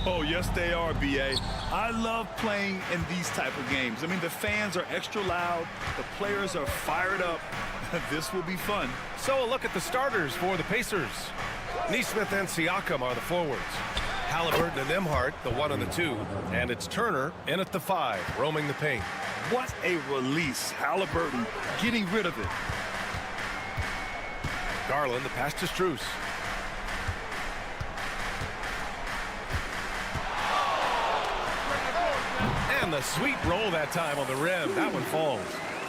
Oh, yes, they are, B.A. I love playing in these type of games. I mean, the fans are extra loud. The players are fired up. This will be fun. So a look at the starters for the Pacers. Nesmith and Siakam are the forwards. Halliburton and Nembhard, the 1 and the 2. And it's Turner in at the 5, roaming the paint. What a release. Halliburton getting rid of it. Garland, the pass to Strus. And the sweet roll that time on the rim. That one falls.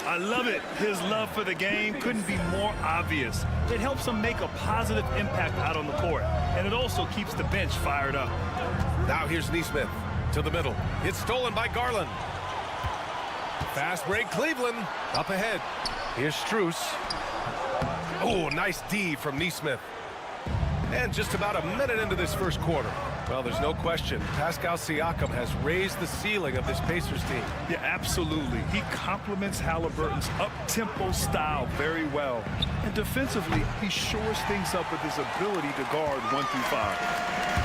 I love it. His love for the game couldn't be more obvious. It helps him make a positive impact out on the court. And it also keeps the bench fired up. Now here's Nesmith to the middle. It's stolen by Garland. Fast break, Cleveland. Up ahead. Here's Strus. Oh, nice D from Nesmith. And just about a minute into this first quarter. Well, there's no question. Pascal Siakam has raised the ceiling of this Pacers team. Yeah, absolutely. He complements Halliburton's up-tempo style very well. And defensively, he shores things up with his ability to guard 1 through 5.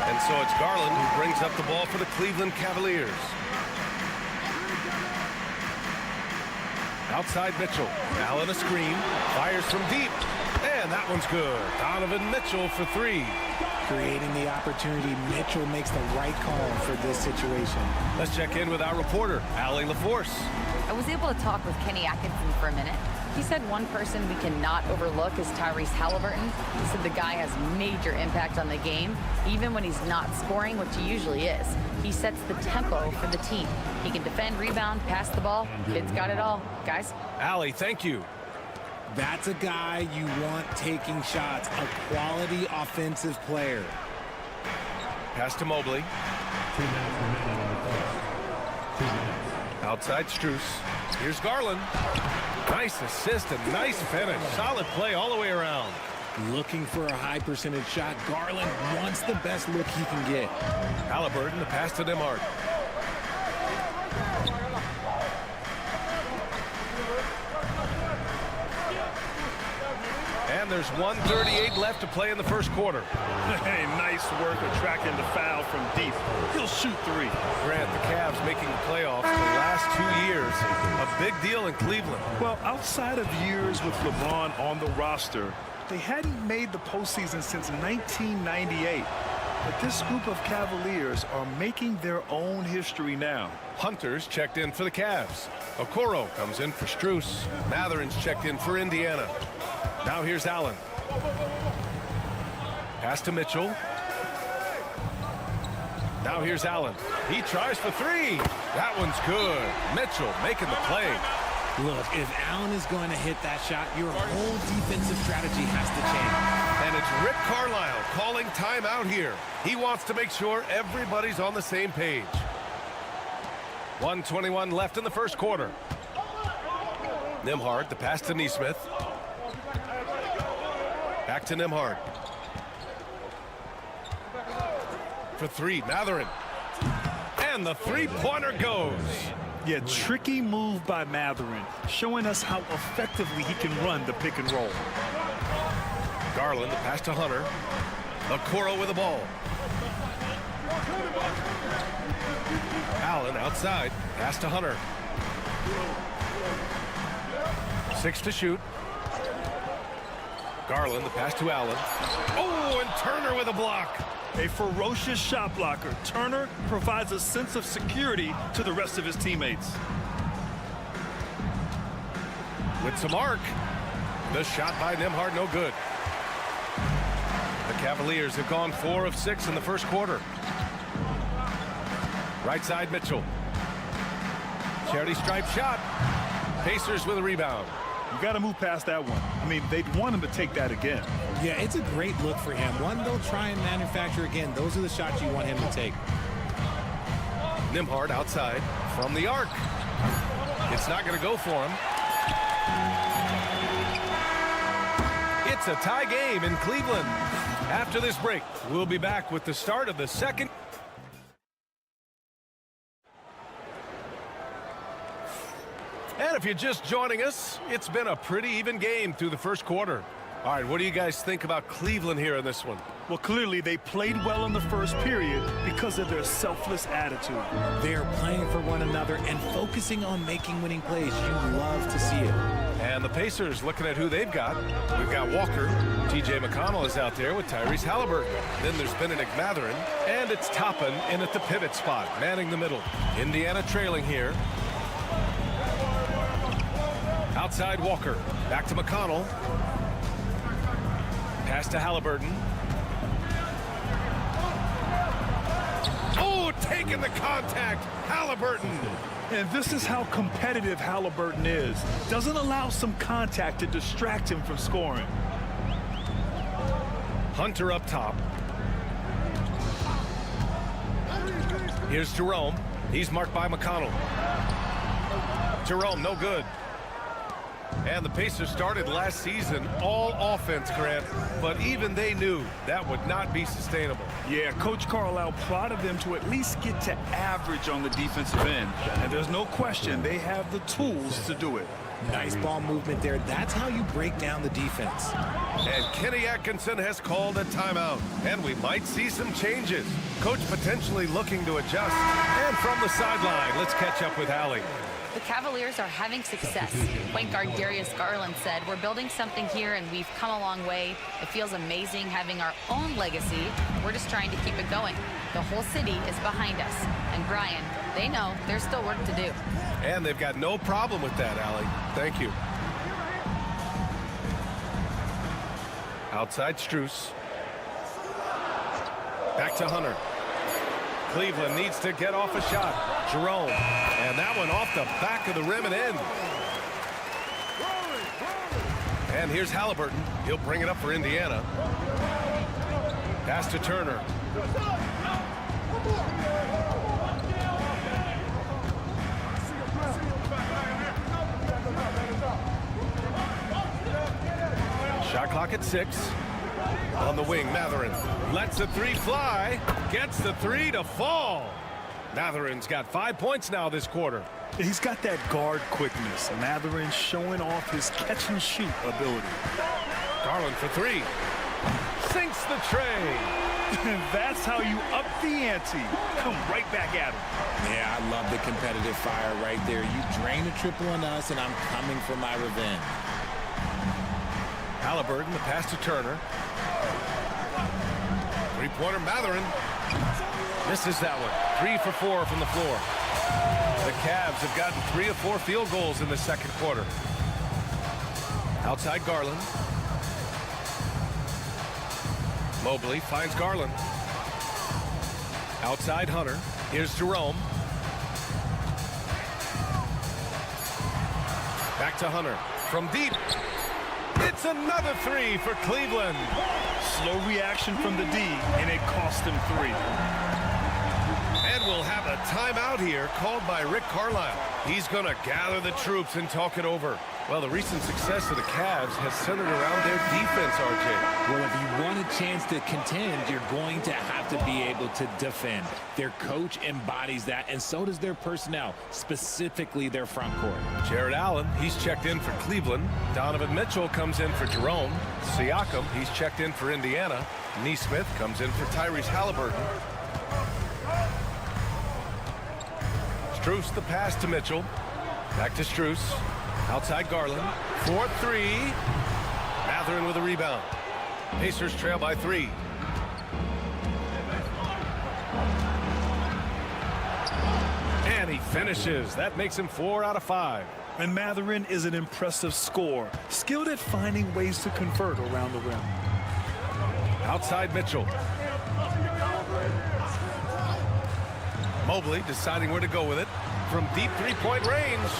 And so it's Garland who brings up the ball for the Cleveland Cavaliers. Outside Mitchell. Allen a screen. Fires from deep. And that one's good. Donovan Mitchell for 3. Creating the opportunity, Mitchell makes the right call for this situation. Let's check in with our reporter, Allie LaForce. I was able to talk with Kenny Atkinson for a minute. He said one person we cannot overlook is Tyrese Halliburton. He said the guy has major impact on the game, even when he's not scoring, which he usually is. He sets the tempo for the team. He can defend, rebound, pass the ball. Kid's got it all. Guys? Allie, thank you. That's a guy you want taking shots, a quality offensive player. Pass to Mobley. Outside Strus. Here's Garland. Nice assist and nice finish. Solid play all the way around. Looking for a high percentage shot. Garland wants the best look he can get. Halliburton, the pass to Nembhard. And there's 1:38 left to play in the first quarter. Hey, nice work attracting the foul from deep. He'll shoot 3. Grant, the Cavs making the playoffs the last 2 years. A big deal in Cleveland. Well, outside of years with LeBron on the roster, they hadn't made the postseason since 1998. But this group of Cavaliers are making their own history now. Hunter's checked in for the Cavs. Okoro comes in for Strus. Matherin's checked in for Indiana. Now here's Allen. Pass to Mitchell. Now here's Allen. He tries for 3. That one's good. Mitchell making the play. Look, if Allen is going to hit that shot, your whole defensive strategy has to change. And it's Rick Carlisle calling timeout here. He wants to make sure everybody's on the same page. 1:21 left in the first quarter. Nembhard, the pass to Nesmith. Back to Nembhard. For 3, Matherin. And the three-pointer goes. Yeah, tricky move by Matherin, showing us how effectively he can run the pick and roll. Garland, the pass to Hunter. Okoro with the ball. Allen outside. Pass to Hunter. 6 to shoot. Garland, the pass to Allen. Oh, and Turner with a block. A ferocious shot blocker, Turner provides a sense of security to the rest of his teammates. With some arc. The shot by Nembhard, no good. The Cavaliers have gone 4 of 6 in the first quarter. Right side, Mitchell. Charity stripe shot. Pacers with a rebound. You got to move past that one. I mean, they'd want him to take that again. Yeah, it's a great look for him. One they'll try and manufacture again. Those are the shots you want him to take. Nembhard outside from the arc. It's not going to go for him. It's a tie game in Cleveland. After this break, we'll be back with the start of the second. And if you're just joining us, it's been a pretty even game through the first quarter. All right, what do you guys think about Cleveland here in this one? Well, clearly they played well in the first period because of their selfless attitude. They are playing for one another and focusing on making winning plays. You love to see it. And the Pacers looking at who they've got. We've got Walker. TJ McConnell is out there with Tyrese Halliburton. Then there's Benedict Mathurin. And it's Toppin in at the pivot spot, manning the middle. Indiana trailing here. Outside Walker. Back to McConnell. Pass to Halliburton. Oh, taking the contact. Halliburton. And this is how competitive Halliburton is. Doesn't allow some contact to distract him from scoring. Hunter up top. Here's Jerome. He's marked by McConnell. Jerome, no good. And the Pacers started last season all offense, Grant, but even they knew that would not be sustainable. Yeah, Coach Carlisle prodded them to at least get to average on the defensive end. And there's no question they have the tools to do it. Nice ball movement there. That's how you break down the defense. And Kenny Atkinson has called a timeout. And we might see some changes. Coach potentially looking to adjust. And from the sideline, let's catch up with Allie. The Cavaliers are having success. Point guard Darius Garland said, "We're building something here and we've come a long way. It feels amazing having our own legacy. We're just trying to keep it going. The whole city is behind us." And Brian, they know there's still work to do. And they've got no problem with that, Allie. Thank you. Outside Strus. Back to Hunter. Cleveland needs to get off a shot. Jerome. And that one off the back of the rim and in. And here's Halliburton. He'll bring it up for Indiana. Pass to Turner. Shot clock at 6. On the wing, Mathurin lets the three fly. Gets the three to fall. Mathurin's got 5 points now this quarter. He's got that guard quickness. Mathurin showing off his catch-and-shoot ability. Garland for 3. Sinks the tray. And that's how you up the ante. Come right back at him. Yeah, I love the competitive fire right there. You drain a triple on us, and I'm coming for my revenge. Halliburton, the pass to Turner. Three-pointer, Mathurin. Misses that one. 3 for 4 from the floor. The Cavs have gotten 3 of 4 field goals in the second quarter. Outside Garland. Mobley finds Garland. Outside Hunter. Here's Jerome. Back to Hunter. From deep. It's another 3 for Cleveland. Slow reaction from the D, and it cost him 3. And we'll have a timeout here called by Rick Carlisle. He's going to gather the troops and talk it over. Well, the recent success of the Cavs has centered around their defense, RJ. Well, if you want a chance to contend, you're going to have to be able to defend. Their coach embodies that, and so does their personnel, specifically their front court. Jared Allen, he's checked in for Cleveland. Donovan Mitchell comes in for Jerome. Siakam, he's checked in for Indiana. Neesmith comes in for Tyrese Halliburton. Strus the pass to Mitchell. Back to Strus. Outside Garland. 4-3. Mathurin with a rebound. Pacers trail by 3. And he finishes. That makes him 4 out of 5. And Mathurin is an impressive scorer, skilled at finding ways to convert around the rim. Outside Mitchell. Mobley deciding where to go with it from deep three-point range.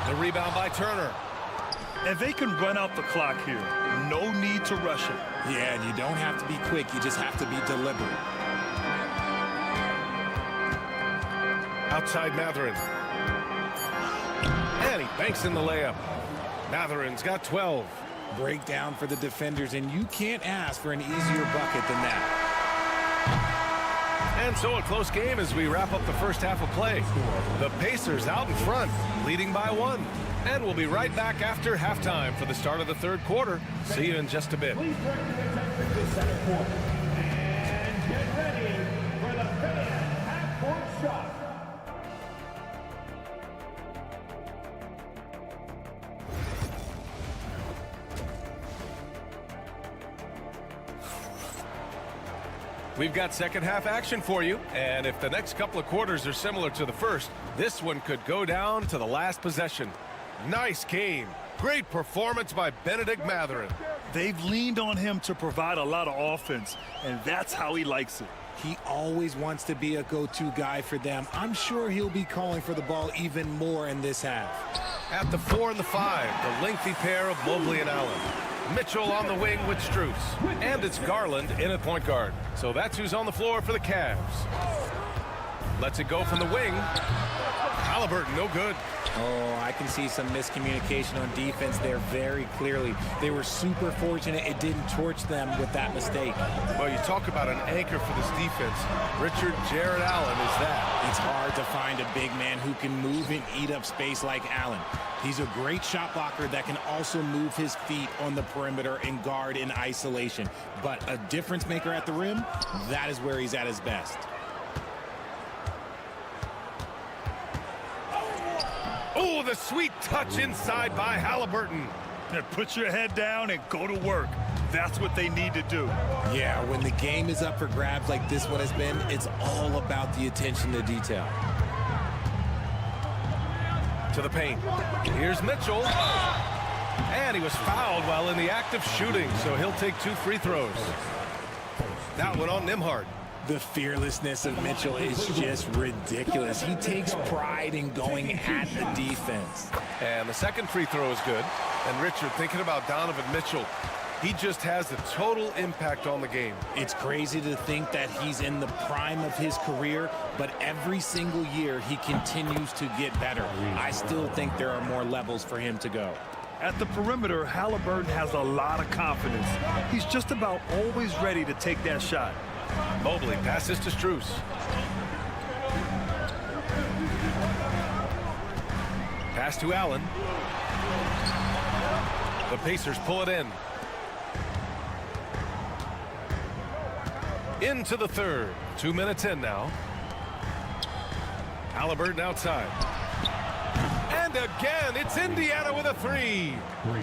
The rebound by Turner. And they can run out the clock here. No need to rush it. Yeah, and you don't have to be quick. You just have to be deliberate. Outside Mathurin. And he banks in the layup. Mathurin's got 12. Breakdown for the defenders, and you can't ask for an easier bucket than that. And so a close game as we wrap up the first half of play. The Pacers out in front, leading by 1. And we'll be right back after halftime for the start of the third quarter. See you in just a bit. Please bring your attention to the center court. And get ready for the fan half-court shot. We've got second half action for you, and if the next couple of quarters are similar to the first, this one could go down to the last possession. Nice game. Great performance by Benedict Mathurin. They've leaned on him to provide a lot of offense, and that's how he likes it. He always wants to be a go-to guy for them. I'm sure he'll be calling for the ball even more in this half. At the 4 and the 5, the lengthy pair of Mobley and Allen. Mitchell on the wing with Strus. And it's Garland in at point guard. So that's who's on the floor for the Cavs. Lets it go from the wing. Halliburton, no good. Oh, I can see some miscommunication on defense there very clearly. They were super fortunate it didn't torch them with that mistake. Well, you talk about an anchor for this defense. Richard Jared Allen is that. It's hard to find a big man who can move and eat up space like Allen. He's a great shot blocker that can also move his feet on the perimeter and guard in isolation. But a difference maker at the rim, that is where he's at his best. Oh, the sweet touch inside by Halliburton. And put your head down and go to work. That's what they need to do. Yeah, when the game is up for grabs like this one has been, it's all about the attention to detail. To the paint. Here's Mitchell. And he was fouled while in the act of shooting, so he'll take 2 free throws. That one on Nembhard. The fearlessness of Mitchell is just ridiculous. He takes pride in going at the defense. And the second free throw is good. And Richard, thinking about Donovan Mitchell, he just has a total impact on the game. It's crazy to think that he's in the prime of his career, but every single year he continues to get better. I still think there are more levels for him to go. At the perimeter, Halliburton has a lot of confidence. He's just about always ready to take that shot. Mobley passes to Strus. Pass to Allen. The Pacers pull it in. Into the third. 2 minutes in now. Halliburton outside. And again, it's Indiana with a 3.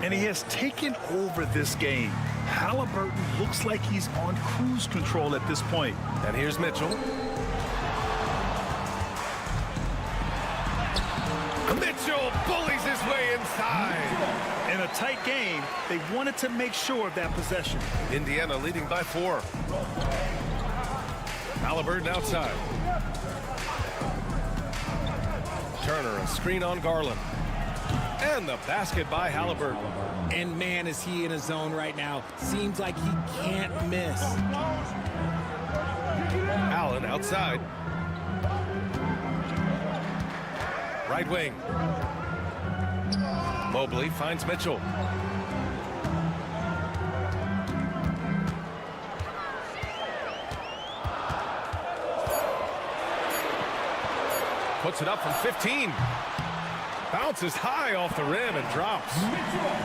And he has taken over this game. Halliburton looks like he's on cruise control at this point. And here's Mitchell. Mitchell bullies his way inside. In a tight game, they wanted to make sure of that possession. Indiana leading by 4. Halliburton outside. Turner, a screen on Garland. And the basket by Halliburton. And man, is he in a zone right now. Seems like he can't miss. Allen outside. Right wing. Mobley finds Mitchell. Puts it up from 15. Bounces high off the rim and drops.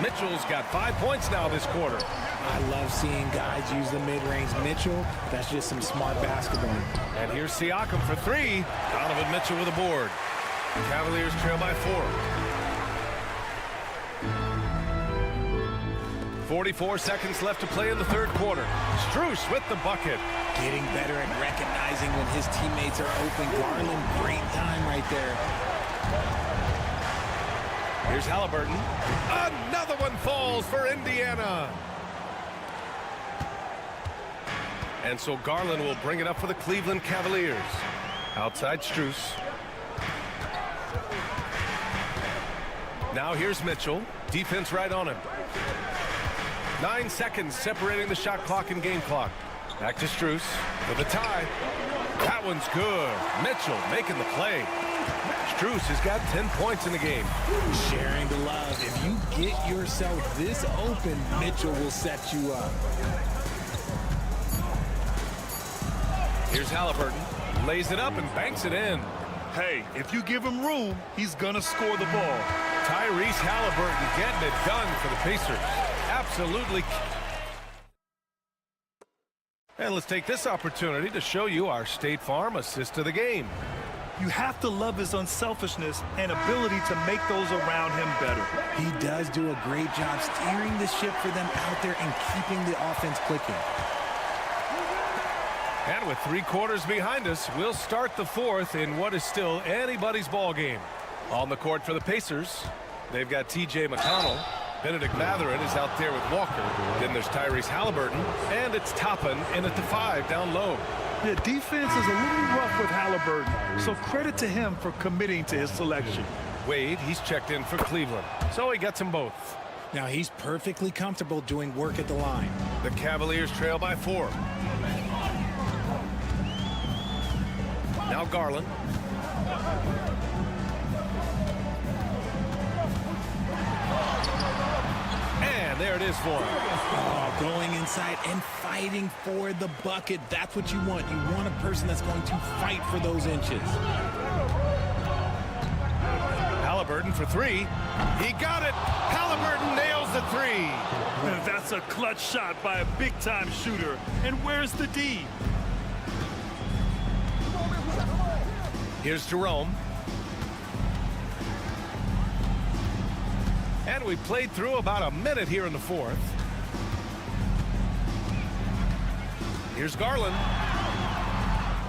Mitchell's got 5 points now this quarter. I love seeing guys use the mid-range. Mitchell, that's just some smart basketball. And here's Siakam for 3. Donovan Mitchell with a board. The Cavaliers trail by 4. 44 seconds left to play in the third quarter. Strus with the bucket. Getting better at recognizing when his teammates are open. Garland, great time right there. Here's Halliburton. Another one falls for Indiana. And so Garland will bring it up for the Cleveland Cavaliers. Outside Strus. Now here's Mitchell. Defense right on him. 9 seconds separating the shot clock and game clock. Back to Strus for the tie. That one's good. Mitchell making the play. Strus has got 10 points in the game. Sharing the love. If you get yourself this open, Mitchell will set you up. Here's Halliburton. Lays it up and banks it in. Hey, if you give him room, he's gonna score the ball. Tyrese Halliburton getting it done for the Pacers. Absolutely. And let's take this opportunity to show you our State Farm assist of the game. You have to love his unselfishness and ability to make those around him better. He does do a great job steering the ship for them out there and keeping the offense clicking. And with 3 quarters behind us, we'll start the fourth in what is still anybody's ball game. On the court for the Pacers, they've got T.J. McConnell. Benedict Mathurin is out there with Walker. Then there's Tyrese Halliburton. And it's Toppin in at the 5 down low. The defense is a little rough with Halliburton, so credit to him for committing to his selection. Wade, he's checked in for Cleveland. So he gets them both. Now he's perfectly comfortable doing work at the line. The Cavaliers trail by 4. Now Garland. And there it is for him. Oh, going inside and fighting for the bucket. That's what you want. You want a person that's going to fight for those inches. Halliburton for 3. He got it. Halliburton nails the 3. That's a clutch shot by a big-time shooter. And where's the D? Here's Jerome. And we played through about a minute here in the fourth. Here's Garland.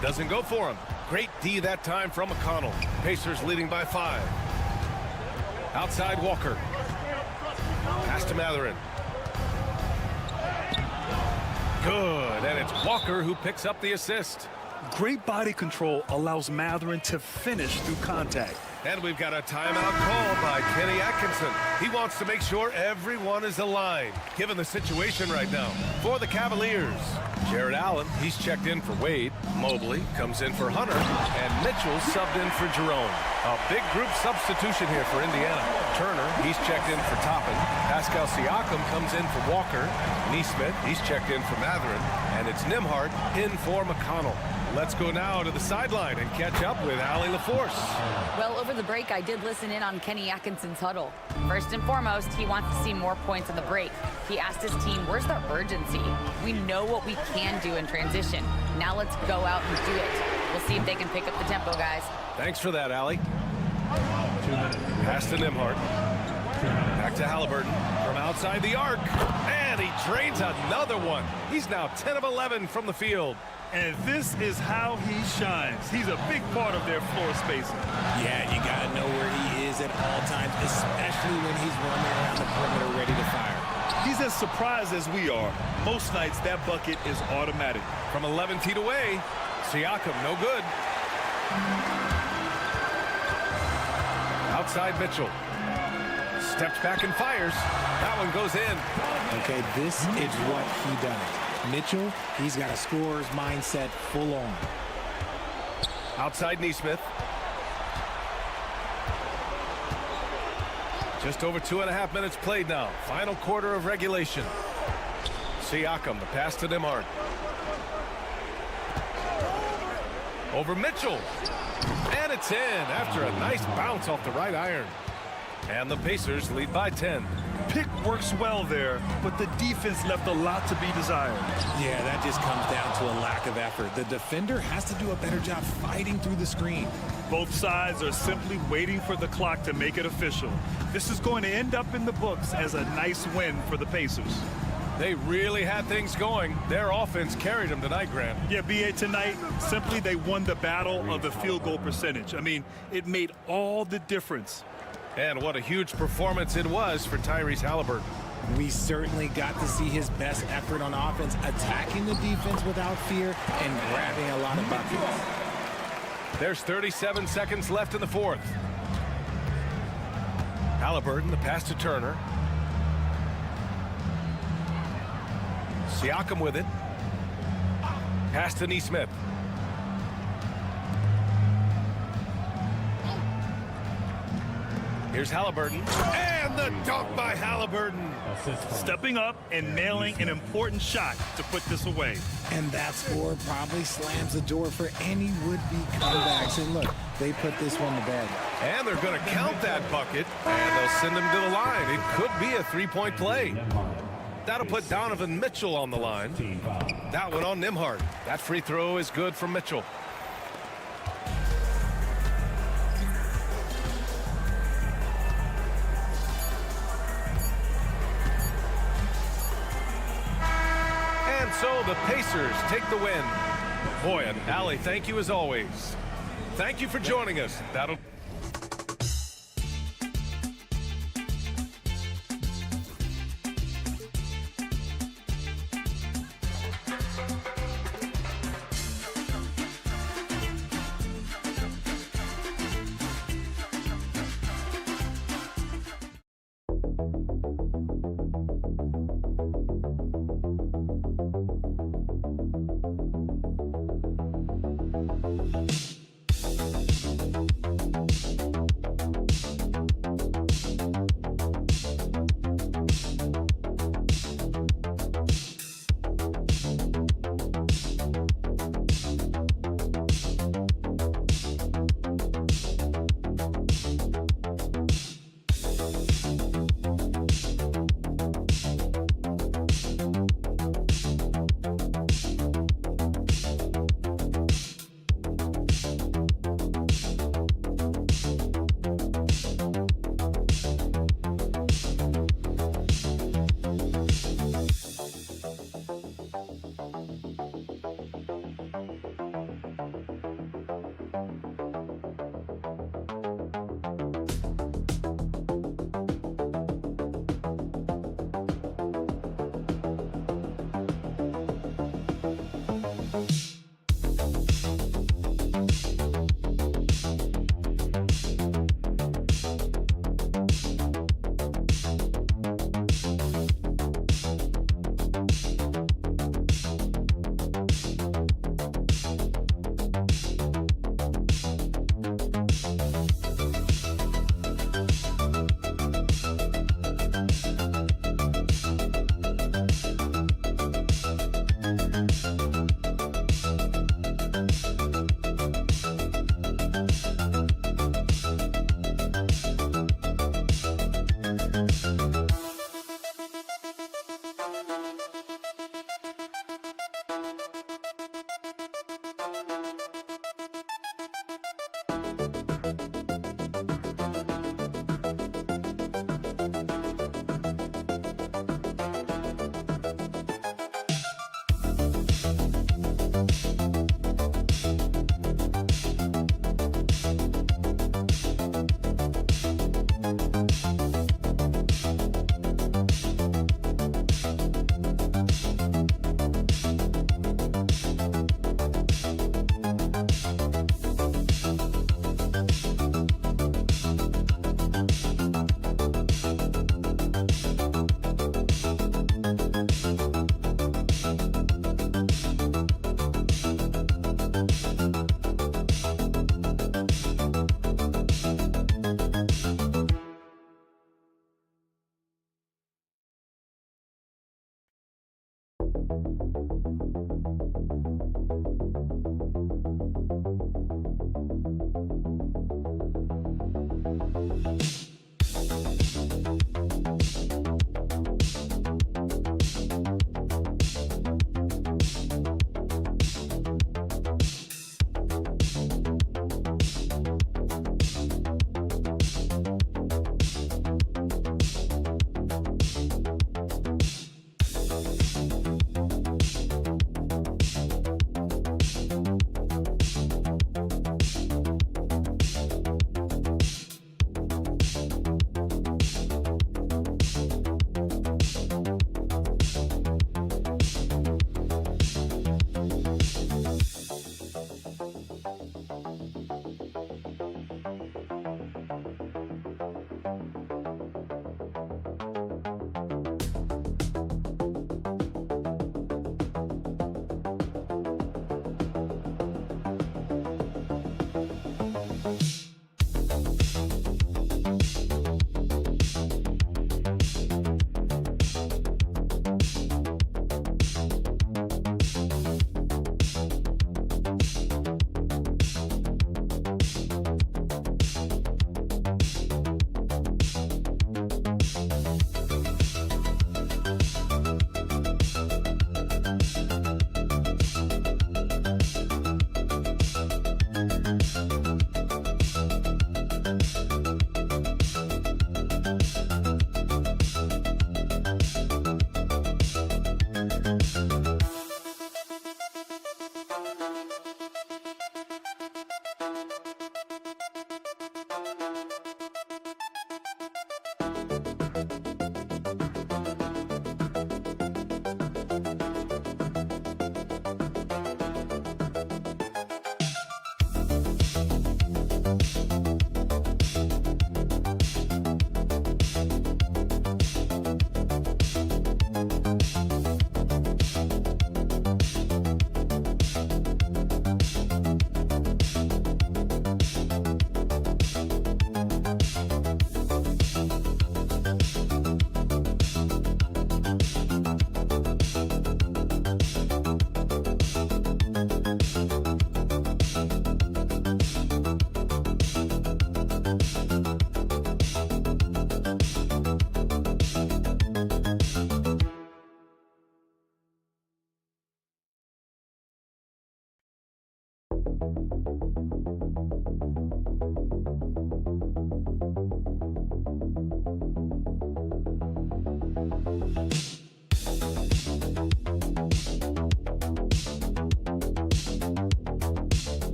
Doesn't go for him. Great D that time from McConnell. Pacers leading by 5. Outside Walker. Pass to Mathurin. Good. And it's Walker who picks up the assist. Great body control allows Mathurin to finish through contact. And we've got a timeout called by Kenny Atkinson. He wants to make sure everyone is aligned, given the situation right now. For the Cavaliers, Jared Allen, he's checked in for Wade. Mobley comes in for Hunter. And Mitchell subbed in for Jerome. A big group substitution here for Indiana. Turner, he's checked in for Toppin. Pascal Siakam comes in for Walker. Neesmith, he's checked in for Mathurin. And it's Nembhard in for McConnell. Let's go now to the sideline and catch up with Allie LaForce. Well, over the break, I did listen in on Kenny Atkinson's huddle. First and foremost, he wants to see more points on the break. He asked his team, where's the urgency? We know what we can do in transition. Now let's go out and do it. We'll see if they can pick up the tempo, guys. Thanks for that, Allie. Pass to Nembhard. Back to Halliburton from outside the arc. And he drains another one. He's now 10 of 11 from the field. And this is how he shines. He's a big part of their floor spacing. Yeah, you got to know where he is at all times, especially when he's running around the perimeter ready to fire. He's as surprised as we are. Most nights, that bucket is automatic. From 11 feet away, Siakam, no good. Outside Mitchell. Steps back and fires. That one goes in. Okay, this is what he does. Mitchell, he's got a scorer's mindset full on. Outside Neesmith. Just over 2.5 minutes played now. Final quarter of regulation. Siakam, the pass to Nembhard. Over Mitchell. And it's in after a nice bounce off the right iron. And the Pacers lead by 10. pick works well there, but the defense left a lot to be desired. Yeah, that just comes down to a lack of effort. The defender has to do a better job fighting through the screen. Both sides are simply waiting for the clock to make it official. This is going to end up in the books as a nice win for the Pacers. They really had things going. Their offense carried them tonight, Grant. Yeah, B.A., tonight, simply they won the battle of the field goal percentage. I mean, it made all the difference. And what a huge performance it was for Tyrese Halliburton. We certainly got to see his best effort on offense, attacking the defense without fear and grabbing a lot of buckets. There's 37 seconds left in the fourth. Halliburton, the pass to Turner. Siakam with it. Pass to Neesmith. Here's Halliburton. And the dunk by Halliburton. Stepping up and nailing an important shot to put this away. And that score probably slams the door for any would-be comebacks. And look, they put this one to bed. And they're going to count that bucket, and they'll send him to the line. It could be a three-point play. That'll put Donovan Mitchell on the line. That one on Nembhard. That free throw is good for Mitchell. And so the Pacers take the win. Boy, and Allie, thank you as always. Thank you for joining us. That'll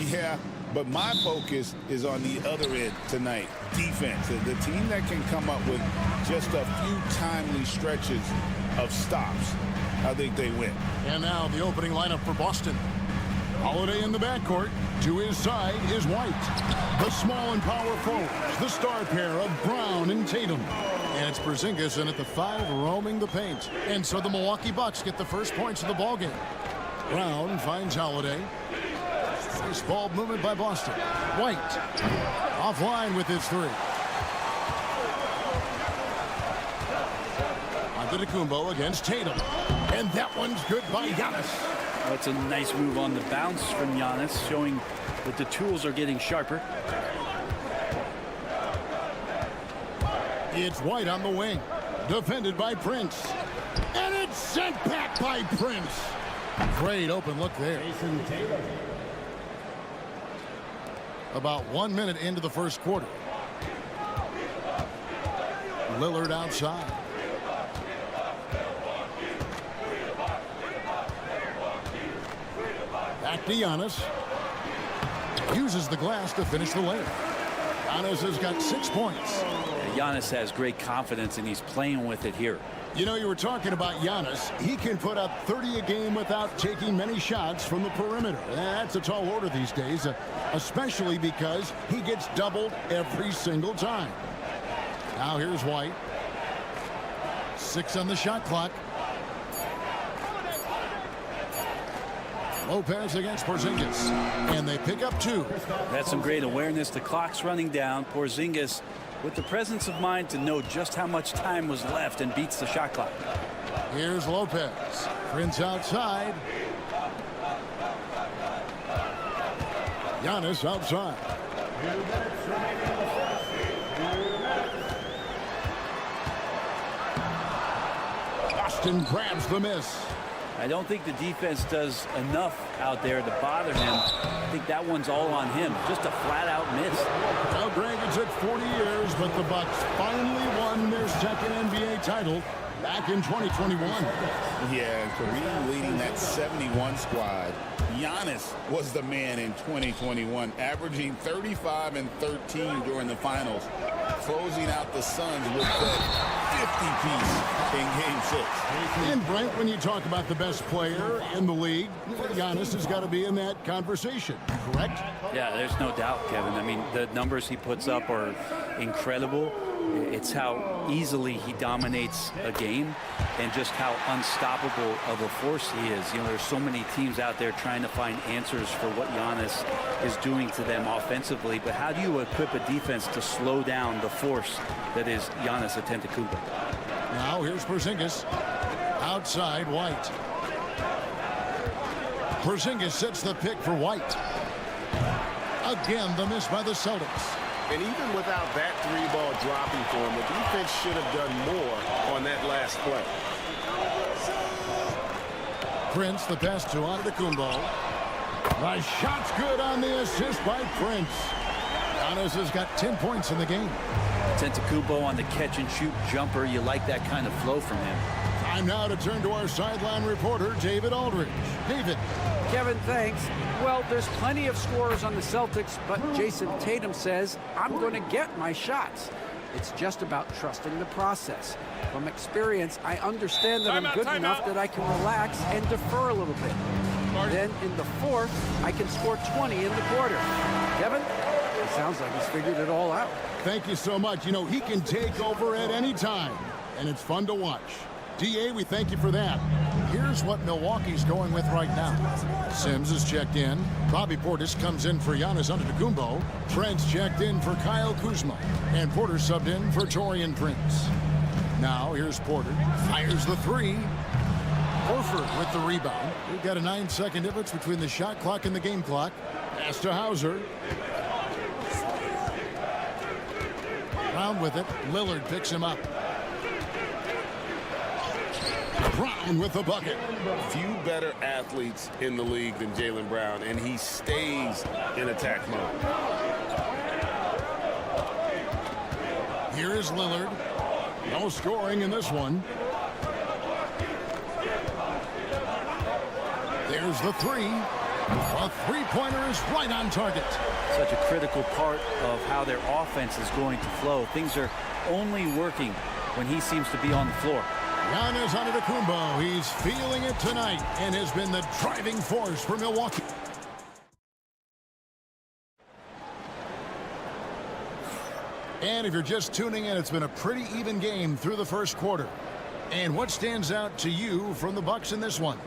Yeah, but my focus is on the other end tonight, defense. The team that can come up with just a few timely stretches of stops, I think they win. And now the opening lineup for Boston. Holiday in the backcourt. To his side is White. The small and power forwards, the star pair of Brown and Tatum. And it's Porzingis in at the 5 roaming the paint. And so the Milwaukee Bucks get the first points of the ballgame. Brown finds Holiday. Nice ball movement by Boston. White offline with his 3. Antetokounmpo against Tatum. And that one's good by Giannis. That's a nice move on the bounce from Giannis, showing that the tools are getting sharper. It's White on the wing. Defended by Prince. And it's sent back by Prince. Great open look there. About 1 minute into the first quarter. Lillard outside. Back to Giannis. Uses the glass to finish the layup. Giannis has got 6 points. Giannis has great confidence, and he's playing with it here. You know, you were talking about Giannis. He can put up 30 a game without taking many shots from the perimeter. That's a tall order these days, especially because he gets doubled every single time. Now here's White. 6 on the shot clock. Lopez against Porzingis. And they pick up 2. That's some great awareness. The clock's running down. Porzingis with the presence of mind to know just how much time was left and beats the shot clock. Here's Lopez. Prince outside. Giannis outside. Boston grabs the miss. I don't think the defense does enough out there to bother him. I think that one's all on him. Just a flat-out miss. Well, Greg, it took 40 years, but the Bucks finally won their second NBA title back in 2021. Yeah, Kareem leading that 71 squad. Giannis was the man in 2021, averaging 35 and 13 during the finals, closing out the Suns with that 50-piece in Game 6. And Brent, when you talk about the best player in the league, Giannis has got to be in that conversation, correct? Yeah, there's no doubt, Kevin. I mean, the numbers he puts up are incredible. It's how easily he dominates a game and just how unstoppable of a force he is. You know, there's so many teams out there trying to find answers for what Giannis is doing to them offensively, but how do you equip a defense to slow down the force that is Giannis Antetokounmpo? Now here's Porzingis. Outside, White. Porzingis sets the pick for White. Again, the miss by the Celtics. And even without that 3-ball dropping for him, the defense should have done more on that last play. Prince, the pass to Antetokounmpo. The shot's good on the assist by Prince. Giannis has got 10 points in the game. Antetokounmpo on the catch-and-shoot jumper. You like that kind of flow from him. Time now to turn to our sideline reporter, David Aldridge. David. Kevin, thanks. Well, there's plenty of scorers on the Celtics, but Jason Tatum says, I'm going to get my shots. It's just about trusting the process. From experience, I understand that I'm good enough that I can relax and defer a little bit. Then in the fourth, I can score 20 in the quarter. Kevin? It sounds like he's figured it all out. Thank you so much. You know, he can take over at any time, and it's fun to watch. DA, we thank you for that. Here's what Milwaukee's going with right now. Sims is checked in. Bobby Portis comes in for Giannis Antetokounmpo. Trent's checked in for Kyle Kuzma. And Porter subbed in for Taurean Prince. Now here's Porter. Fires the three. Horford with the rebound. We've got a 9-second difference between the shot clock and the game clock. Pass to Hauser. Brown with it. Lillard picks him up. Brown with the bucket. Few better athletes in the league than Jaylen Brown, and he stays in attack mode. Here is Lillard. No scoring in this one. There's the three. A three-pointer is right on target. Such a critical part of how their offense is going to flow. Things are only working when he seems to be on the floor. Giannis Antetokounmpo, he's feeling it tonight and has been the driving force for Milwaukee. And if you're just tuning in, it's been a pretty even game through the first quarter. And what stands out to you from the Bucks in this one?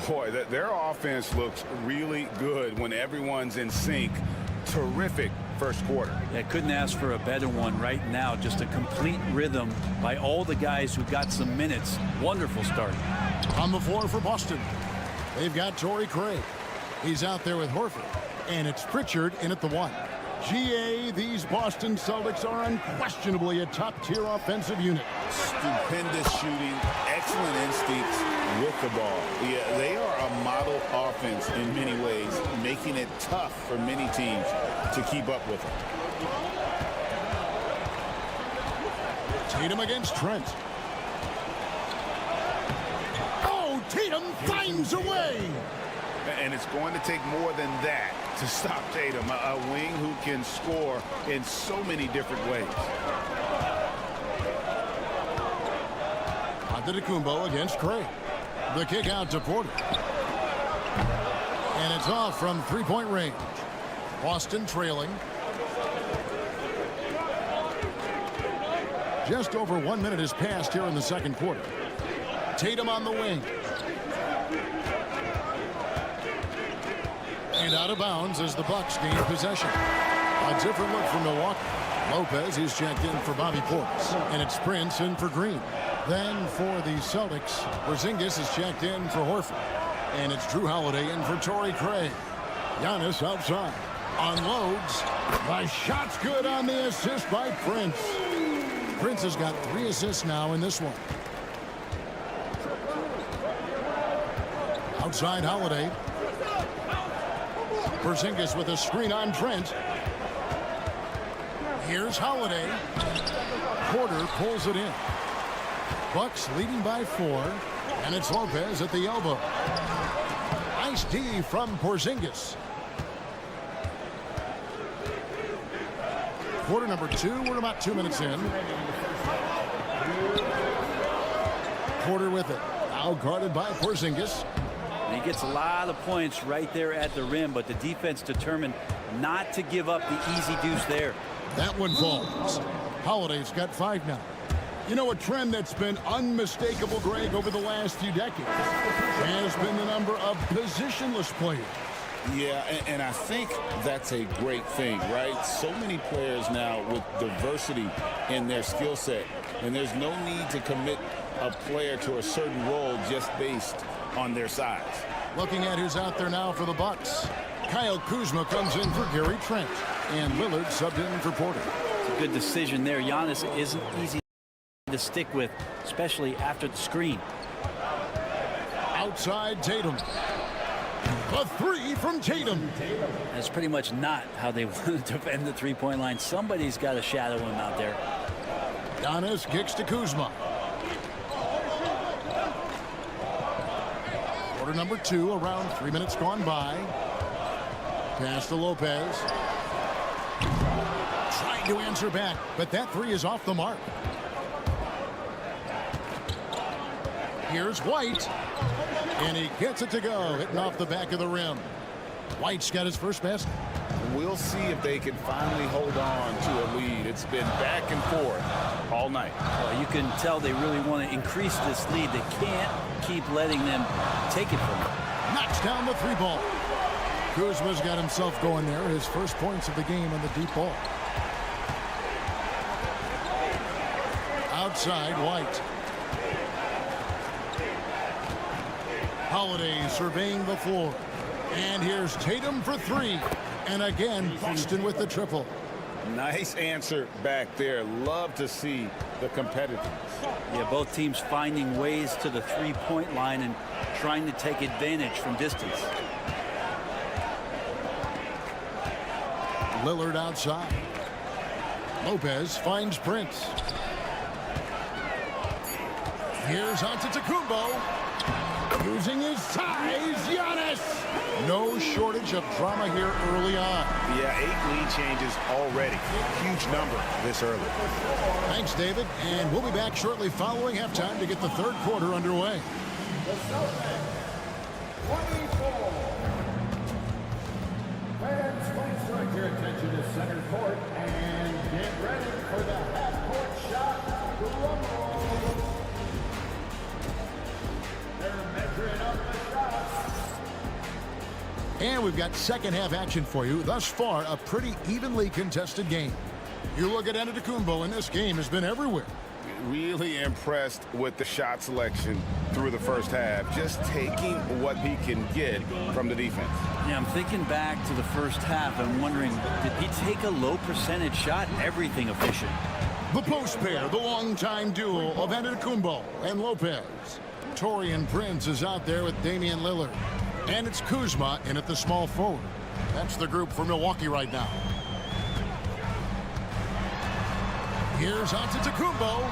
Boy, their offense looks really good when everyone's in sync. Terrific first quarter. Yeah, couldn't ask for a better one right now. Just a complete rhythm by all the guys who got some minutes. Wonderful start. On the floor for Boston, they've got Torrey Craig. He's out there with Horford. And it's Pritchard in at the one. GA, these Boston Celtics are unquestionably a top-tier offensive unit. Stupendous shooting, excellent instincts with the ball. Yeah, they are a model offense in many ways, making it tough for many teams to keep up with them. Tatum against Trent. Oh, Tatum finds a way. And it's going to take more than that to stop Tatum, a wing who can score in so many different ways. Antetokounmpo against Craig. The kick out to Porter. And it's off from three-point range. Boston trailing. Just over 1 minute has passed here in the second quarter. Tatum on the wing. And out of bounds as the Bucks gain possession. A different look from Milwaukee. Lopez is checked in for Bobby Portis. And it's Prince in for Green. Then for the Celtics, Porzingis is checked in for Horford. And it's Drew Holiday in for Torrey Craig. Giannis outside. Unloads. The shot's good on the assist by Prince. Prince has got 3 assists now in this one. Outside Holiday. Porzingis with a screen on Trent. Here's Holiday. Porter pulls it in. Bucks leading by 4. And it's Lopez at the elbow. Nice D from Porzingis. Quarter number 2. We're about 2 minutes in. Porter with it. Now guarded by Porzingis. And he gets a lot of points right there at the rim, but the defense determined not to give up the easy deuce there. That one falls. Holiday's got 5 now. You know, a trend that's been unmistakable, Greg, over the last few decades has been the number of positionless players. Yeah, and I think that's a great thing, right? So many players now with diversity in their skill set, and there's no need to commit a player to a certain role just based on their size. Looking at who's out there now for the Bucks. Kyle Kuzma comes in for Gary Trent, and Lillard subbed in for Porter. It's a good decision there. Giannis isn't easy to stick with, especially after the screen. Outside Tatum. A 3 from Tatum. That's pretty much not how they want to defend the three-point line. Somebody's got to shadow him out there. Giannis kicks to Kuzma. Quarter number 2, around 3 minutes gone by. Pass to Lopez. Trying to answer back, but that 3 is off the mark. Here's White. And he gets it to go, hitting off the back of the rim. White's got his first basket. we'll see if they can finally hold on to a lead. It's been back and forth all night. Well, you can tell they really want to increase this lead. They can't keep letting them take it from them. Knocks down the three ball. Kuzma's got himself going there. His first points of the game on the deep ball. Outside, White. Holiday surveying the floor. And here's Tatum for three. And again, Boston with the triple. Nice answer back there. Love to see the competitiveness. Yeah, both teams finding ways to the three-point line and trying to take advantage from distance. Lillard outside. Lopez finds Prince. Here's Antetokounmpo. Using his size, Giannis. No shortage of drama here early on. Yeah, 8 lead changes already. Huge number this early. Thanks, David. And we'll be back shortly following halftime to get the third quarter underway. The Celtics, 24. Fans, please direct your attention to center court and get ready for the half-court shot rumble. They're measuring up the shots. And we've got second half action for you. Thus far, a pretty evenly contested game. You look at Antetokounmpo, and this game has been everywhere. Really impressed with the shot selection through the first half. Just taking what he can get from the defense. Yeah, I'm thinking back to the first half. I'm wondering, did he take a low percentage shot? Everything efficient. The post pair, the longtime duo of Antetokounmpo and Lopez. Taurean Prince is out there with Damian Lillard. And it's Kuzma in at the small forward. That's the group for Milwaukee right now. Here's Antetokounmpo.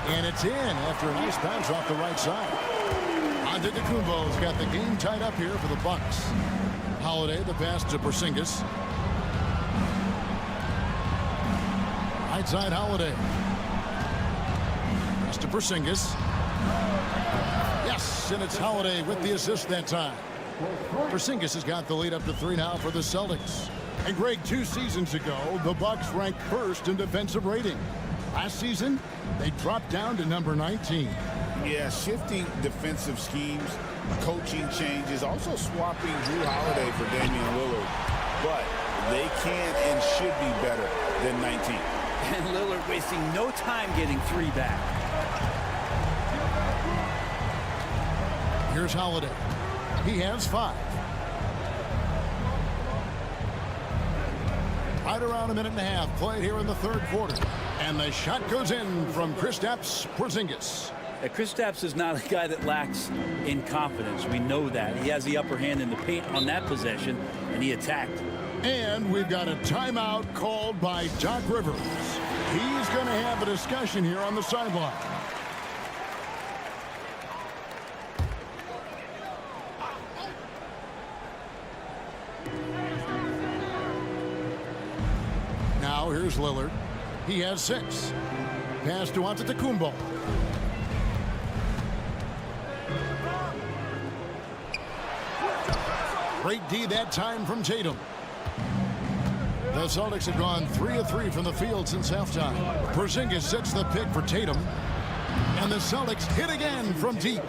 And it's in after a nice bounce off the right side. Antetokounmpo's got the game tied up here for the Bucks. Holiday, the pass to Porzingis. Right side, Holiday. Pass to Porzingis. Yes, and it's Holiday with the assist that time. Porzingis has got the lead up to 3 now for the Celtics. And Greg, 2 seasons ago, the Bucks ranked first in defensive rating. Last season, they dropped down to number 19. Yeah, shifting defensive schemes, coaching changes, also swapping Drew Holiday for Damian Lillard. But they can and should be better than 19. And Lillard wasting no time getting 3 back. Here's Holiday. He has 5. Right around a minute and a half played here in the third quarter. And the shot goes in from Kristaps Porzingis. Kristaps is not a guy that lacks in confidence. We know that. He has the upper hand in the paint on that possession, and he attacked. And we've got a timeout called by Doc Rivers. He's going to have a discussion here on the sideline. Now here's Lillard. He has 6. Pass to Antetokounmpo. Great D that time from Tatum. The Celtics have gone 3 of 3 from the field since halftime. Porzingis sets the pick for Tatum. And the Celtics hit again from deep.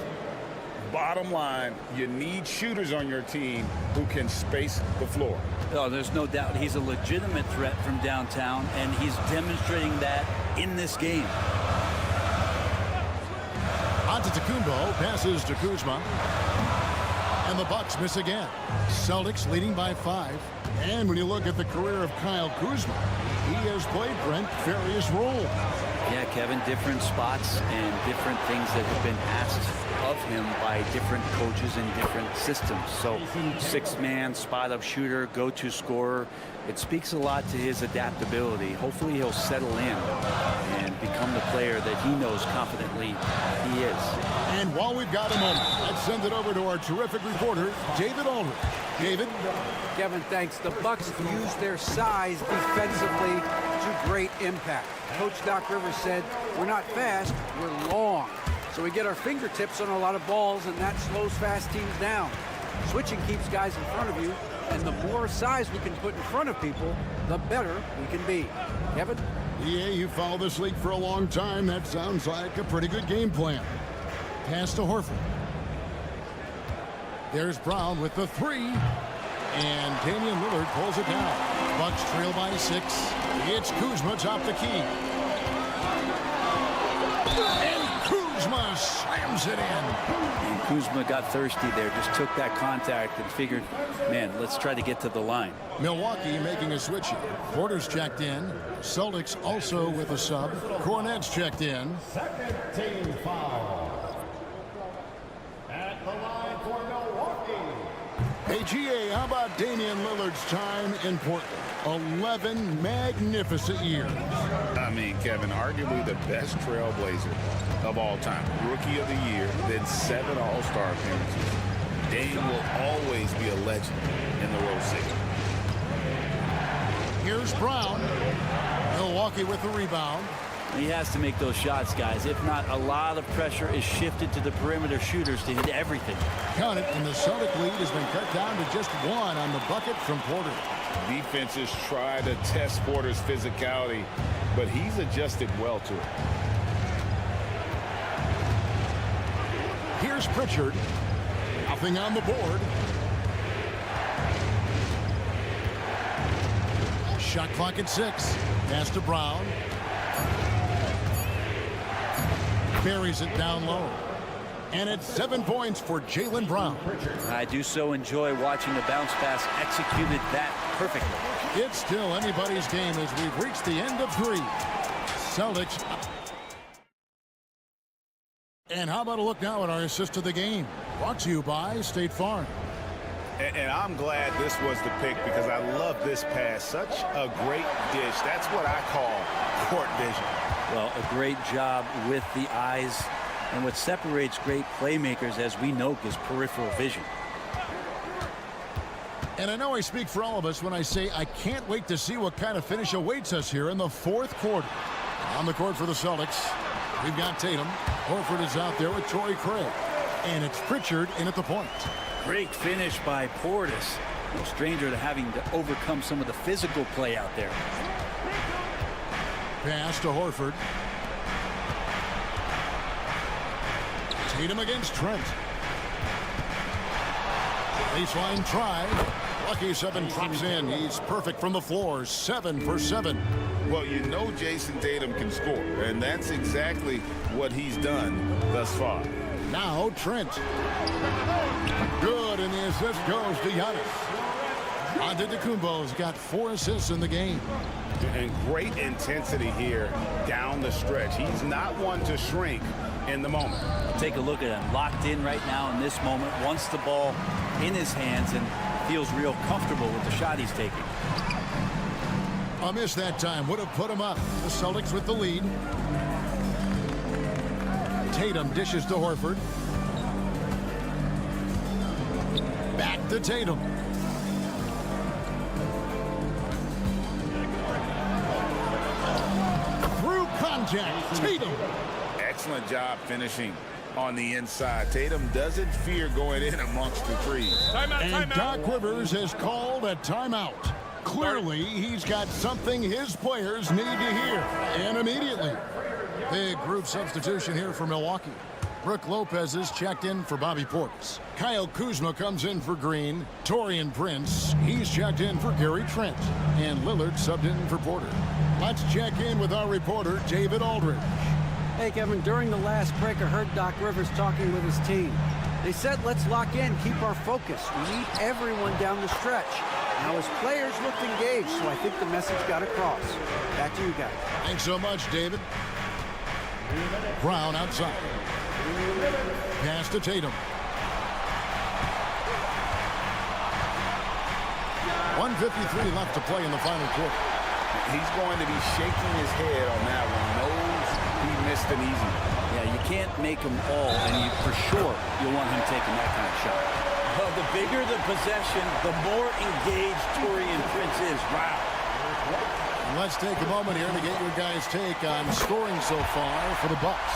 Bottom line, you need shooters on your team who can space the floor. Oh, there's no doubt he's a legitimate threat from downtown, and he's demonstrating that in this game. Antetokounmpo passes to Kuzma. And the Bucks miss again. Celtics leading by 5. And when you look at the career of Kyle Kuzma, he has played, Brent, various roles. Yeah, Kevin, different spots and different things that have been asked of him by different coaches in different systems. So 6-man, spot-up shooter, go-to scorer. It speaks a lot to his adaptability. Hopefully he'll settle in and become the player that he knows confidently he is. And while we've got a moment, let's send it over to our terrific reporter, David Aldridge. David? Kevin, thanks. The Bucks use their size defensively to great impact. Coach Doc Rivers said, we're not fast, we're long. So we get our fingertips on a lot of balls, and that slows fast teams down. Switching keeps guys in front of you, And the more size we can put in front of people, the better we can be. Kevin? Yeah, you followed this league for a long time. That sounds like a pretty good game plan. Pass to Horford. There's Brown with the three. And Damian Lillard pulls it down. Bucks trail by 6. It's Kuzma top the key. And Kuzma slams it in. And Kuzma got thirsty there, just took that contact and figured, man, let's try to get to the line. Milwaukee making a switch here. Porter's checked in. Celtics also with a sub. Cornette's checked in. Second team foul. At the line for Milwaukee. Hey, GA, how about Damian Lillard's time in Portland? 11 magnificent years. I mean, Kevin, arguably the best trailblazer of all time. Rookie of the year, then 7 All-Star appearances. Dame will always be a legend in the Rose City. Here's Brown. Milwaukee with the rebound. He has to make those shots, guys. If not, a lot of pressure is shifted to the perimeter shooters to hit everything. Count it, and the Celtic lead has been cut down to just 1 on the bucket from Porter. Defenses try to test Porter's physicality, but he's adjusted well to it. Here's Pritchard. Nothing on the board. Shot clock at 6. Pass to Brown. Buries it down low. And it's 7 points for Jaylen Brown. I do so enjoy watching the bounce pass executed that perfectly. It's still anybody's game as we've reached the end of 3. Celtics. And how about a look now at our assist of the game? Brought to you by State Farm. And I'm glad this was the pick because I love this pass. Such a great dish. That's what I call court vision. Well, a great job with the eyes. And what separates great playmakers, as we know, is peripheral vision. And I know I speak for all of us when I say I can't wait to see what kind of finish awaits us here in the 4th quarter. On the court for the Celtics, we've got Tatum. Horford is out there with Torrey Craig. And it's Pritchard in at the point. Great finish by Portis. No stranger to having to overcome some of the physical play out there. Pass to Horford. Tatum against Trent. Baseline try. Lucky 7 drops in. He's perfect from the floor. 7 for 7. Well, you know Jason Tatum can score, and that's exactly what he's done thus far. Now Trent. Good, and the assist goes to Giannis. Antetokounmpo's got 4 assists in the game. And great intensity here down the stretch. He's not one to shrink in the moment. Take a look at him, locked in right now in this moment, wants the ball in his hands and feels real comfortable with the shot he's taking. A miss that time would have put him up. The Celtics with the lead. Tatum dishes to Horford. Back to Tatum. Through contact, Tatum. Excellent job finishing on the inside. Tatum doesn't fear going in amongst the threes. And Doc Rivers has called a timeout. Clearly, he's got something his players need to hear, and immediately. Big group substitution here for Milwaukee. Brook Lopez is checked in for Bobby Portis. Kyle Kuzma comes in for Green. Taurean Prince, he's checked in for Gary Trent. And Lillard subbed in for Porter. Let's check in with our reporter, David Aldridge. Hey, Kevin, during the last break, I heard Doc Rivers talking with his team. They said, let's lock in, keep our focus. We need everyone down the stretch. Now, his players looked engaged, so I think the message got across. Back to you guys. Thanks so much, David. Brown outside. Pass to Tatum. 1:53 left to play in the final quarter. He's going to be shaking his head on that one. Knows he missed an easy one. Yeah, you can't make them all, and for sure you'll want him taking that kind of shot. Well, the bigger the possession, the more engaged Taurean Prince is. Wow. Let's take a moment here to get your guys' take on scoring so far for the Bucks.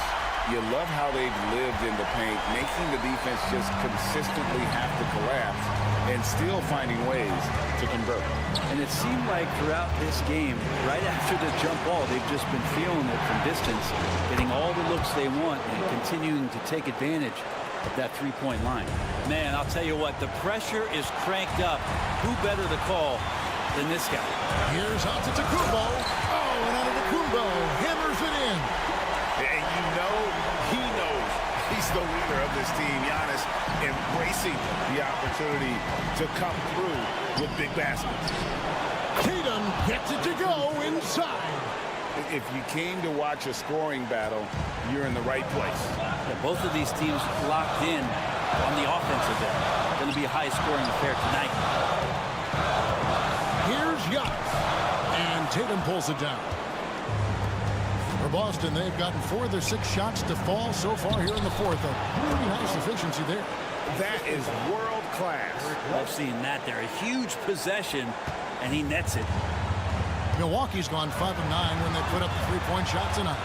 You love how they've lived in the paint, making the defense just consistently have to collapse and still finding ways to convert. And it seemed like throughout this game, right after the jump ball, they've just been feeling it from distance, getting all the looks they want and continuing to take advantage of that three-point line. Man, I'll tell you what, the pressure is cranked up. Who better to call than this guy? Here's Antetokounmpo. Oh, and Antetokounmpo hammers it in. And you know, he knows he's the leader of this team. Giannis embracing the opportunity to come through with big baskets. Tatum gets it to go inside. If you came to watch a scoring battle, you're in the right place. Yeah, both of these teams locked in on the offensive end. Going to be a high-scoring affair tonight. Here's Giannis. And Tatum pulls it down. For Boston, they've gotten 4 of their 6 shots to fall so far here in the fourth. A pretty nice efficiency there. That is world class. Love seeing that there. A huge possession, and he nets it. Milwaukee's gone 5 of 9 when they put up the three-point shot tonight.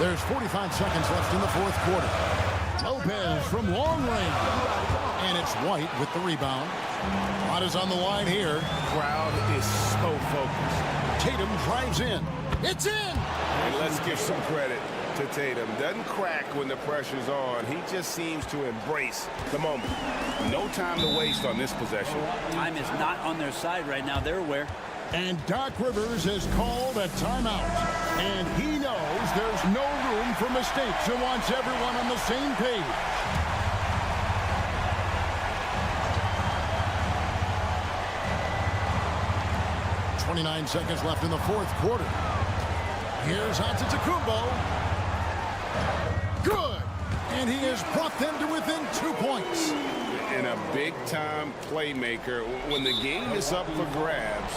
There's 45 seconds left in the fourth quarter. Lopez from long range. And it's White with the rebound. A lot is on the line here. Crowd is so focused. Tatum drives in. It's in! And let's give some credit to Tatum. Doesn't crack when the pressure's on. He just seems to embrace the moment. No time to waste on this possession. Time is not on their side right now. They're aware. And Doc Rivers has called a timeout. And he knows there's no room for mistakes and wants everyone on the same page. .29 seconds left in the fourth quarter. Here's Antetokounmpo. Good! And he has brought them to within 2 points. And a big-time playmaker. When the game is up for grabs,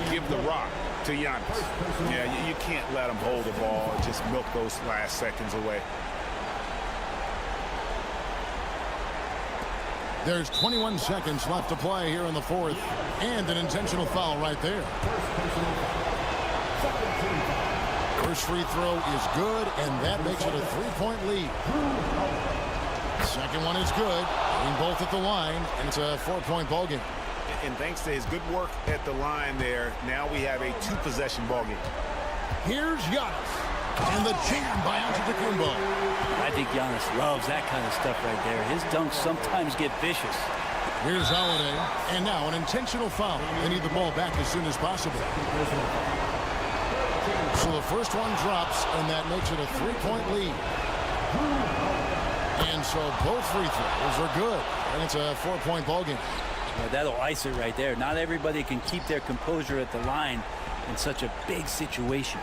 give the rock to Giannis. Yeah, you can't let him hold the ball and just milk those last seconds away. There's 21 seconds left to play here in the fourth. And an intentional foul right there. First free throw is good, and that makes it a 3-point lead. Second one is good. Getting both at the line, and it's a 4-point ball game. And thanks to his good work at the line there, now we have a 2-possession ball game. Here's Giannis. And the jam by Antetokounmpo. I think Giannis loves that kind of stuff right there. His dunks sometimes get vicious. Here's Holiday. And now an intentional foul. They need the ball back as soon as possible. So the first one drops, and that makes it a 3-point lead. And so both free throws are good. And it's a 4-point ball game. Yeah, that'll ice it right there. Not everybody can keep their composure at the line in such a big situation.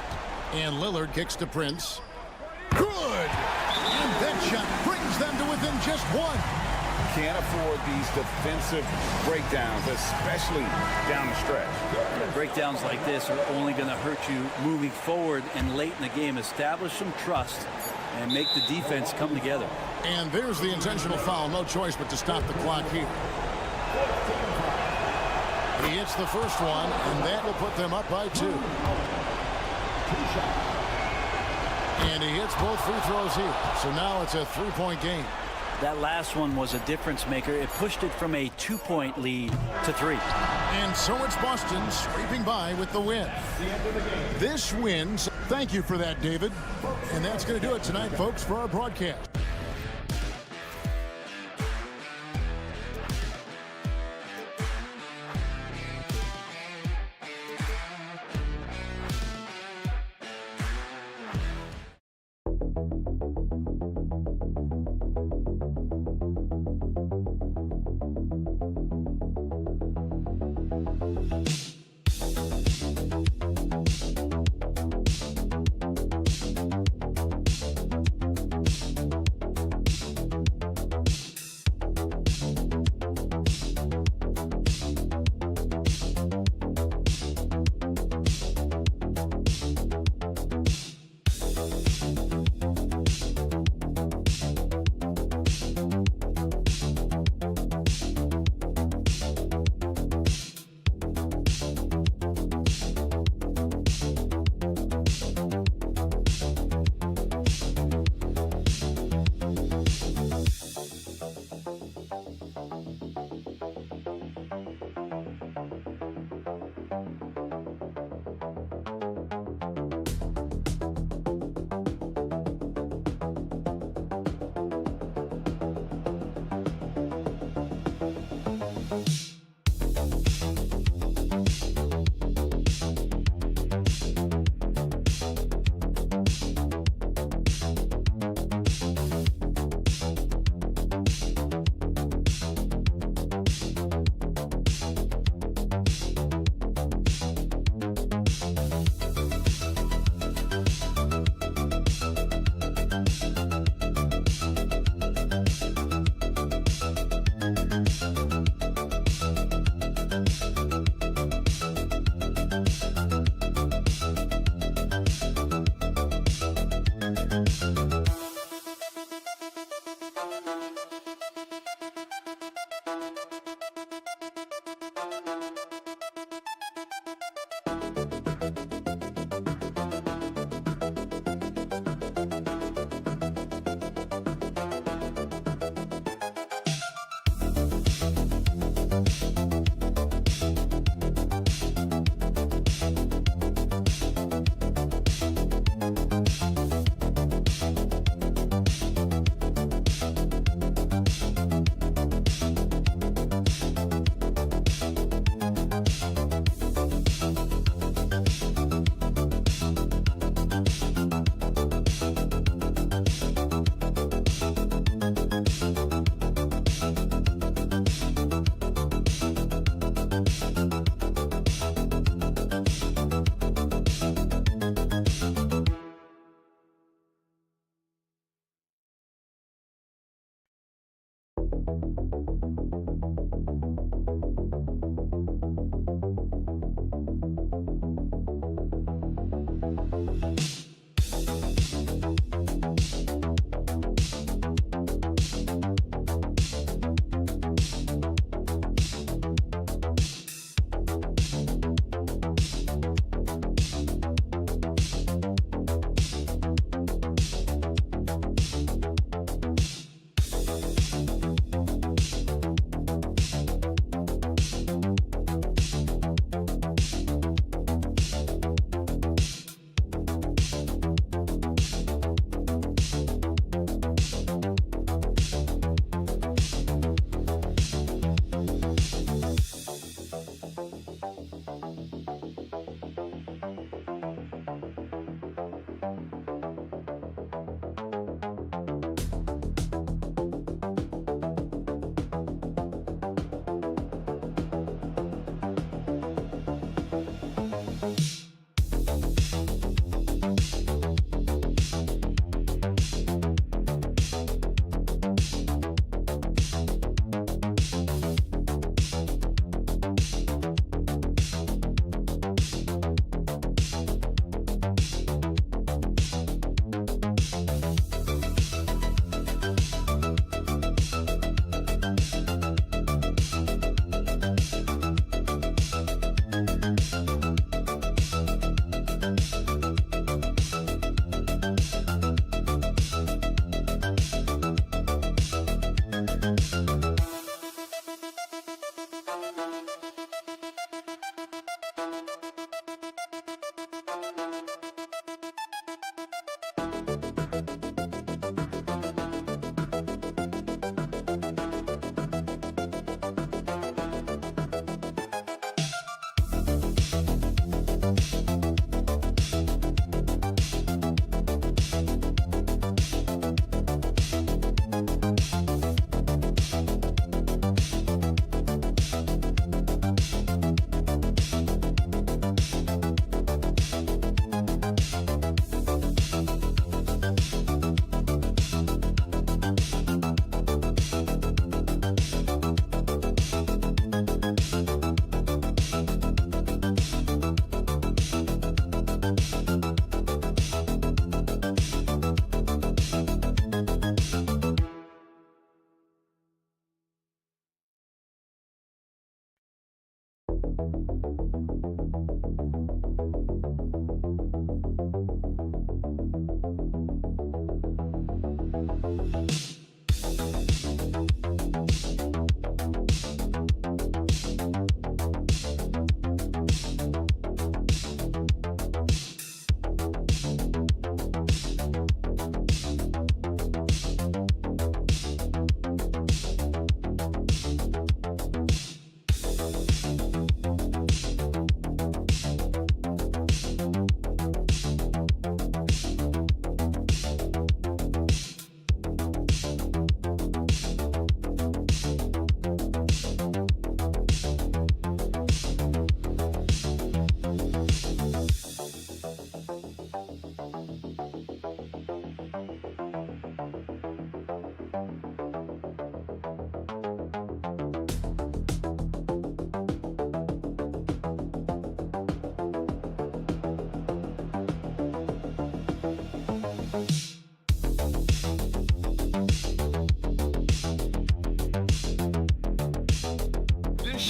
And Lillard kicks to Prince. Good! And that shot brings them to within just 1. Can't afford these defensive breakdowns, especially down the stretch. Yeah, breakdowns like this are only going to hurt you moving forward and late in the game. Establish some trust and make the defense come together. And there's the intentional foul. No choice but to stop the clock here. He hits the first one, and that will put them up by 2. And he hits both free throws here. So now it's a 3-point game. That last one was a difference maker. It pushed it from a 2-point lead to 3. And so it's Boston scraping by with the win. This wins. Thank you for that, David. And that's going to do it tonight, folks, for our broadcast.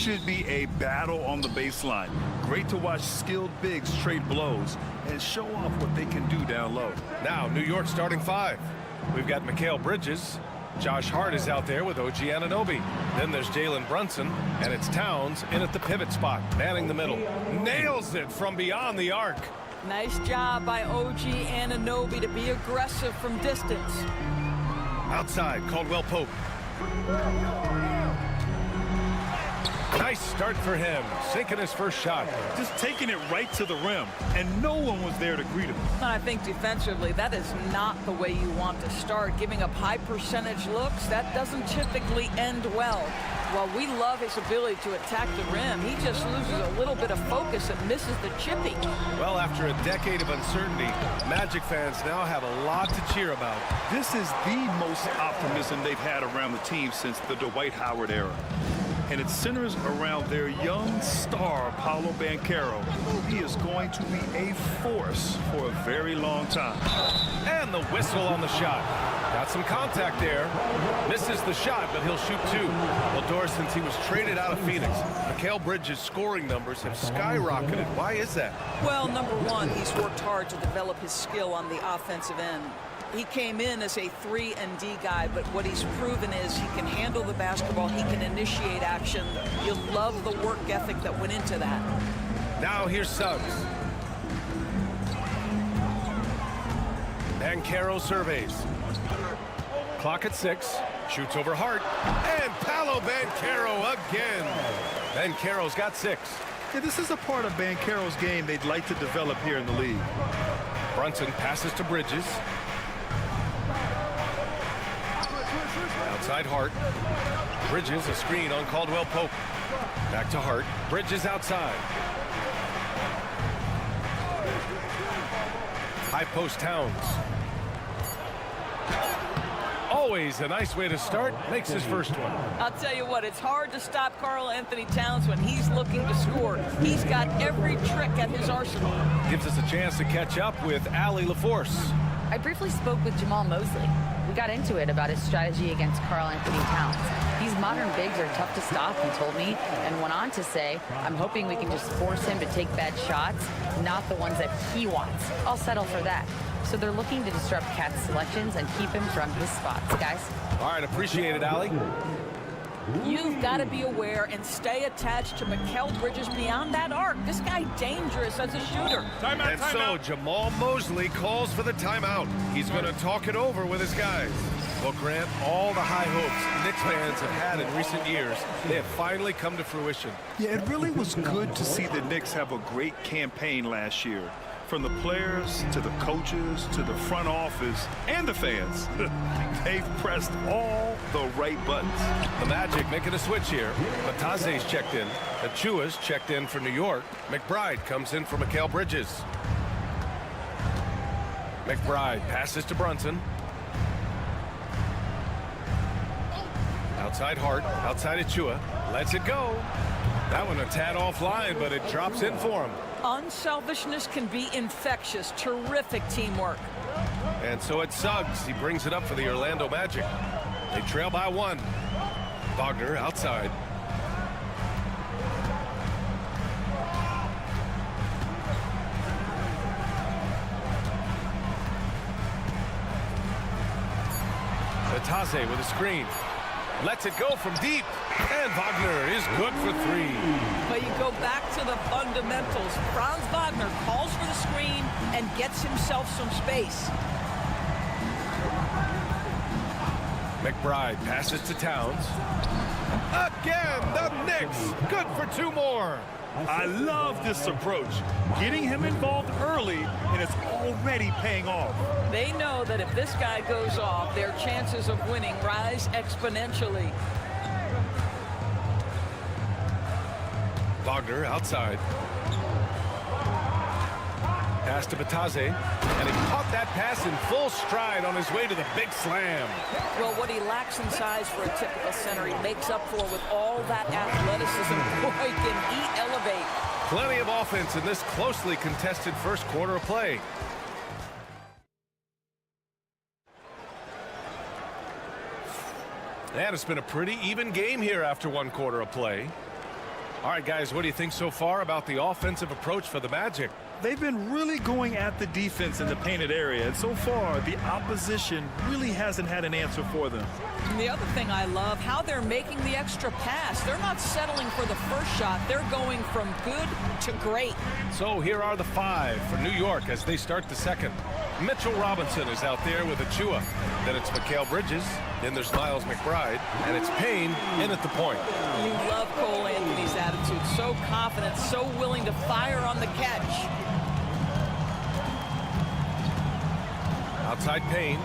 should be a battle on the baseline. Great to watch skilled bigs trade blows and show off what they can do down low. Now, New York starting 5. We've got Mikal Bridges. Josh Hart is out there with OG Anunoby. Then there's Jalen Brunson, and it's Towns in at the pivot spot, manning the middle. Nails it from beyond the arc. Nice job by OG Anunoby to be aggressive from distance. Outside, Caldwell Pope. Nice start for him, sinking his first shot. Just taking it right to the rim, and no one was there to greet him. And I think defensively, that is not the way you want to start. Giving up high percentage looks, that doesn't typically end well. While we love his ability to attack the rim, he just loses a little bit of focus and misses the chippy. Well, after a decade of uncertainty, Magic fans now have a lot to cheer about. This is the most optimism they've had around the team since the Dwight Howard era. And it centers around their young star, Paolo Banchero. He is going to be a force for a very long time. And the whistle on the shot. Got some contact there. Misses the shot, but he'll shoot 2. Well, Doris, since he was traded out of Phoenix, Mikal Bridges' scoring numbers have skyrocketed. Why is that? Well, number one, he's worked hard to develop his skill on the offensive end. He came in as a 3-and-D guy, but what he's proven is he can handle the basketball, he can initiate action. You love the work ethic that went into that. Now here's Suggs. Banchero surveys. Clock at 6. Shoots over Hart. And Paolo Banchero again. Banchero's got 6. Yeah, this is a part of Banchero's game they'd like to develop here in the league. Brunson passes to Bridges. Outside Hart. Bridges, a screen on Caldwell Pope. Back to Hart. Bridges outside. High post Towns. Always a nice way to start. Makes his first one. I'll tell you what, it's hard to stop Karl Anthony Towns when he's looking to score. He's got every trick at his arsenal. Gives us a chance to catch up with Allie LaForce. I briefly spoke with Jamal Mosley. We got into it about his strategy against Karl Anthony Towns. These modern bigs are tough to stop, he told me, and went on to say, I'm hoping we can just force him to take bad shots, not the ones that he wants. I'll settle for that. So they're looking to disrupt Cat's selections and keep him from his spots, guys. All right, appreciate it, Allie. You've got to be aware and stay attached to Mikal Bridges beyond that arc. This guy dangerous as a shooter. And so Jamal Mosley calls for the timeout. He's going to talk it over with his guys. Well, Grant, all the high hopes Knicks fans have had in recent years, they have finally come to fruition. Yeah, it really was good to see the Knicks have a great campaign last year. From the players to the coaches to the front office and the fans. They've pressed all the right buttons. The Magic making a switch here. Batase's checked in. Achua's checked in for New York. McBride comes in for Mikal Bridges. McBride passes to Brunson. Outside Hart, outside Achua. Lets it go. That one a tad offline, but it drops in for him. Unselfishness can be infectious. Terrific teamwork. And so it's Suggs. He brings it up for the Orlando Magic. They trail by 1. Wagner outside. Batase with a screen. Lets it go from deep. And Wagner is good for 3. But you go back to the fundamentals. Franz Wagner calls for the screen and gets himself some space. McBride passes to Towns. Again, the Knicks. Good for 2 more. I love this approach. Getting him involved early, and it's already paying off. They know that if this guy goes off, their chances of winning rise exponentially. Wagner outside. Pass to Batase, and he caught that pass in full stride on his way to the big slam. Well, what he lacks in size for a typical center, he makes up for with all that athleticism. Boy, can he elevate. Plenty of offense in this closely contested first quarter of play. And it's been a pretty even game here after 1 quarter of play. All right, guys, what do you think so far about the offensive approach for the Magic? They've been really going at the defense in the painted area, and so far the opposition really hasn't had an answer for them. And the other thing I love, how they're making the extra pass. They're not settling for the first shot. They're going from good to great. So here are the 5 for New York as they start the second. Mitchell Robinson is out there with Achua. Then it's Mikal Bridges. Then there's Miles McBride. And it's Payne in at the point. You love Cole Anthony's attitude. So confident, so willing to fire on the catch. Outside Payne.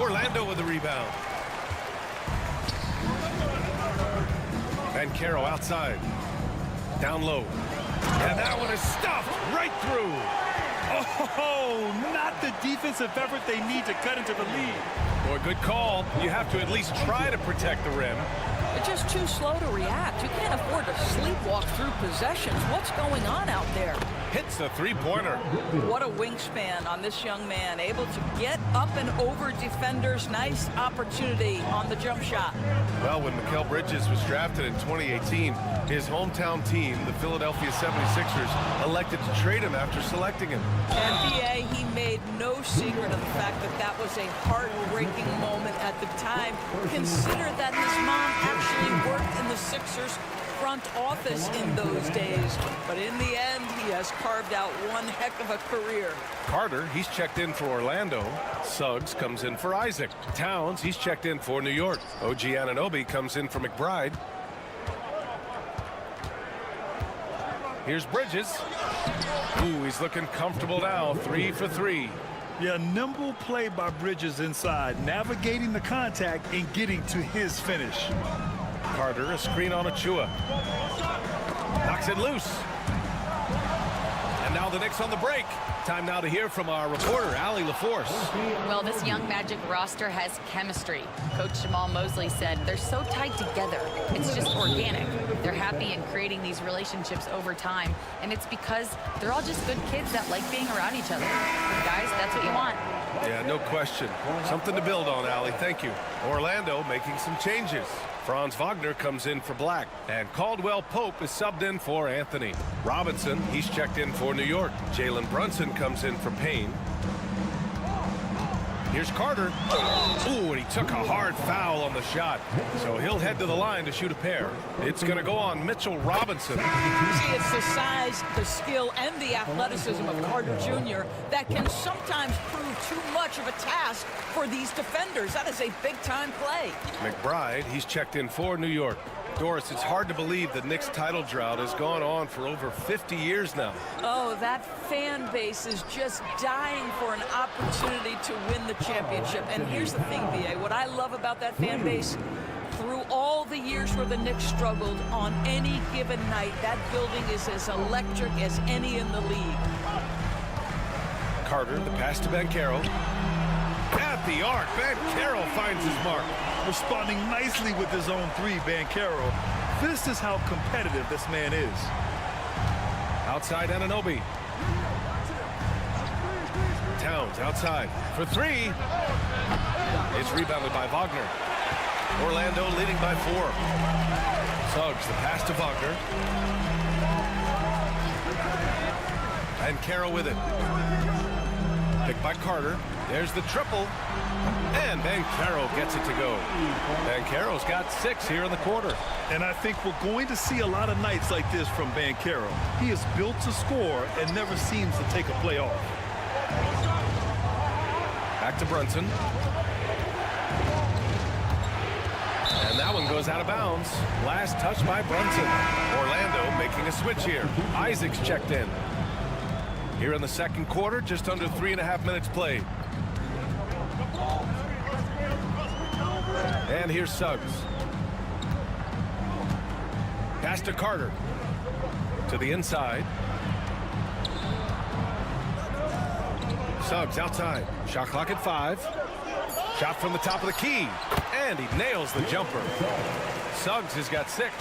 Orlando with the rebound. Banchero outside. Down low. And that one is stuffed right through. Oh, not the defensive effort they need to cut into the lead. Boy, good call. You have to at least try to protect the rim. They're just too slow to react. You can't afford to sleepwalk through possessions. What's going on out there? Hits the three-pointer. What a wingspan on this young man. Able to get up and over defenders. Nice opportunity on the jump shot. Well, when Mikal Bridges was drafted in 2018, his hometown team, the Philadelphia 76ers, elected to trade him after selecting him. And BA, he made no secret of the fact that that was a heartbreaking moment at the time. Consider that his mom actually worked in the Sixers front office in those days. But in the end, he has carved out one heck of a career. Carter, he's checked in for Orlando. Suggs comes in for Isaac. Towns, he's checked in for New York. OG Anunoby comes in for McBride. Here's Bridges. Ooh, he's looking comfortable now. 3 for 3. Yeah, nimble play by Bridges inside, navigating the contact and getting to his finish. Carter, a screen on Achua. Knocks it loose. And now the Knicks on the break. Time now to hear from our reporter, Allie LaForce. Well, this young Magic roster has chemistry. Coach Jamal Mosley said they're so tight together. It's just organic. They're happy in creating these relationships over time, and it's because they're all just good kids that like being around each other. And guys, that's what you want. Yeah, no question. Something to build on, Allie. Thank you. Orlando making some changes. Franz Wagner comes in for Black, and Caldwell Pope is subbed in for Anthony. Robinson, he's checked in for New York. Jalen Brunson comes in for Payne. Here's Carter. Ooh, and he took a hard foul on the shot. So he'll head to the line to shoot a pair. It's going to go on Mitchell Robinson. See, it's the size, the skill, and the athleticism of Carter Jr. that can sometimes prove too much of a task for these defenders. That is a big-time play. McBride, he's checked in for New York. Doris, it's hard to believe the Knicks title drought has gone on for over 50 years now. Oh, that fan base is just dying for an opportunity to win the championship. And here's the thing, B.A., what I love about that fan base, through all the years where the Knicks struggled, on any given night, that building is as electric as any in the league. Carter, the pass to Banchero. At the arc, Banchero finds his mark. Responding nicely with his own 3, Banchero. This is how competitive this man is. Outside Anunoby. Towns outside for 3. It's rebounded by Wagner. Orlando leading by 4. Suggs, the pass to Wagner. And Carroll with it. Picked by Carter. There's the triple. And Banchero gets it to go. Banchero's got 6 here in the quarter. And I think we're going to see a lot of nights like this from Banchero. He is built to score and never seems to take a play off. Back to Brunson. And that one goes out of bounds. Last touch by Brunson. Orlando making a switch here. Isaac's checked in. Here in the second quarter, just under 3.5 minutes played. And here's Suggs. Pass to Carter. To the inside. Suggs outside. Shot clock at 5. Shot from the top of the key. And he nails the jumper. Suggs has got 6.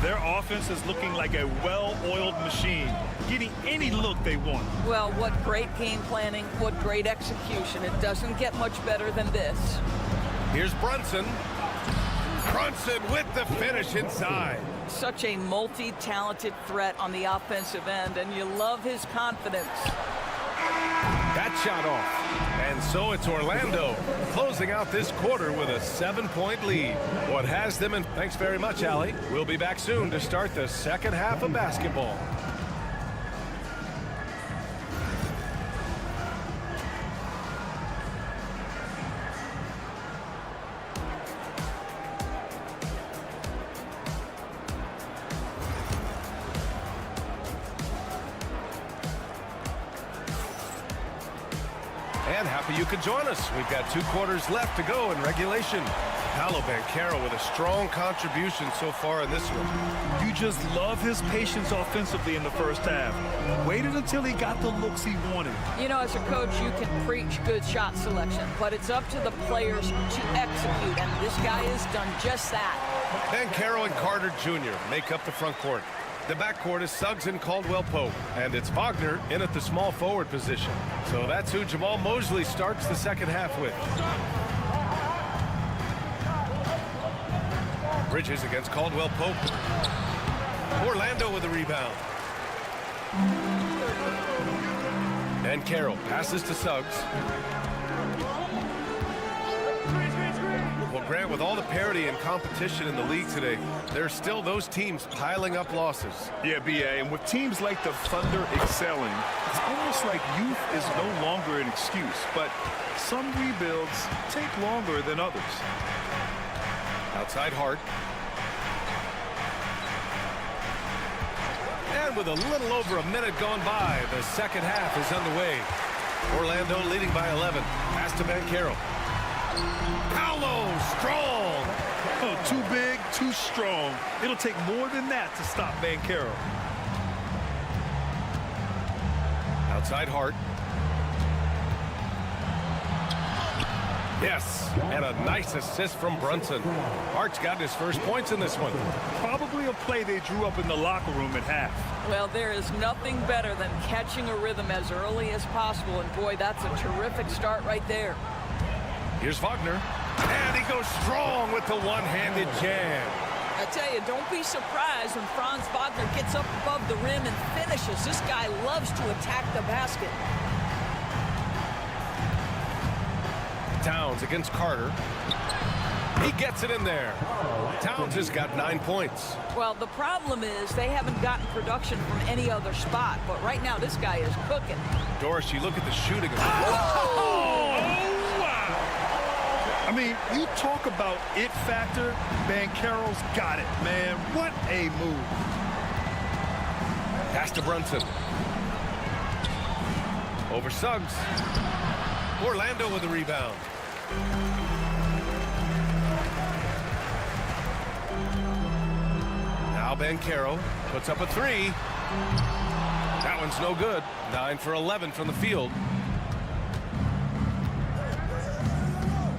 Their offense is looking like a well-oiled machine, getting any look they want. Well, what great game planning, what great execution. It doesn't get much better than this. Here's Brunson. Brunson with the finish inside. Such a multi-talented threat on the offensive end, and you love his confidence. That shot off. And so it's Orlando closing out this quarter with a 7-point lead. What has them in... Thanks very much, Allie. We'll be back soon to start the second half of basketball. And happy you could join us. We've got 2 quarters left to go in regulation. Paolo Banchero with a strong contribution so far in this one. You just love his patience offensively in the first half. Waited until he got the looks he wanted. You know, as a coach, you can preach good shot selection, but it's up to the players to execute, and this guy has done just that. Banchero and Carter Jr. make up the front court. The backcourt is Suggs and Caldwell Pope, and it's Wagner in at the small forward position. So that's who Jamal Mosley starts the second half with. Bridges against Caldwell Pope. Orlando with the rebound. And Carroll passes to Suggs. Well, Grant, with all the parity and competition in the league today, there's still those teams piling up losses. Yeah, B.A., and with teams like the Thunder excelling, it's almost like youth is no longer an excuse, but some rebuilds take longer than others. Outside Hart. And with a little over a minute gone by, the second half is underway. Orlando leading by 11. Pass to Banchero. Paolo, strong. Oh, too big, too strong. It'll take more than that to stop Banchero. Outside Hart. Yes, and a nice assist from Brunson. Hart's got his first points in this one. Probably a play they drew up in the locker room at half. Well, there is nothing better than catching a rhythm as early as possible, and boy, that's a terrific start right there. Here's Wagner, and he goes strong with the one-handed jam. I tell you, don't be surprised when Franz Wagner gets up above the rim and finishes. This guy loves to attack the basket. Towns against Carter. He gets it in there. Towns has got 9 points. Well, the problem is they haven't gotten production from any other spot, but right now this guy is cooking. Doris, you look at the shooting. I mean, you talk about it factor, Banchero's got it, man. What a move. Pass to Brunson. Over Suggs. Orlando with the rebound. Now Banchero puts up a 3. That one's no good. 9 for 11 from the field.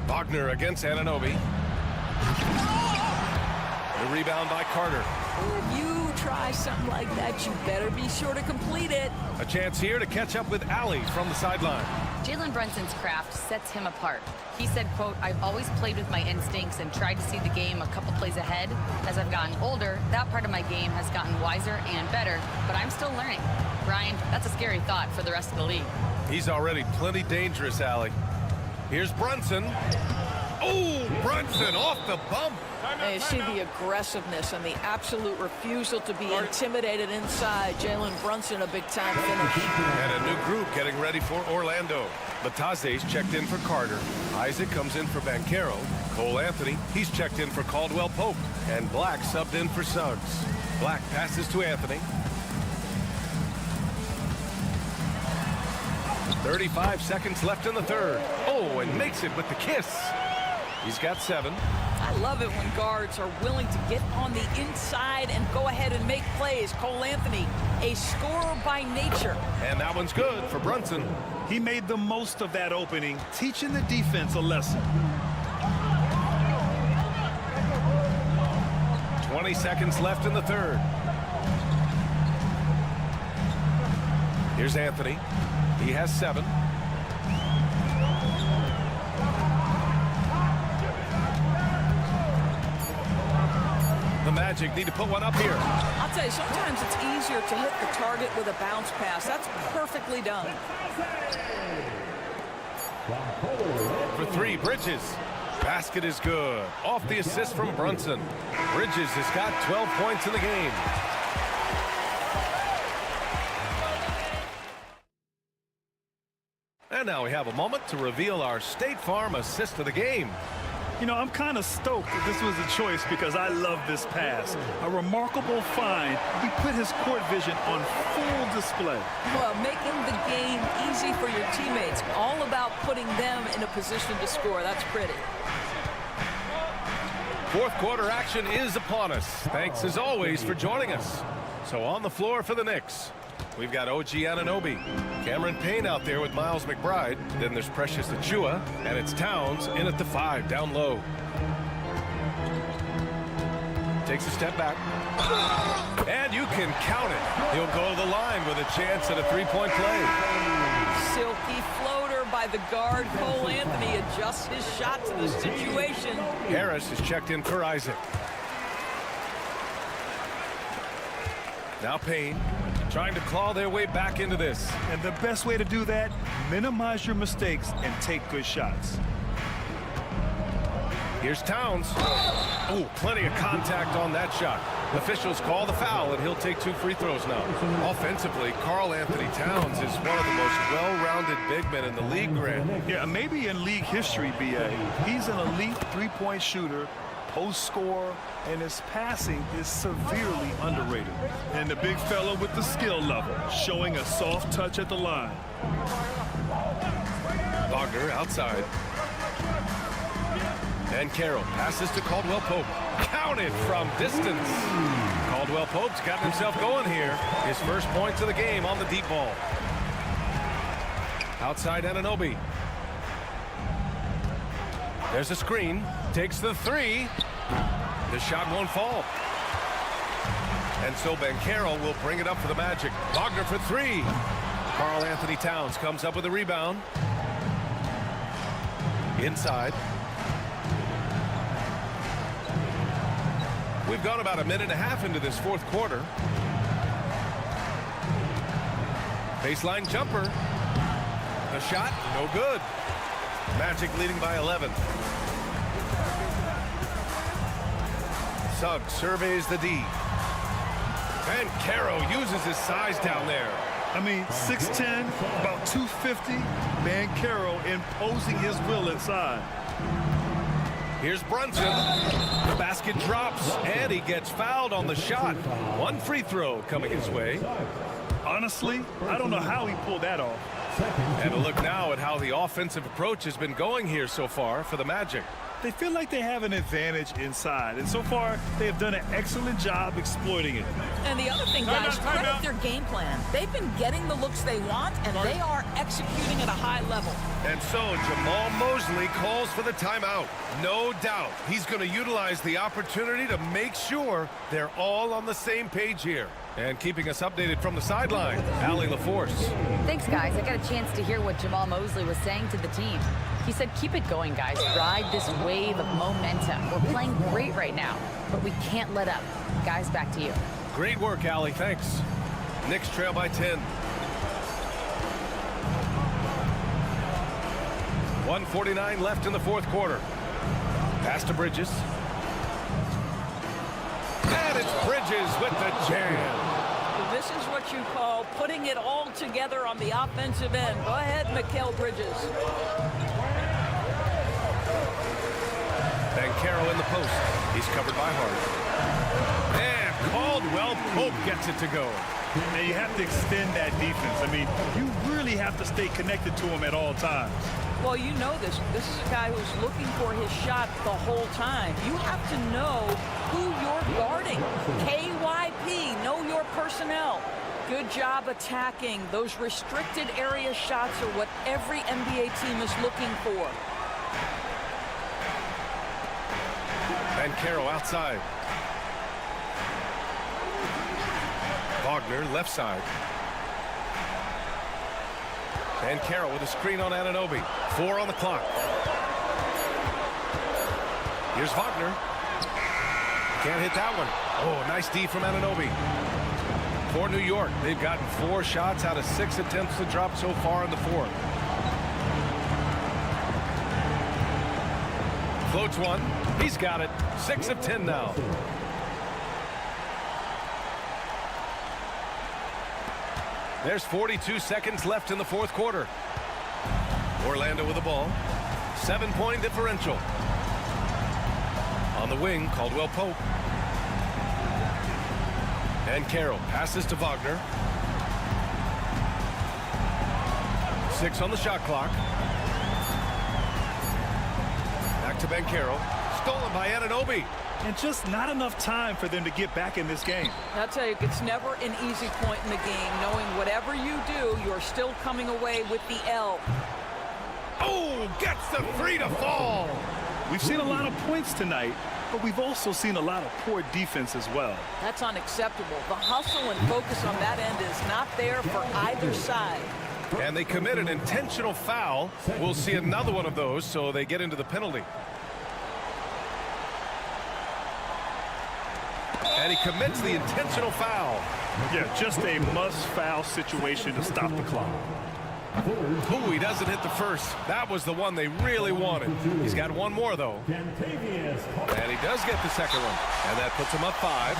Wagner against Anunoby. The rebound by Carter. If you try something like that, you better be sure to complete it. A chance here to catch up with Allie from the sideline. Jalen Brunson's craft sets him apart. He said, quote, "I've always played with my instincts and tried to see the game a couple plays ahead. As I've gotten older, that part of my game has gotten wiser and better, but I'm still learning." Brian, that's a scary thought for the rest of the league. He's already plenty dangerous, Allie. Here's Brunson. Oh, Brunson off the bump. And you see the aggressiveness and the absolute refusal to be intimidated inside. Jalen Brunson, a big-time finish. And a new group getting ready for Orlando. Bataze's checked in for Carter. Isaac comes in for Banchero. Cole Anthony, he's checked in for Caldwell Pope. And Black subbed in for Suggs. Black passes to Anthony. 35 seconds left in the third. Oh, and makes it with the kiss. He's got 7. I love it when guards are willing to get on the inside and go ahead and make plays. Cole Anthony, a scorer by nature. And that one's good for Brunson. He made the most of that opening, teaching the defense a lesson. 20 seconds left in the third. Here's Anthony. He has 7. Magic need to put one up here. I'll tell you, sometimes it's easier to hit the target with a bounce pass. That's perfectly done. For three, Bridges. Basket is good. Off the assist from Brunson. Bridges has got 12 points in the game. And now we have a moment to reveal our State Farm assist of the game. You know, I'm kind of stoked that this was a choice because I love this pass. A remarkable find. He put his court vision on full display. Well, making the game easy for your teammates. All about putting them in a position to score. That's pretty. Fourth quarter action is upon us. Thanks as always for joining us. So on the floor for the Knicks, we've got OG Anunoby, Cameron Payne out there with Miles McBride. Then there's Precious Achiuwa, and it's Towns in at the 5 down low. Takes a step back. And you can count it. He'll go to the line with a chance at a three-point play. Silky floater by the guard. Cole Anthony adjusts his shot to the situation. Harris is checked in for Isaac. Now Payne trying to claw their way back into this. And the best way to do that, minimize your mistakes and take good shots. Here's Towns. Oh, plenty of contact on that shot. Officials call the foul, and he'll take 2 free throws now. Offensively, Karl Anthony Towns is one of the most well-rounded big men in the league, Grant. Yeah, maybe in league history, B.A. He's an elite three-point shooter, post scorer, and his passing is severely underrated. And the big fella with the skill level, showing a soft touch at the line. Wagner outside. And Carroll passes to Caldwell Pope. Counted from distance. Caldwell Pope's got himself going here. His first points of the game on the deep ball. Outside Anunoby. There's a screen. Takes the 3. The shot won't fall. And so Banchero will bring it up for the Magic. Wagner for 3. Karl Anthony Towns comes up with a rebound. Inside. We've gone about a minute and a half into this fourth quarter. Baseline jumper. The shot, no good. Magic leading by 11. Suggs surveys the D. And Caro uses his size down there. I mean, 6'10", about 250. Banchero imposing his will inside. Here's Brunson. The basket drops, and he gets fouled on the shot. 1 free throw coming his way. Honestly, I don't know how he pulled that off. And a look now at how the offensive approach has been going here so far for the Magic. They feel like they have an advantage inside, and so far they have done an excellent job exploiting it. And the other thing, guys, credit their game plan. They've been getting the looks they want, and they are executing at a high level. And so Jamal Mosley calls for the timeout. No doubt he's going to utilize the opportunity to make sure they're all on the same page here. And keeping us updated from the sideline, Allie LaForce. Thanks, guys. I got a chance to hear what Jamal Mosley was saying to the team. He said, keep it going, guys. Ride this wave of momentum. We're playing great right now, but we can't let up. Guys, back to you. Great work, Allie. Thanks. Knicks trail by 10. 1:49 left in the fourth quarter. Pass to Bridges. And it's Bridges with the jam. This is what you call putting it all together on the offensive end. Go ahead, Mikal Bridges. Banchero in the post. He's covered by Hart. And Caldwell Pope gets it to go. And you have to extend that defense. I mean, you really have to stay connected to him at all times. Well, you know this. This is a guy who's looking for his shot the whole time. You have to know who you're guarding. KYP, know your personnel. Good job attacking. Those restricted area shots are what every NBA team is looking for. Banchero outside. Wagner left side. And Carroll with a screen on Anunoby. 4 on the clock. Here's Wagner. Can't hit that one. Oh, nice D from Anunoby. For New York, they've gotten 4 shots out of 6 attempts to drop so far in the fourth. Floats one. He's got it. 6 of 10 now. There's 42 seconds left in the fourth quarter. Orlando with the ball. 7-point differential. On the wing, Caldwell Pope. And Carroll passes to Wagner. 6 on the shot clock. Back to Banchero. Stolen by Anunoby. And just not enough time for them to get back in this game. I'll tell you, it's never an easy point in the game, knowing whatever you do, you're still coming away with the L. Oh, gets the 3 to fall. We've seen a lot of points tonight, but we've also seen a lot of poor defense as well. That's unacceptable. The hustle and focus on that end is not there for either side. And they commit an intentional foul. We'll see another one of those, so they get into the penalty. And he commits the intentional foul. Yeah, just a must-foul situation to stop the clock. Ooh, he doesn't hit the first. That was the one they really wanted. He's got one more, though. And he does get the second one. And that puts him up 5.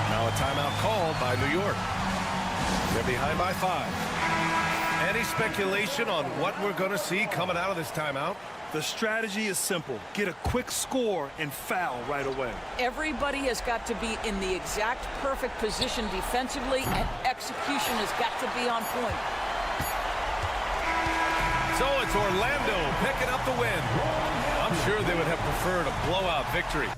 Now a timeout called by New York. They're behind by 5. Any speculation on what we're going to see coming out of this timeout? The strategy is simple. Get a quick score and foul right away. Everybody has got to be in the exact perfect position defensively, and execution has got to be on point. So it's Orlando picking up the win. I'm sure they would have preferred a blowout victory.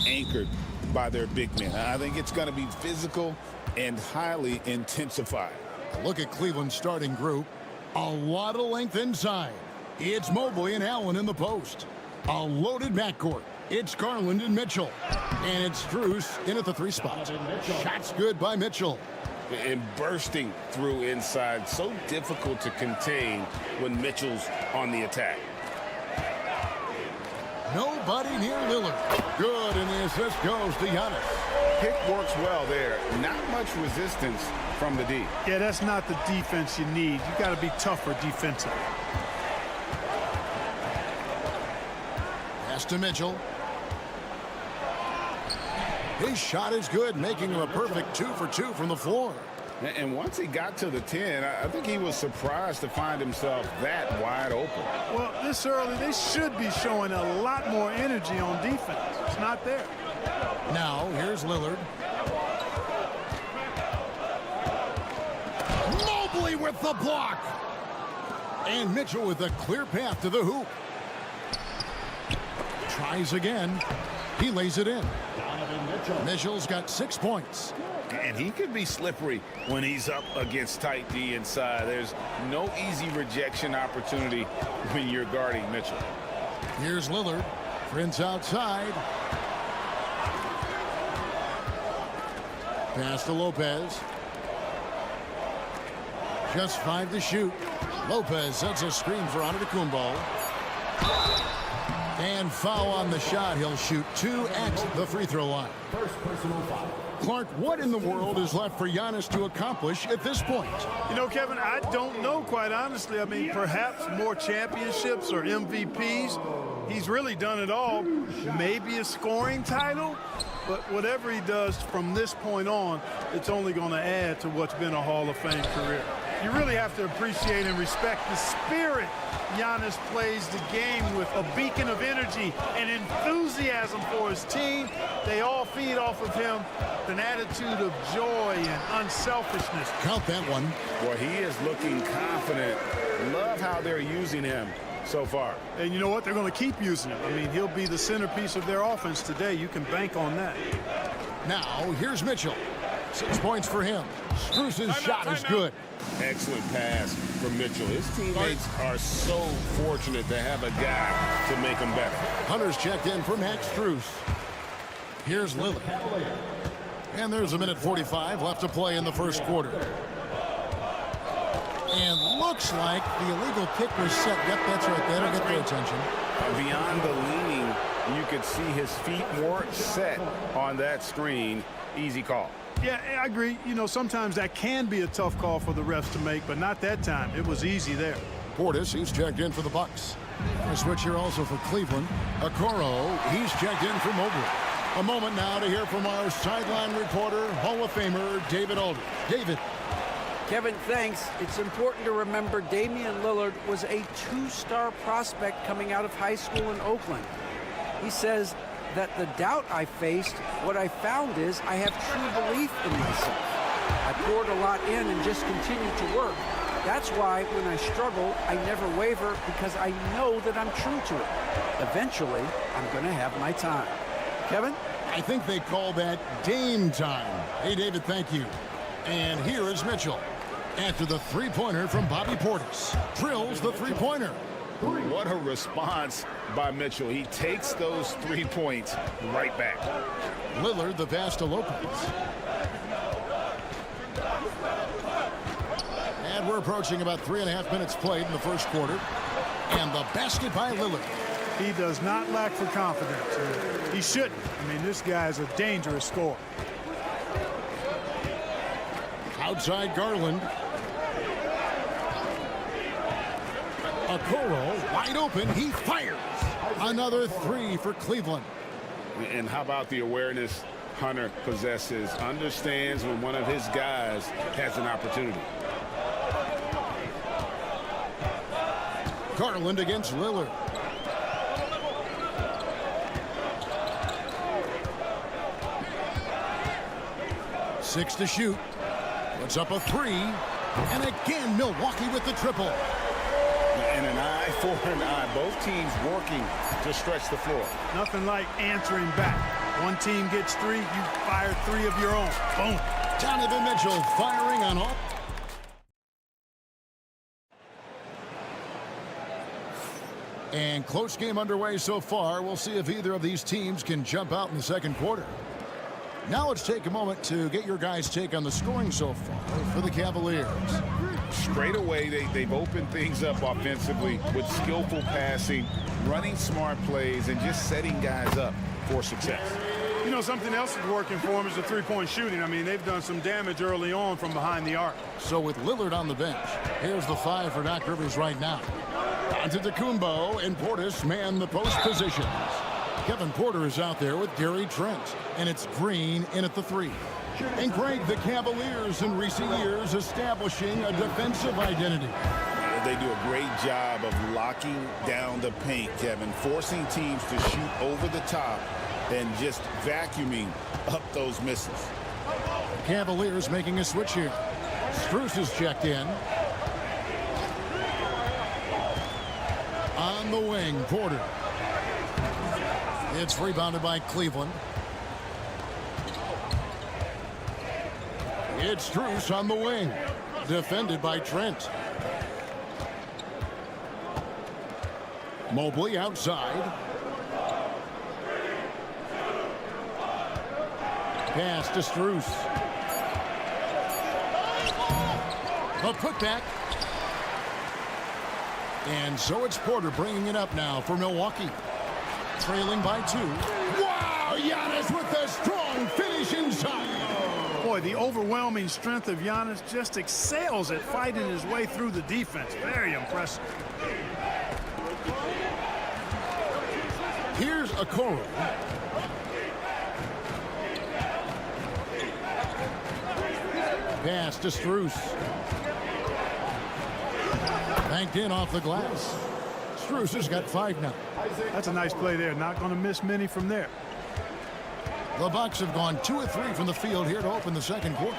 Anchored by their big men. I think it's going to be physical and highly intensified. Look at Cleveland's starting group. A lot of length inside. It's Mobley and Allen in the post. A loaded backcourt. It's Garland and Mitchell. And it's Strus in at the 3 spot. Shots good by Mitchell. And bursting through inside. So difficult to contain when Mitchell's on the attack. Nobody near Lillard. Good, and the assist goes to Giannis. Pick works well there. Not much resistance from the D. Yeah, that's not the defense you need. You got to be tougher defensively. Pass to Mitchell. His shot is good, making him a perfect 2 for 2 from the floor. And once he got to the 10, I think he was surprised to find himself that wide open. Well, this early, they should be showing a lot more energy on defense. It's not there. Now, here's Lillard. Mobley with the block. And Mitchell with a clear path to the hoop. Tries again. He lays it in. Mitchell's got 6 points. And he could be slippery when he's up against tight D inside. There's no easy rejection opportunity when you're guarding Mitchell. Here's Lillard. Prince outside. Pass to Lopez. Just 5 to shoot. Lopez sets a screen for Antetokounmpo. And foul on the shot. He'll shoot 2 at the free throw line. First personal foul. Clark, what in the world is left for Giannis to accomplish at this point? You know, Kevin, I don't know, quite honestly. I mean, perhaps more championships or MVPs. He's really done it all. Maybe a scoring title. But whatever he does from this point on, it's only going to add to what's been a Hall of Fame career. You really have to appreciate and respect the spirit Giannis plays the game with, a beacon of energy and enthusiasm for his team. They all feed off of him, an attitude of joy and unselfishness. Count that one. Boy, he is looking confident. Love how they're using him so far. And you know what? They're going to keep using him. I mean, he'll be the centerpiece of their offense today. You can bank on that. Now, here's Mitchell. 6 points for him. Strus's shot is good. Excellent pass from Mitchell. His teammates are so fortunate to have a guy to make them better. Hunter's checked in for Max Strus. Here's Lillard. And there's 1:45 left to play in the first quarter. And looks like the illegal kick was set. Yep, that's right. That'll get their attention. Beyond the leaning, you could see his feet weren't set on that screen. Easy call. Yeah, I agree. You know, sometimes that can be a tough call for the refs to make, but not that time. It was easy there. Portis, he's checked in for the Bucks. A switch here also for Cleveland. Okoro, he's checked in for Mobley. A moment now to hear from our sideline reporter, Hall of Famer David Aldridge. David. Kevin, thanks. It's important to remember Damian Lillard was a 2-star prospect coming out of high school in Oakland. He says that the doubt I faced, what I found is I have true belief in myself. I poured a lot in and just continued to work. That's why when I struggle, I never waver because I know that I'm true to it. Eventually, I'm going to have my time. Kevin? I think they call that Dame time. Hey, David, thank you. And here is Mitchell. After the three-pointer from Bobby Portis. Drills the three-pointer. What a response by Mitchell. He takes those 3 points right back. Lillard the pass to Lopez. And we're approaching about 3.5 minutes played in the first quarter. And the basket by Lillard. He does not lack for confidence. He shouldn't. I mean, this guy's a dangerous scorer. Outside Garland. Okoro wide open. He fires. Another 3 for Cleveland. And how about the awareness Hunter possesses? Understands when one of his guys has an opportunity. Garland against Lillard. Six to shoot. Puts up a 3. And again, Milwaukee with the triple. And an eye for an eye. Both teams working to stretch the floor. Nothing like answering back. One team gets 3, you fire 3 of your own. Boom. Donovan Mitchell firing on all. And close game underway so far. We'll see if either of these teams can jump out in the second quarter. Now let's take a moment to get your guys' take on the scoring so far for the Cavaliers. Straight away, they've opened things up offensively with skillful passing, running smart plays, and just setting guys up for success. You know, something else that's working for them is the three-point shooting. I mean, they've done some damage early on from behind the arc. So with Lillard on the bench, here's the 5 for Doc Rivers right now. Antetokounmpo and Portis man the post positions. Kevin Porter is out there with Gary Trent, and it's Green in at the 3. And Greg, the Cavaliers in recent years establishing a defensive identity. They do a great job of locking down the paint, Kevin, forcing teams to shoot over the top and just vacuuming up those misses. Cavaliers making a switch here. Strus is checked in. On the wing, Porter. It's rebounded by Cleveland. It's Strus on the wing. Defended by Trent. Mobley outside. Pass to Strus. A putback. And so it's Porter bringing it up now for Milwaukee. Trailing by 2. Wow! Giannis with a strong finish inside. Boy, the overwhelming strength of Giannis just excels at fighting his way through the defense. Very impressive. Here's Okoro. Pass to Strus. Banked in off the glass. Strus has got 5 now. That's a nice play there. Not going to miss many from there. The Bucks have gone 2 of 3 from the field here to open the second quarter.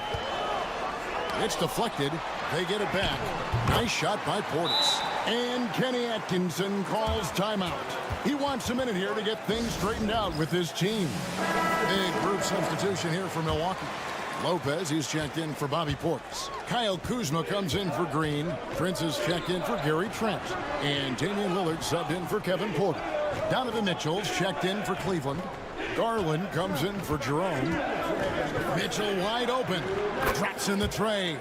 It's deflected. They get it back. Nice shot by Portis. And Kenny Atkinson calls timeout. He wants a minute here to get things straightened out with his team. Big group substitution here for Milwaukee. Lopez, he's checked in for Bobby Portis. Kyle Kuzma comes in for Green. Prince is checked in for Gary Trent. And Damian Lillard subbed in for Kevin Porter. Donovan Mitchell's checked in for Cleveland. Garland comes in for Jerome. Mitchell wide open. Drops in the tray.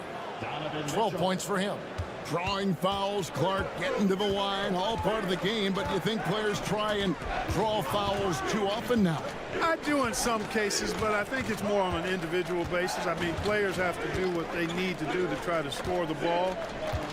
12 points for him. Drawing fouls, Clark getting to the line, all part of the game, but you think players try and draw fouls too often now? I do in some cases, but I think it's more on an individual basis. I mean, players have to do what they need to do to try to score the ball.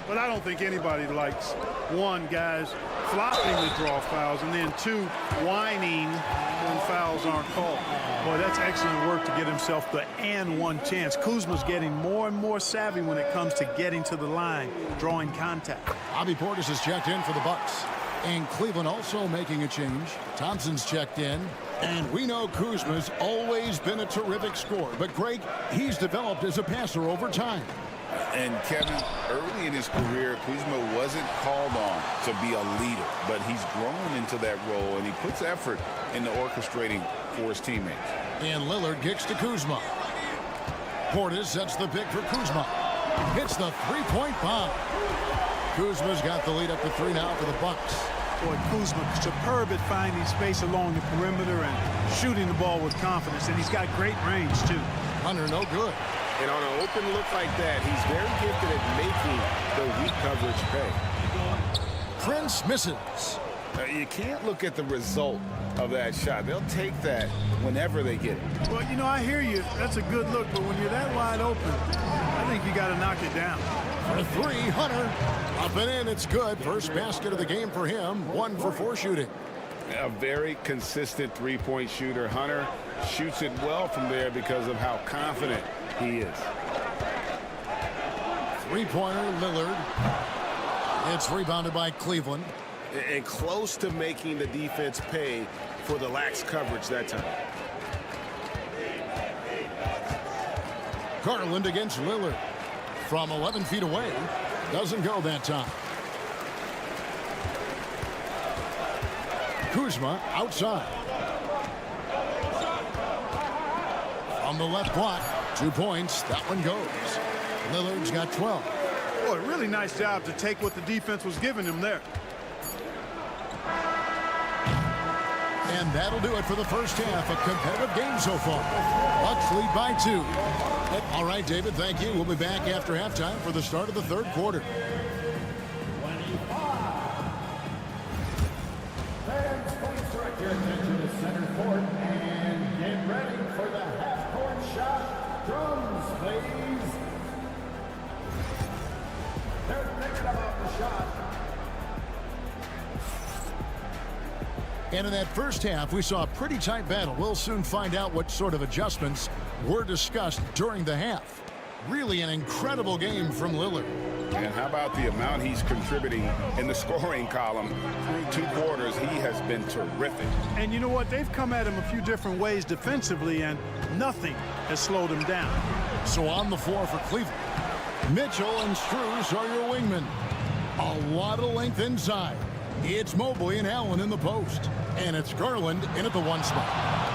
But I don't think anybody likes, 1, guys flopping to draw fouls, and then 2, whining when fouls aren't called. Boy, that's excellent work to get himself the and 1 chance. Kuzma's getting more and more savvy when it comes to getting to the line, drawing contact. Bobby Portis is checked in for the Bucks. And Cleveland also making a change. Thompson's checked in. And we know Kuzma's always been a terrific scorer. But, Greg, he's developed as a passer over time. And, Kevin, early in his career, Kuzma wasn't called on to be a leader. But he's grown into that role, and he puts effort into orchestrating for his teammates. And Lillard kicks to Kuzma. Portis sets the pick for Kuzma. Hits the three-point bomb. Kuzma's got the lead up to 3 now for the Bucks. Boy, Kuzma superb at finding space along the perimeter and shooting the ball with confidence, and he's got great range, too. Hunter, no good. And on an open look like that, he's very gifted at making the weak coverage pay. Prince misses. You can't look at the result of that shot. They'll take that whenever they get it. Well, you know, I hear you. That's a good look, but when you're that wide open, I think you got to knock it down. For 3, Hunter. Up and in, it's good. First basket of the game for him. 1 for 4 shooting. A very consistent three-point shooter. Hunter shoots it well from there because of how confident he is. 3-pointer, Lillard. It's rebounded by Cleveland. And close to making the defense pay for the lax coverage that time. Garland against Lillard. From 11 feet away. Doesn't go that time. Kuzma outside. On the left block. 2 points. That one goes. Lillard's got 12. Boy, really nice job to take what the defense was giving him there. And that'll do it for the first half. A competitive game so far. Bucks lead by 2. All right, David, thank you. We'll be back after halftime for the start of the third quarter. Fans, please direct your attention to center court and get ready for the half-court shot. Drums, please. They're thinking about the shot. And in that first half, we saw a pretty tight battle. We'll soon find out what sort of adjustments were discussed during the half. Really an incredible game from Lillard. And how about the amount he's contributing in the scoring column? Through 2 quarters, he has been terrific. And you know what? They've come at him a few different ways defensively, and nothing has slowed him down. So on the floor for Cleveland, Mitchell and Strus are your wingmen. A lot of length inside. It's Mobley and Allen in the post. And it's Garland in at the 1 spot.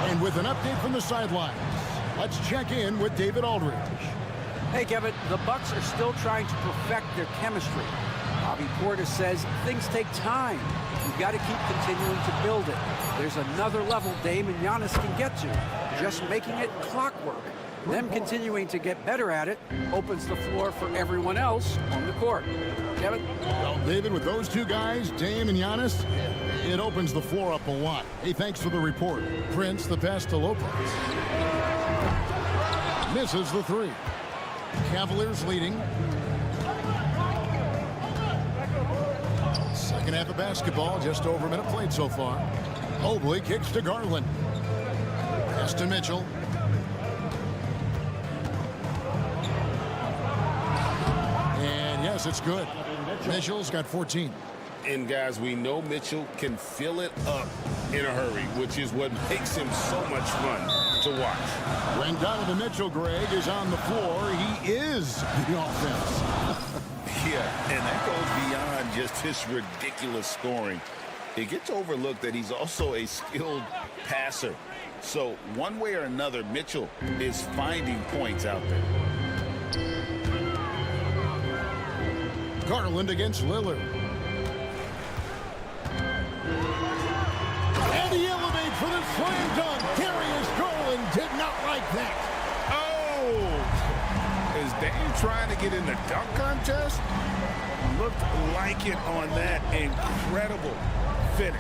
And with an update from the sidelines, let's check in with David Aldridge. Hey, Kevin, the Bucks are still trying to perfect their chemistry. Bobby Portis says things take time. You've got to keep continuing to build it. There's another level Dame and Giannis can get to, just making it clockwork. Them continuing to get better at it opens the floor for everyone else on the court. Kevin? Well, David, with those 2 guys, Dame and Giannis, it opens the floor up a lot. Hey, thanks for the report. Prince, the pass to Lopez. Misses the 3. Cavaliers leading. Second half of basketball, just over a minute played so far. Mobley kicks to Garland. Pass to Mitchell. And yes, it's good. Mitchell's got 14. And guys, we know Mitchell can fill it up in a hurry, which is what makes him so much fun to watch. When Donovan Mitchell, Greg, is on the floor, he is the offense. Yeah, and that goes beyond just his ridiculous scoring. It gets overlooked that he's also a skilled passer. So one way or another, Mitchell is finding points out there. Garland against Lillard. And he elevates for the slam dunk. Darius Garland did not like that. Oh! Is Dame trying to get in the dunk contest? Looked like it on that incredible finish.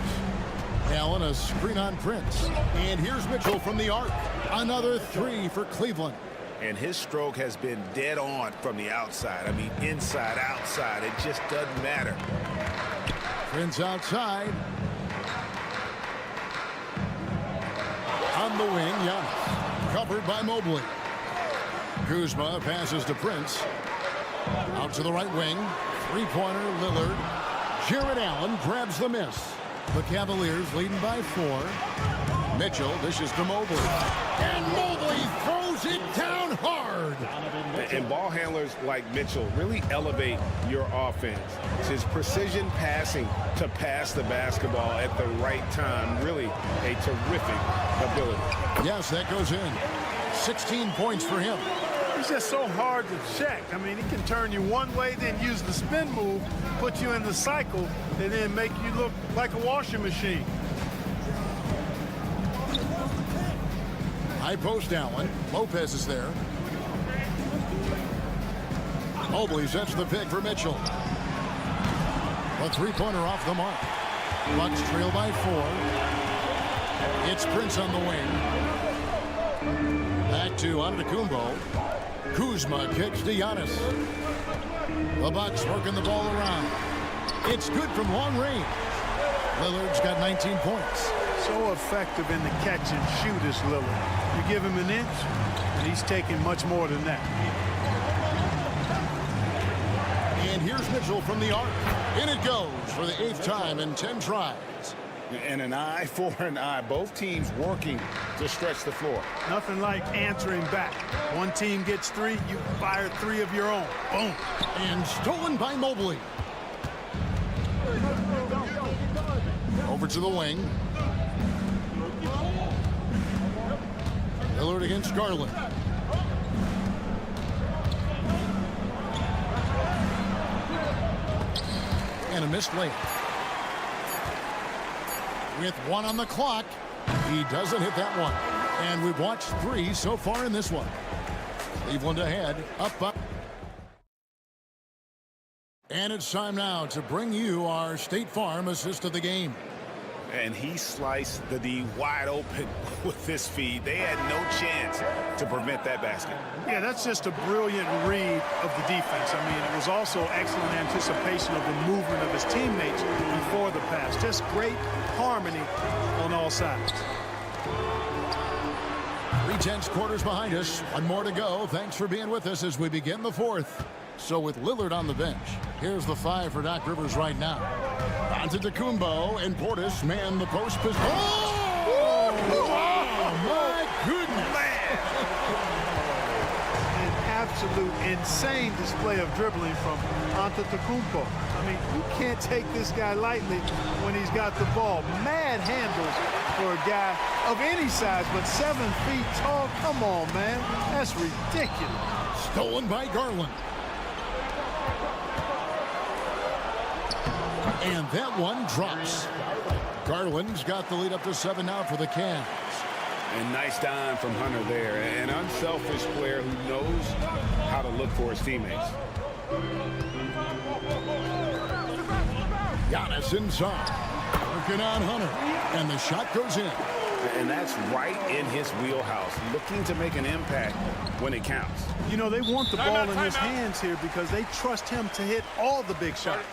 Allen, a screen on Prince. And here's Mitchell from the arc. Another 3 for Cleveland. And his stroke has been dead on from the outside. I mean, inside, outside. It just doesn't matter. Prince outside. On the wing, Giannis. Covered by Mobley. Kuzma passes to Prince. Out to the right wing. 3-pointer, Lillard. Jared Allen grabs the miss. The Cavaliers leading by 4. Mitchell dishes to Mobley. And Mobley throws it down hard. And ball handlers like Mitchell really elevate your offense. It's his precision passing to pass the basketball at the right time. Really a terrific ability. Yes, that goes in. 16 points for him. He's just so hard to check. I mean, he can turn you one way, then use the spin move, put you in the cycle, and then make you look like a washing machine. High post Allen. Lopez is there. Mobley sets the pick for Mitchell. A 3-pointer off the mark. Bucks trail by 4. It's Prince on the wing. Back to Antetokounmpo. Kuzma kicks to Giannis. The Bucks working the ball around. It's good from long range. Lillard's got 19 points. So effective in the catch and shoot is Lillard. You give him an inch, and he's taking much more than that. And here's Mitchell from the arc. In it goes for the 8th time in 10 tries. And an eye for an eye. Both teams working to stretch the floor. Nothing like answering back. One team gets 3, you fire 3 of your own. Boom. And stolen by Mobley. Over to the wing. Lillard against Garland. and a missed layup. With 1 on the clock, he doesn't hit that one. And we've watched 3 so far in this one. Cleveland ahead, up by. And it's time now to bring you our State Farm assist of the game. And he sliced the D wide open with this feed. They had no chance to prevent that basket. Yeah, that's just a brilliant read of the defense. I mean, it was also excellent anticipation of the movement of his teammates before the pass. Just great harmony on all sides. 3/10 quarters behind us. 1 more to go. Thanks for being with us as we begin the 4th. So with Lillard on the bench, here's the 5 for Doc Rivers right now. Antetokounmpo and Portis man the post position. Oh! My goodness! An absolute insane display of dribbling from Antetokounmpo. I mean, you can't take this guy lightly when he's got the ball. Mad handles for a guy of any size, but 7 feet tall. Come on, man. That's ridiculous. Stolen by Garland. And that one drops. Garland's got the lead up to 7 now for the Cavs. And nice dime from Hunter there. An unselfish player who knows how to look for his teammates. Giannis inside. Working on Hunter. And the shot goes in. And that's right in his wheelhouse. Looking to make an impact when it counts. You know, they want the ball in his hands here because they trust him to hit all the big shots.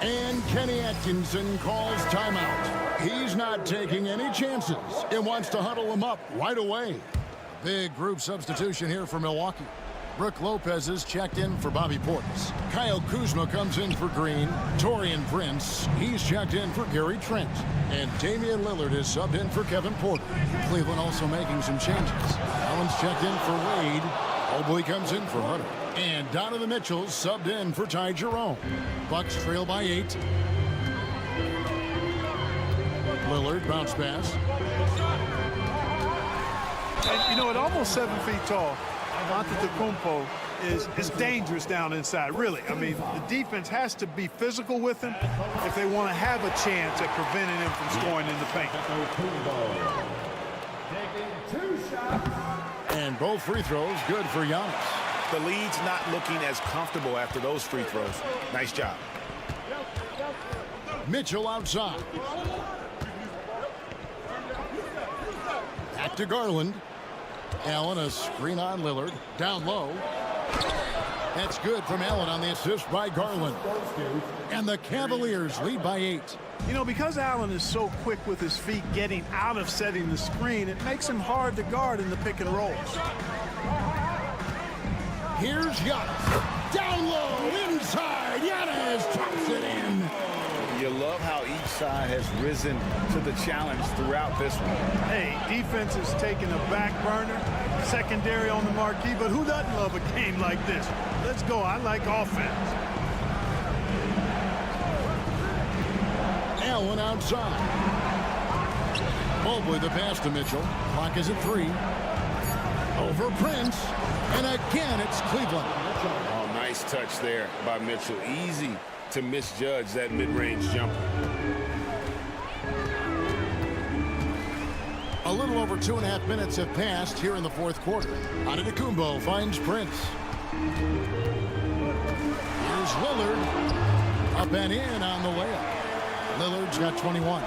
And Kenny Atkinson calls timeout. He's not taking any chances and wants to huddle him up right away. Big group substitution here for Milwaukee. Brook Lopez is checked in for Bobby Portis. Kyle Kuzma comes in for Green. Taurean Prince, he's checked in for Gary Trent. And Damian Lillard is subbed in for Kevin Porter. Cleveland also making some changes. Allen's checked in for Wade. Mobley comes in for Hunter. And Donovan Mitchell subbed in for Ty Jerome. Bucks trail by 8. Lillard bounce pass. And, you know, at almost 7 feet tall, Antetokounmpo is dangerous down inside, really. I mean, the defense has to be physical with him if they want to have a chance at preventing him from scoring in the paint. And both free throws good for Giannis. The lead's not looking as comfortable after those free throws. Nice job. Mitchell outside. Back to Garland. Allen, a screen on Lillard. Down low. That's good from Allen on the assist by Garland. And the Cavaliers lead by 8. You know, because Allen is so quick with his feet getting out of setting the screen, it makes him hard to guard in the pick and rolls. Here's Giannis. Down low, inside. Giannis drops it in. You love how each side has risen to the challenge throughout this one. Hey, defense is taking a back burner, secondary on the marquee, but who doesn't love a game like this? Let's go. I like offense. Allen outside. Mobley the pass to Mitchell. Clock is at 3. Over Prince. And again, it's Cleveland. Oh, nice touch there by Mitchell. Easy to misjudge that mid-range jumper. A little over 2.5 minutes have passed here in the 4th quarter. Antetokounmpo finds Prince. Here's Lillard. Up and in on the layup. Lillard's got 21.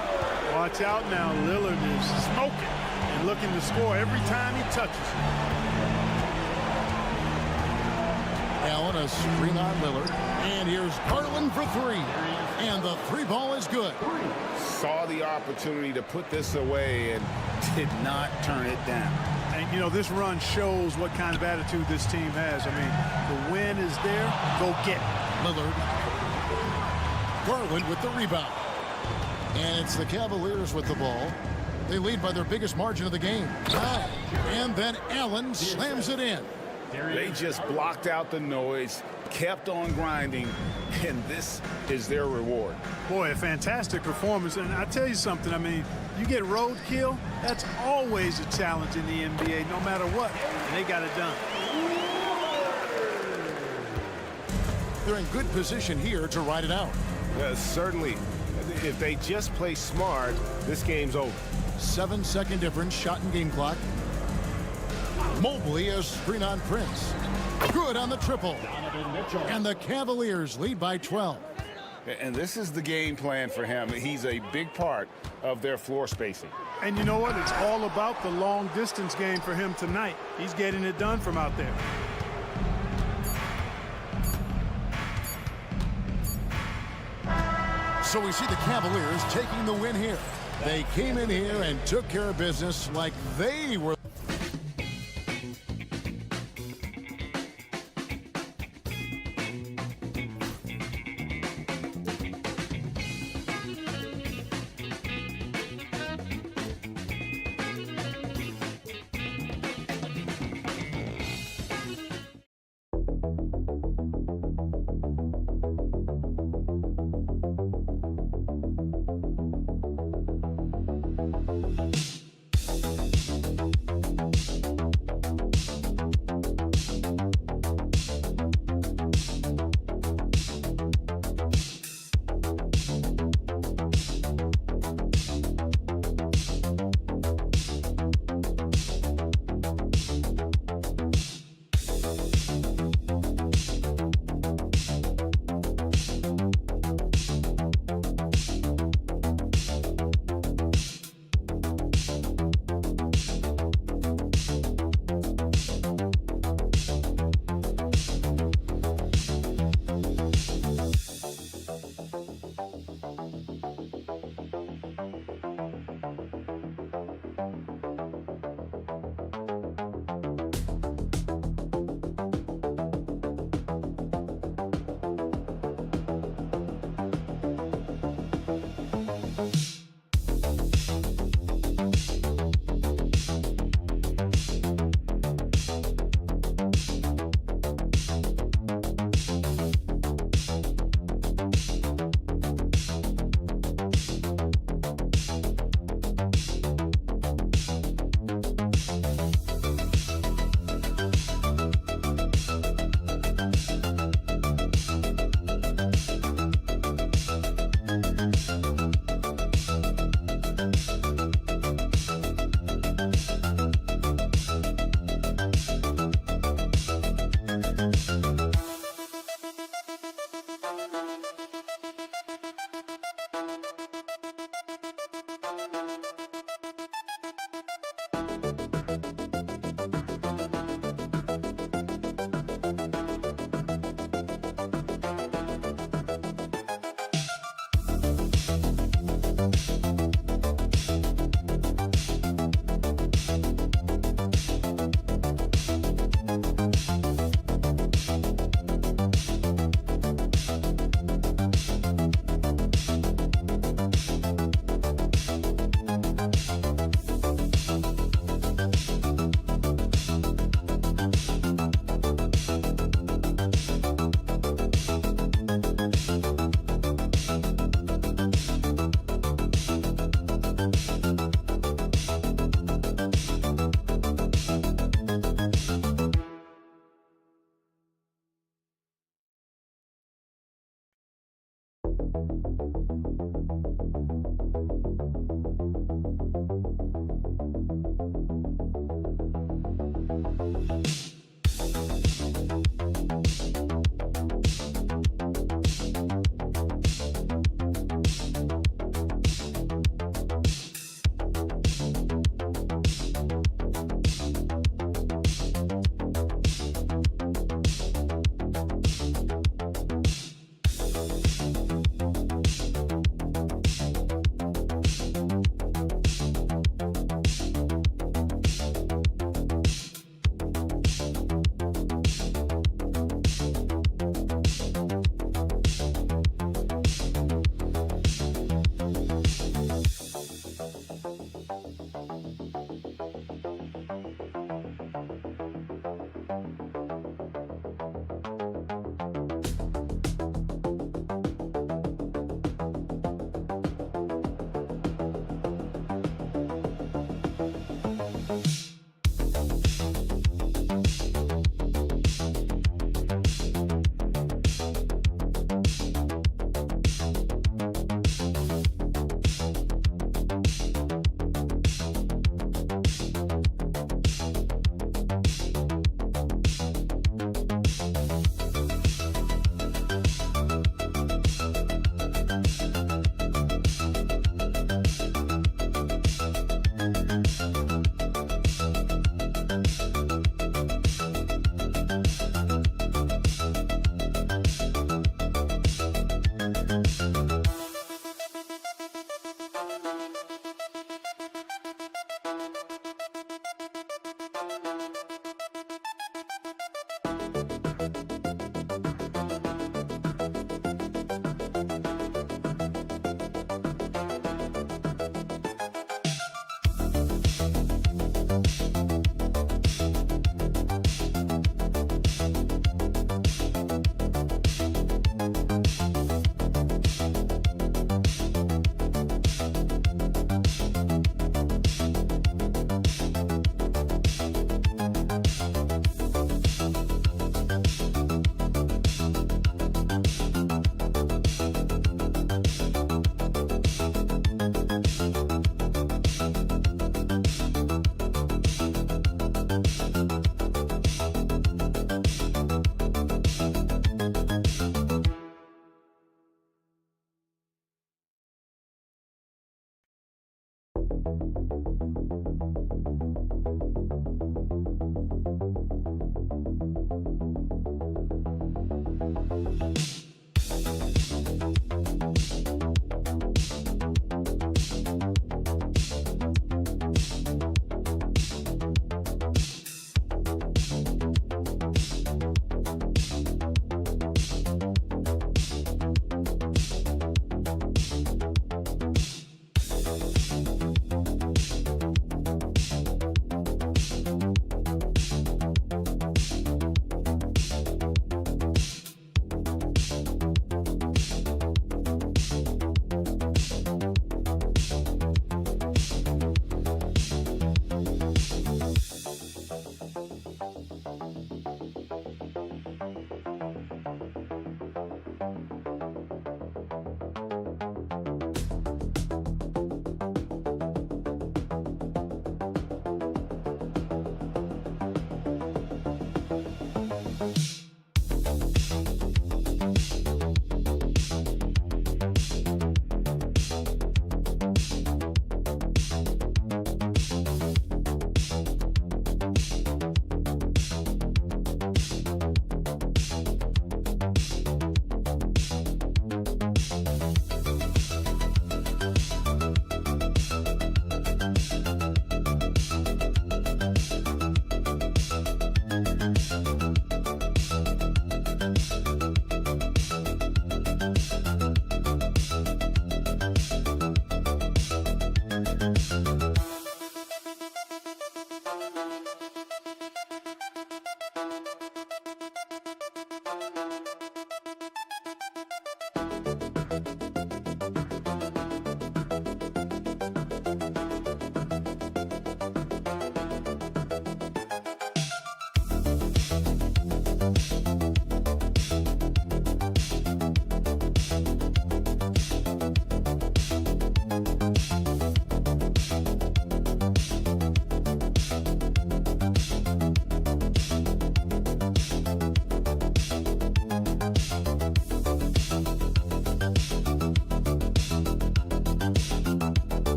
Watch out now. Lillard is smoking and looking to score every time he touches it. Allen, a screen on Lillard. And here's Garland for 3. And the 3 ball is good. Saw the opportunity to put this away and did not turn it down. And, you know, this run shows what kind of attitude this team has. I mean, the win is there. Go get it. Lillard. Garland with the rebound. And it's the Cavaliers with the ball. They lead by their biggest margin of the game. 9. And then Allen slams it in. They just blocked out the noise, kept on grinding, and this is their reward. Boy, a fantastic performance. And I tell you something, I mean, you get roadkill, that's always a challenge in the NBA, no matter what. And they got it done. They're in good position here to ride it out. Certainly. If they just play smart, this game's over. 7-second difference, shot and game clock. Mobley, a screen on Prince. Good on the triple. And the Cavaliers lead by 12. And this is the game plan for him. He's a big part of their floor spacing. And you know what? It's all about the long distance game for him tonight. He's getting it done from out there. So we see the Cavaliers taking the win here. They came in here and took care of business like they were.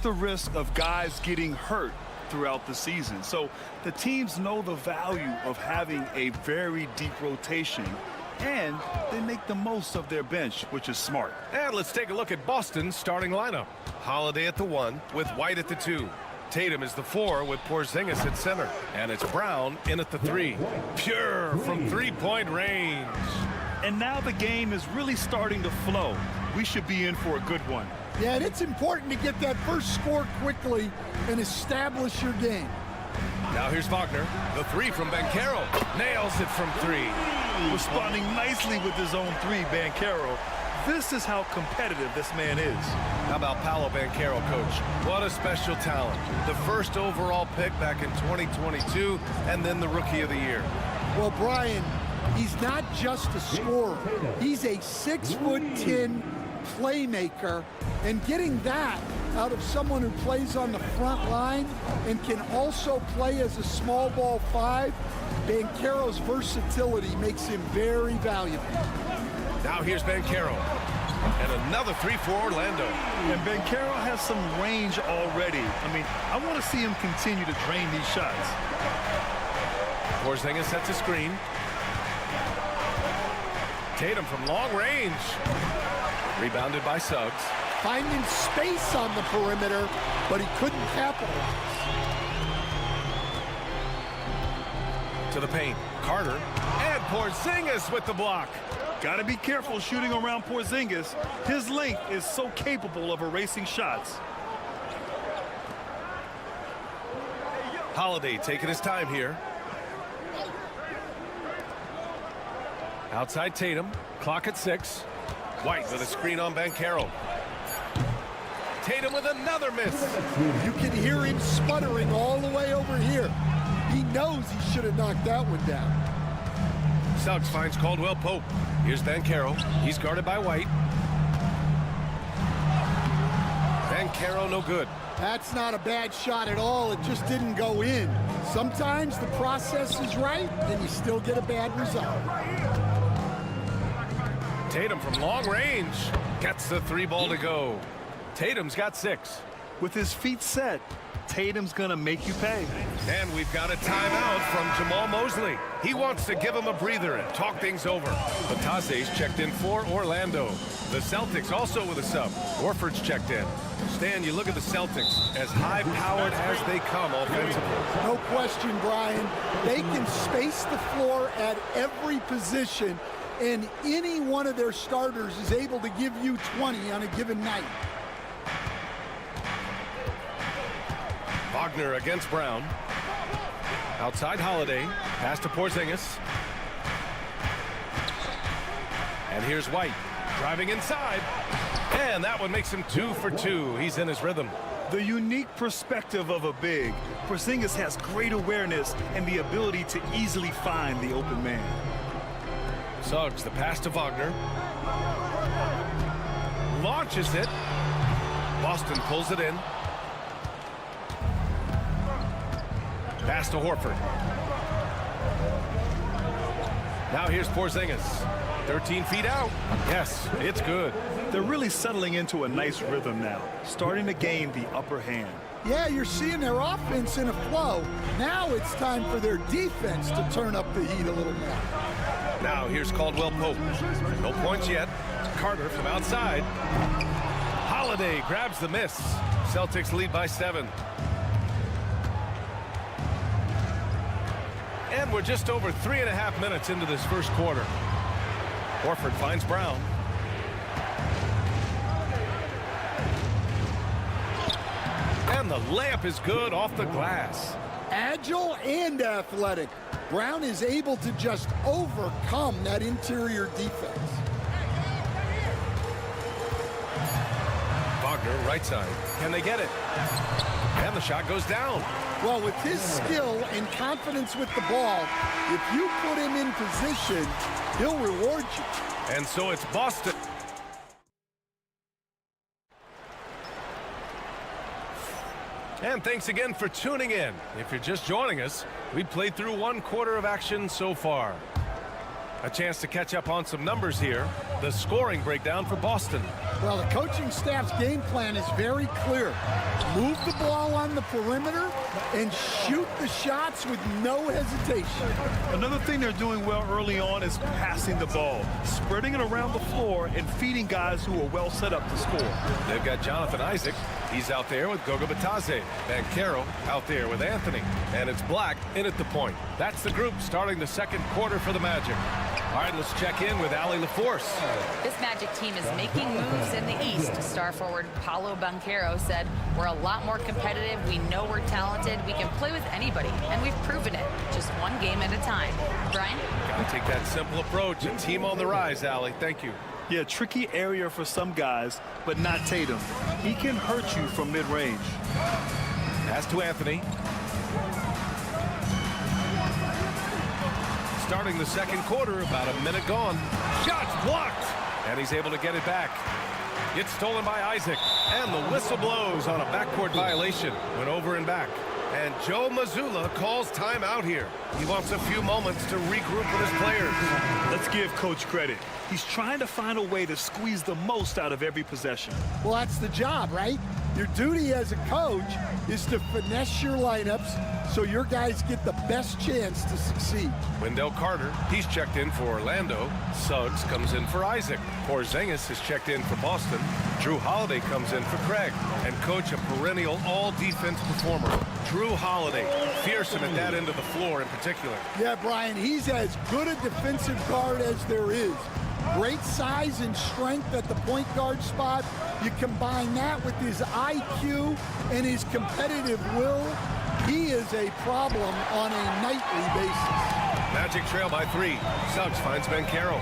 the risk of guys getting hurt throughout the season. So the teams know the value of having a very deep rotation, and they make the most of their bench, which is smart. And let's take a look at Boston's starting lineup. Holiday at the 1 with White at the 2. Tatum is the 4 with Porzingis at center. And it's Brown in at the 3. Pure from three-point range. And now the game is really starting to flow. We should be in for a good one. Yeah, and it's important to get that first score quickly and establish your game. Now here's Wagner. The 3 from Banchero. Nails it from 3. Responding nicely with his own 3, Banchero. This is how competitive this man is. How about Paolo Banchero, coach? What a special talent. The first overall pick back in 2022, and then the Rookie of the Year. Well, Brian, he's not just a scorer. He's a 6'10" playmaker, and getting that out of someone who plays on the front line and can also play as a small ball 5, Banchero's versatility makes him very valuable. Now here's Banchero. And another 3 for Orlando. And Banchero has some range already. I mean, I want to see him continue to drain these shots. Porzingis sets a screen. Tatum from long range. Rebounded by Suggs. Finding space on the perimeter, but he couldn't capitalize. To the paint. Carter. And Porzingis with the block. Got to be careful shooting around Porzingis. His length is so capable of erasing shots. Holiday taking his time here. Outside Tatum. Clock at 6. White with a screen on Banchero. Tatum with another miss. You can hear him sputtering all the way over here. He knows he should have knocked that one down. Suggs finds Caldwell Pope. Here's Banchero. He's guarded by White. Banchero no good. That's not a bad shot at all. It just didn't go in. Sometimes the process is right, and you still get a bad result. Tatum from long range gets the 3 ball to go. Tatum's got 6. With his feet set, Tatum's going to make you pay. And we've got a timeout from Jamal Mosley. He wants to give him a breather and talk things over. Batase's checked in for Orlando. The Celtics also with a sub. Horford's checked in. Stan, you look at the Celtics, as high-powered as they come offensively. No question, Brian. They can space the floor at every position, and any one of their starters is able to give you 20 on a given night. Wagner against Brown. Outside Holiday. Pass to Porzingis. And here's White. Driving inside. And that one makes him 2 for 2. He's in his rhythm. The unique perspective of a big. Porzingis has great awareness and the ability to easily find the open man. Suggs, the pass to Wagner. Launches it. Boston pulls it in. Pass to Horford. Now here's Porzingis. 13 feet out. Yes, it's good. They're really settling into a nice rhythm now, starting to gain the upper hand. Yeah, you're seeing their offense in a flow. Now it's time for their defense to turn up the heat a little more. Now here's Caldwell Pope. No points yet. Carter from outside. Holiday grabs the miss. Celtics lead by 7. And we're just over 3.5 minutes into this first quarter. Horford finds Brown. And the layup is good off the glass. Agile and athletic. Brown is able to just overcome that interior defense. Wagner, right side. Can they get it? And the shot goes down. Well, with his skill and confidence with the ball, if you put him in position, he'll reward you. And so it's Boston. And thanks again for tuning in. If you're just joining us, we played through 1 quarter of action so far. A chance to catch up on some numbers here. The scoring breakdown for Boston. Well, the coaching staff's game plan is very clear. Move the ball on the perimeter and shoot the shots with no hesitation. Another thing they're doing well early on is passing the ball, spreading it around the floor and feeding guys who are well set up to score. They've got Jonathan Isaac. He's out there with Goga Bitadze. Banchero out there with Anthony. And it's Black in at the point. That's the group starting the second quarter for the Magic. All right, let's check in with Allie LaForce. This Magic team is making moves in the East. Star forward Paolo Banchero said, "We're a lot more competitive. We know we're talented. We can play with anybody, and we've proven it. Just one game at a time." Brian? Got to take that simple approach. A team on the rise, Allie. Thank you. Yeah, tricky area for some guys, but not Tatum. He can hurt you from mid-range. Pass to Anthony. Starting the second quarter, about a minute gone. Shots blocked, and he's able to get it back. It's stolen by Isaac, and the whistle blows on a backcourt violation. Went over and back. And Joe Mazzulla calls timeout here. He wants a few moments to regroup with his players. Let's give Coach credit. He's trying to find a way to squeeze the most out of every possession. Well, that's the job, right? Your duty as a coach is to finesse your lineups so your guys get the best chance to succeed. Wendell Carter, he's checked in for Orlando. Suggs comes in for Isaac. Porzingis is checked in for Boston. Drew Holiday comes in for Craig. And coach, a perennial all-defense performer, Drew Holiday. Fearsome at that end of the floor in particular. Yeah, Brian, he's as good a defensive guard as there is. Great size and strength at the point guard spot. You combine that with his IQ and his competitive will, he is a problem on a nightly basis. Magic trail by 3. Suggs finds Banchero.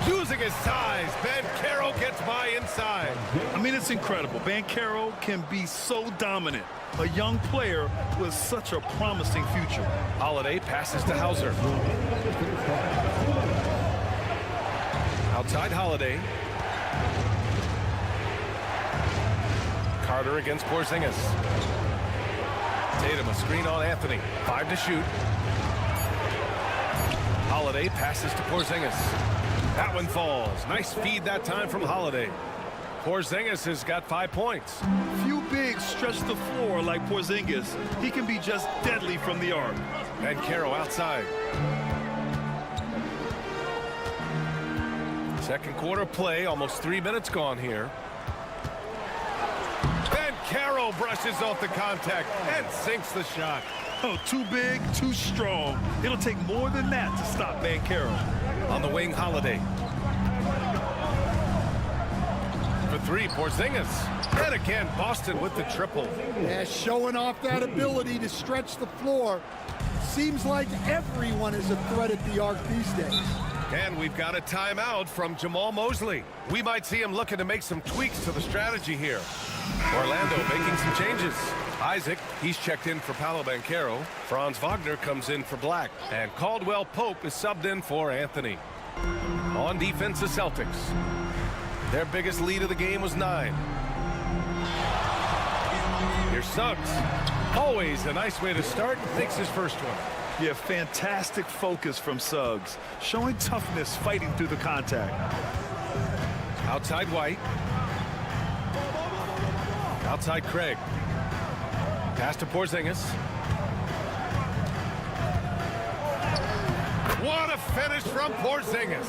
Using his size, Banchero gets by inside. I mean, it's incredible. Banchero can be so dominant. A young player with such a promising future. Holiday passes to Hauser. Outside Holiday. Carter against Porzingis. Tatum a screen on Anthony. 5 to shoot. Holiday passes to Porzingis. That one falls. Nice feed that time from Holiday. Porzingis has got 5 points. Few bigs stretch the floor like Porzingis. He can be just deadly from the arc. Banchero outside. Second quarter play, almost 3 minutes gone here. Banchero brushes off the contact and sinks the shot. Oh, too big, too strong. It'll take more than that to stop Banchero. On the wing, Holiday. For 3, Porzingis. And again, Boston with the triple. Yeah, showing off that ability to stretch the floor. Seems like everyone is a threat at the arc these days. And we've got a timeout from Jamal Mosley. We might see him looking to make some tweaks to the strategy here. Orlando making some changes. Isaac, he's checked in for Paolo Banchero. Franz Wagner comes in for Black. And Caldwell Pope is subbed in for Anthony. On defense, the Celtics. Their biggest lead of the game was 9. Here's Suggs. Always a nice way to start. Makes his first one. Yeah, fantastic focus from Suggs. Showing toughness, fighting through the contact. Outside White. Outside Craig. Pass to Porzingis. What a finish from Porzingis.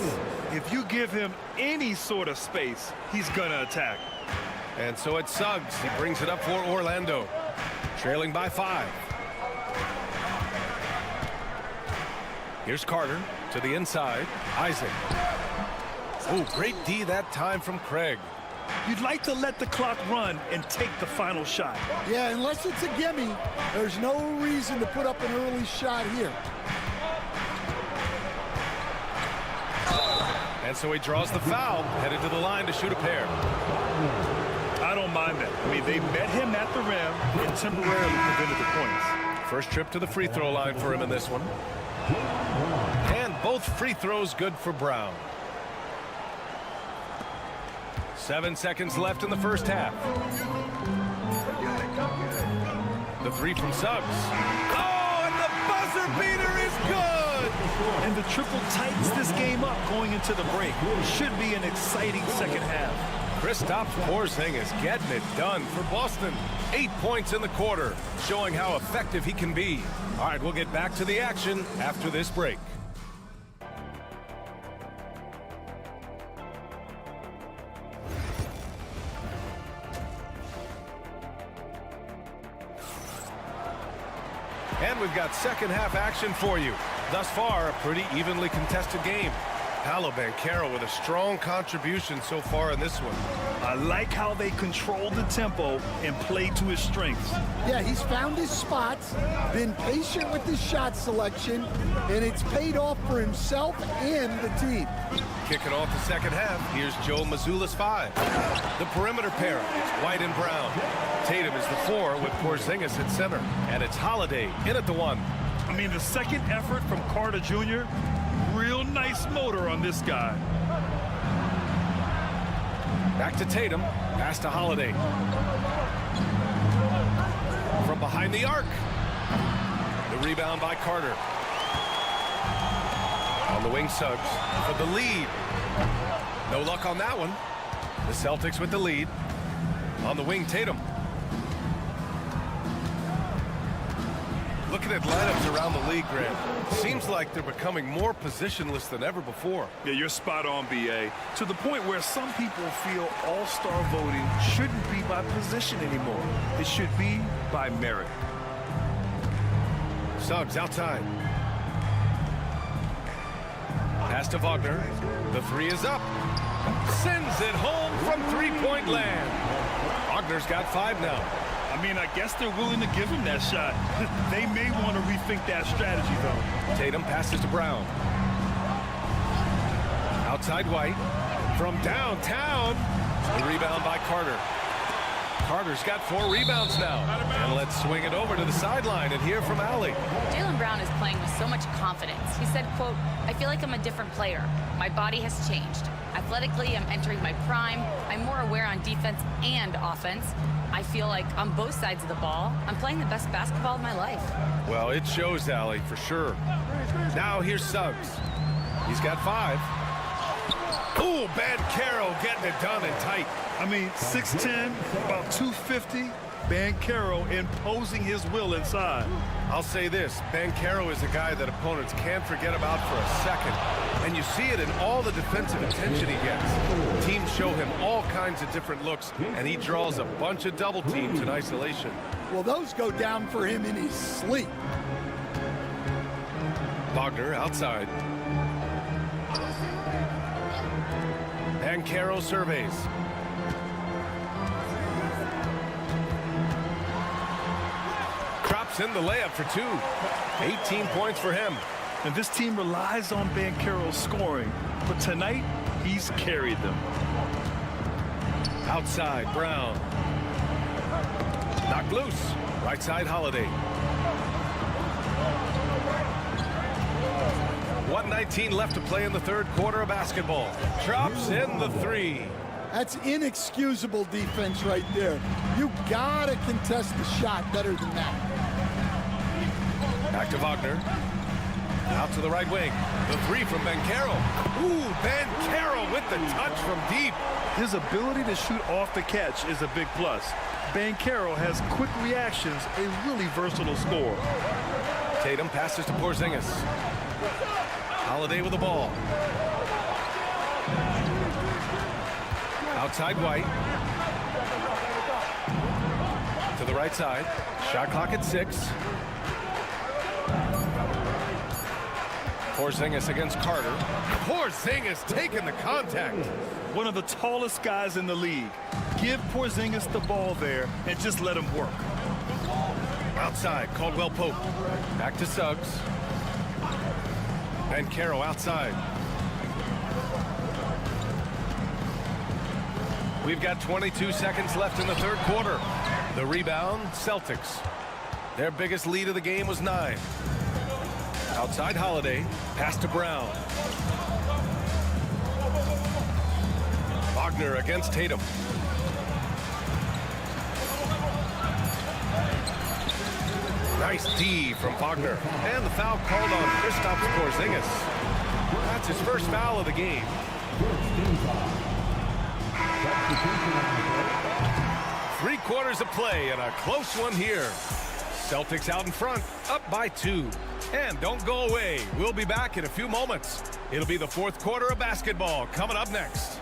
If you give him any sort of space, he's gonna attack. And so it's Suggs. He brings it up for Orlando. Trailing by 5. Here's Carter to the inside. Isaac. Oh, great D that time from Craig. You'd like to let the clock run and take the final shot. Yeah, unless it's a gimme, there's no reason to put up an early shot here. And so he draws the foul, headed to the line to shoot a pair. I don't mind that. I mean, they met him at the rim and temporarily prevented the points. First trip to the free throw line for him in this one. And both free throws good for Brown. 7 seconds left in the first half. The 3 from Suggs. Oh, and the buzzer beater is good! And the triple tightens this game up going into the break. Should be an exciting second half. Kristaps Porzingis getting it done for Boston. 8 points in the quarter, showing how effective he can be. All right, we'll get back to the action after this break. And we've got second half action for you. Thus far, a pretty evenly contested game. Paolo Banchero with a strong contribution so far in this one. I like how they control the tempo and play to his strengths. Yeah, he's found his spots, been patient with his shot selection, and it's paid off for himself and the team. Kicking off the second half, here's Joe Mazzulla's 5. The perimeter pair, it's White and Brown. Tatum is the 4 with Porzingis at center. And it's Holiday in at the 1. I mean, the second effort from Carter Jr., real nice motor on this guy. Back to Tatum. Pass to Holiday. From behind the arc. The rebound by Carter. On the wing, Suggs for the lead. No luck on that one. The Celtics with the lead. On the wing, Tatum. Looking at lineups around the league, Grant, seems like they're becoming more positionless than ever before. Yeah, you're spot on, B.A. To the point where some people feel all-star voting shouldn't be by position anymore. It should be by merit. Suggs outside. Pass to Wagner. The three is up. Sends it home from three-point land. Wagner's got 5 now. I mean, I guess they're willing to give him that shot. They may want to rethink that strategy, though. Tatum passes to Brown. Outside White. From downtown. The rebound by Carter. Carter's got 4 rebounds now. And let's swing it over to the sideline and hear from Allie. Jaylen Brown is playing with so much confidence. He said, quote, "I feel like I'm a different player. My body has changed. Athletically, I'm entering my prime. I'm more aware on defense and offense. I feel like on both sides of the ball, I'm playing the best basketball of my life." Well, it shows, Allie, for sure. Now here's Suggs. He's got 5. Ooh, Banchero getting it done and tight. I mean, 6'10", about 250. Banchero imposing his will inside. I'll say this, Banchero is a guy that opponents can't forget about for a second. And you see it in all the defensive attention he gets. Teams show him all kinds of different looks, and he draws a bunch of double teams in isolation. Well, those go down for him in his sleep. Wagner outside. Banchero surveys. Drops in the layup for 2. 18 points for him. And this team relies on Banchero's scoring, but tonight he's carried them. Outside, Brown. Knocked loose. Right side, Holiday. 1:19 left to play in the third quarter of basketball. Drops in the 3. That's inexcusable defense right there. You gotta contest the shot better than that. Back to Wagner. Out to the right wing. The 3 from Banchero. Ooh, Banchero with the touch from deep. His ability to shoot off the catch is a big plus. Banchero has quick reactions, a really versatile scorer. Tatum passes to Porzingis. Holiday with the ball. Outside White. To the right side. Shot clock at 6. Porzingis against Carter. Porzingis taking the contact. One of the tallest guys in the league. Give Porzingis the ball there and just let him work. Outside, Caldwell Pope. Back to Suggs. Banchero outside. We've got 22 seconds left in the third quarter. The rebound, Celtics. Their biggest lead of the game was 9. Outside Holiday, pass to Brown. Wagner against Tatum. Nice D from Wagner. And the foul called on Kristaps Porzingis. That's his first foul of the game. 3 quarters of play and a close one here. Celtics out in front, up by 2. And don't go away. We'll be back in a few moments. It'll be the fourth quarter of basketball coming up next.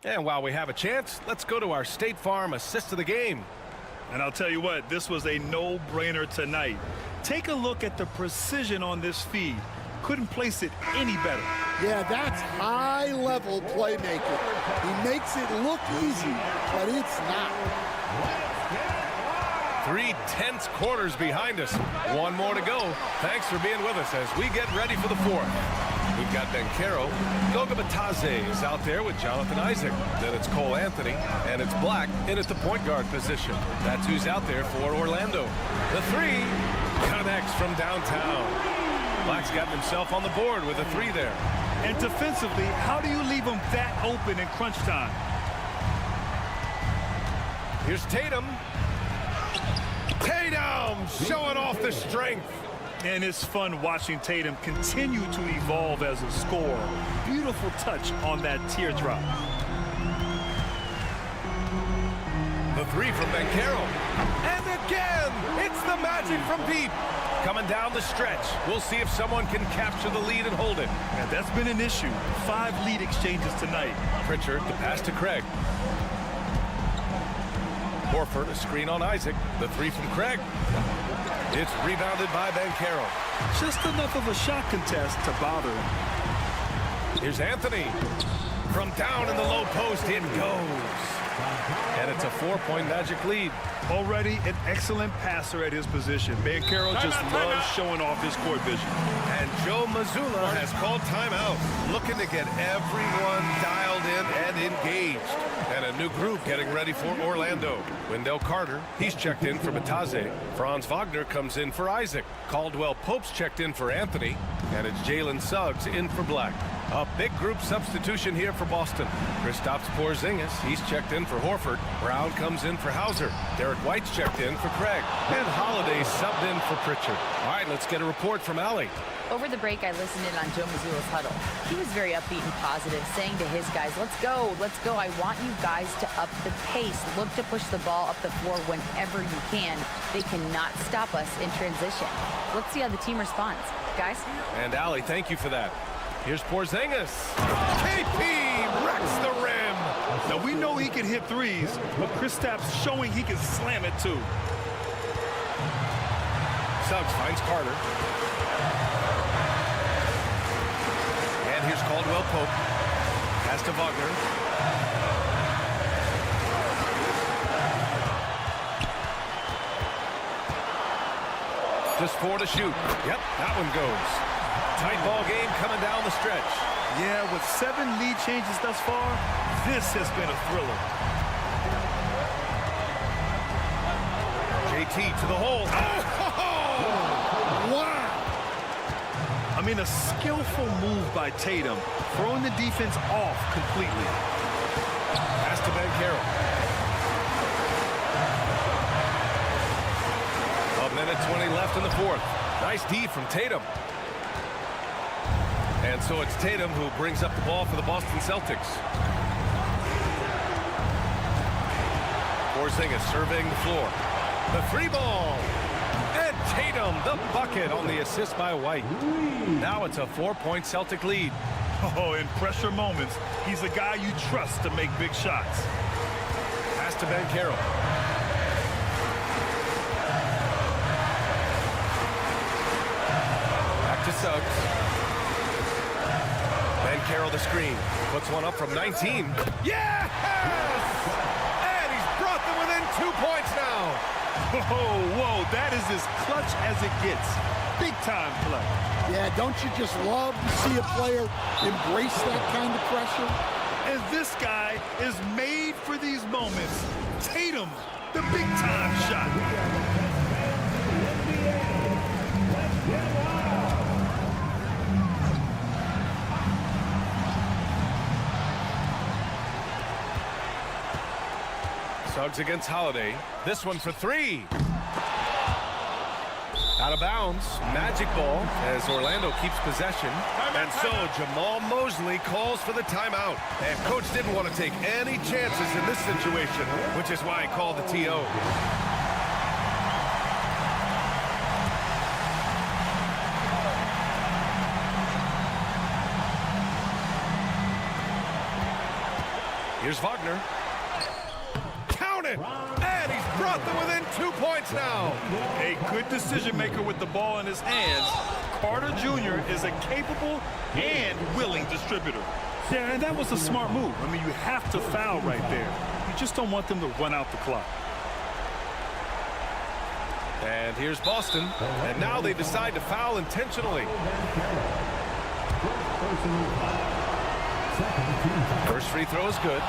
And while we have a chance, let's go to our State Farm assist of the game. And I'll tell you what, this was a no-brainer tonight. Take a look at the precision on this feed. Couldn't place it any better. Yeah, that's high-level playmaker. He makes it look easy, but it's not. 3 tense quarters behind us. 1 more to go. Thanks for being with us as we get ready for the fourth. We've got Banchero. Goga Bitadze is out there with Jonathan Isaac. Then it's Cole Anthony, and it's Black in at the point guard position. That's who's out there for Orlando. The 3 connects from downtown. Black's gotten himself on the board with a 3 there. And defensively, how do you leave him that open in crunch time? Here's Tatum. Tatum showing off the strength. And it's fun watching Tatum continue to evolve as a scorer. Beautiful touch on that teardrop. The three from Bencaro. And again, it's the magic from deep. Coming down the stretch. We'll see if someone can capture the lead and hold it. And that's been an issue. 5 lead exchanges tonight. Pritchard, the pass to Craig. Horford, a screen on Isaac. The three from Craig. It's rebounded by Bencaro. Just enough of a shot contest to bother him. Here's Anthony. From down in the low post, it goes. And it's a 4-point Magic lead. Already an excellent passer at his position. Bencaro just loves showing off his court vision. And Joe Mazzulla has called timeout, looking to get everyone dialed in and engaged. And a new group getting ready for Orlando. Wendell Carter, he's checked in for Bataze. Franz Wagner comes in for Isaac. Caldwell Pope's checked in for Anthony. And it's Jalen Suggs in for Black. A big group substitution here for Boston. Kristaps Porzingis, he's checked in for Horford. Brown comes in for Hauser. Derek White's checked in for Craig. And Holiday subbed in for Pritchard. All right, let's get a report from Allie. Over the break, I listened in on Joe Mazzulla's huddle. He was very upbeat and positive, saying to his guys, let's go. I want you guys to up the pace. Look to push the ball up the floor whenever you can. They cannot stop us in transition. Let's see how the team responds. Guys? And Allie, thank you for that. Here's Porzingis. KP wrecks the rim. Now, we know he can hit threes, but Kristaps showing he can slam it too. Suggs finds Carter. And here's Caldwell Pope. Pass to Wagner. Just 4 to shoot. Yep, that one goes. Tight ball game coming down the stretch. Yeah, with 7 lead changes thus far, this has been a thriller. JT to the hole. Oh! Wow! I mean, a skillful move by Tatum, throwing the defense off completely. Pass to Bencaro. A minute 20 left in the fourth. Nice D from Tatum. And so it's Tatum who brings up the ball for the Boston Celtics. Porzingis surveying the floor. The 3 ball. And Tatum, the bucket on the assist by White. Now it's a 4-point Celtic lead. Oh, in pressure moments, he's a guy you trust to make big shots. Pass to Bencaro. Back to Suggs. Bencaro the screen. Puts one up from 19. Yes! And he's brought them within 2 points now. Whoa, that is as clutch as it gets. Big time play. Yeah, don't you just love to see a player embrace that kind of pressure? And this guy is made for these moments. Tatum, the big time shot. Suggs against Holiday. This one for 3. Out of bounds. Magic ball as Orlando keeps possession. And so Jamal Mosley calls for the timeout. And coach didn't want to take any chances in this situation, which is why he called the TO. Here's Wagner. And he's brought them within 2 points now. A good decision maker with the ball in his hands. Carter Jr. is a capable and willing distributor. Yeah, and that was a smart move. I mean, you have to foul right there. You just don't want them to run out the clock. And here's Boston. And now they decide to foul intentionally. First free throw is good.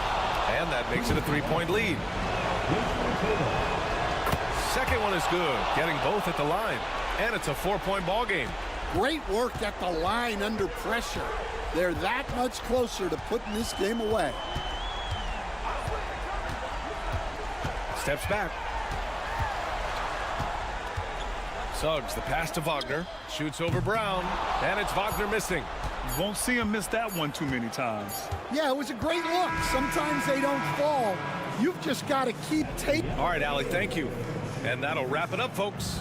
And that makes it a 3-point lead. Second one is good, getting both at the line. And it's a 4-point ball game. Great work at the line under pressure. They're that much closer to putting this game away. Steps back. Suggs, the pass to Wagner. Shoots over Brown. And it's Wagner missing. You won't see him miss that one too many times. Yeah, it was a great look. Sometimes they don't fall. You've just got to keep taking. All right, Allie, thank you. And that'll wrap it up, folks.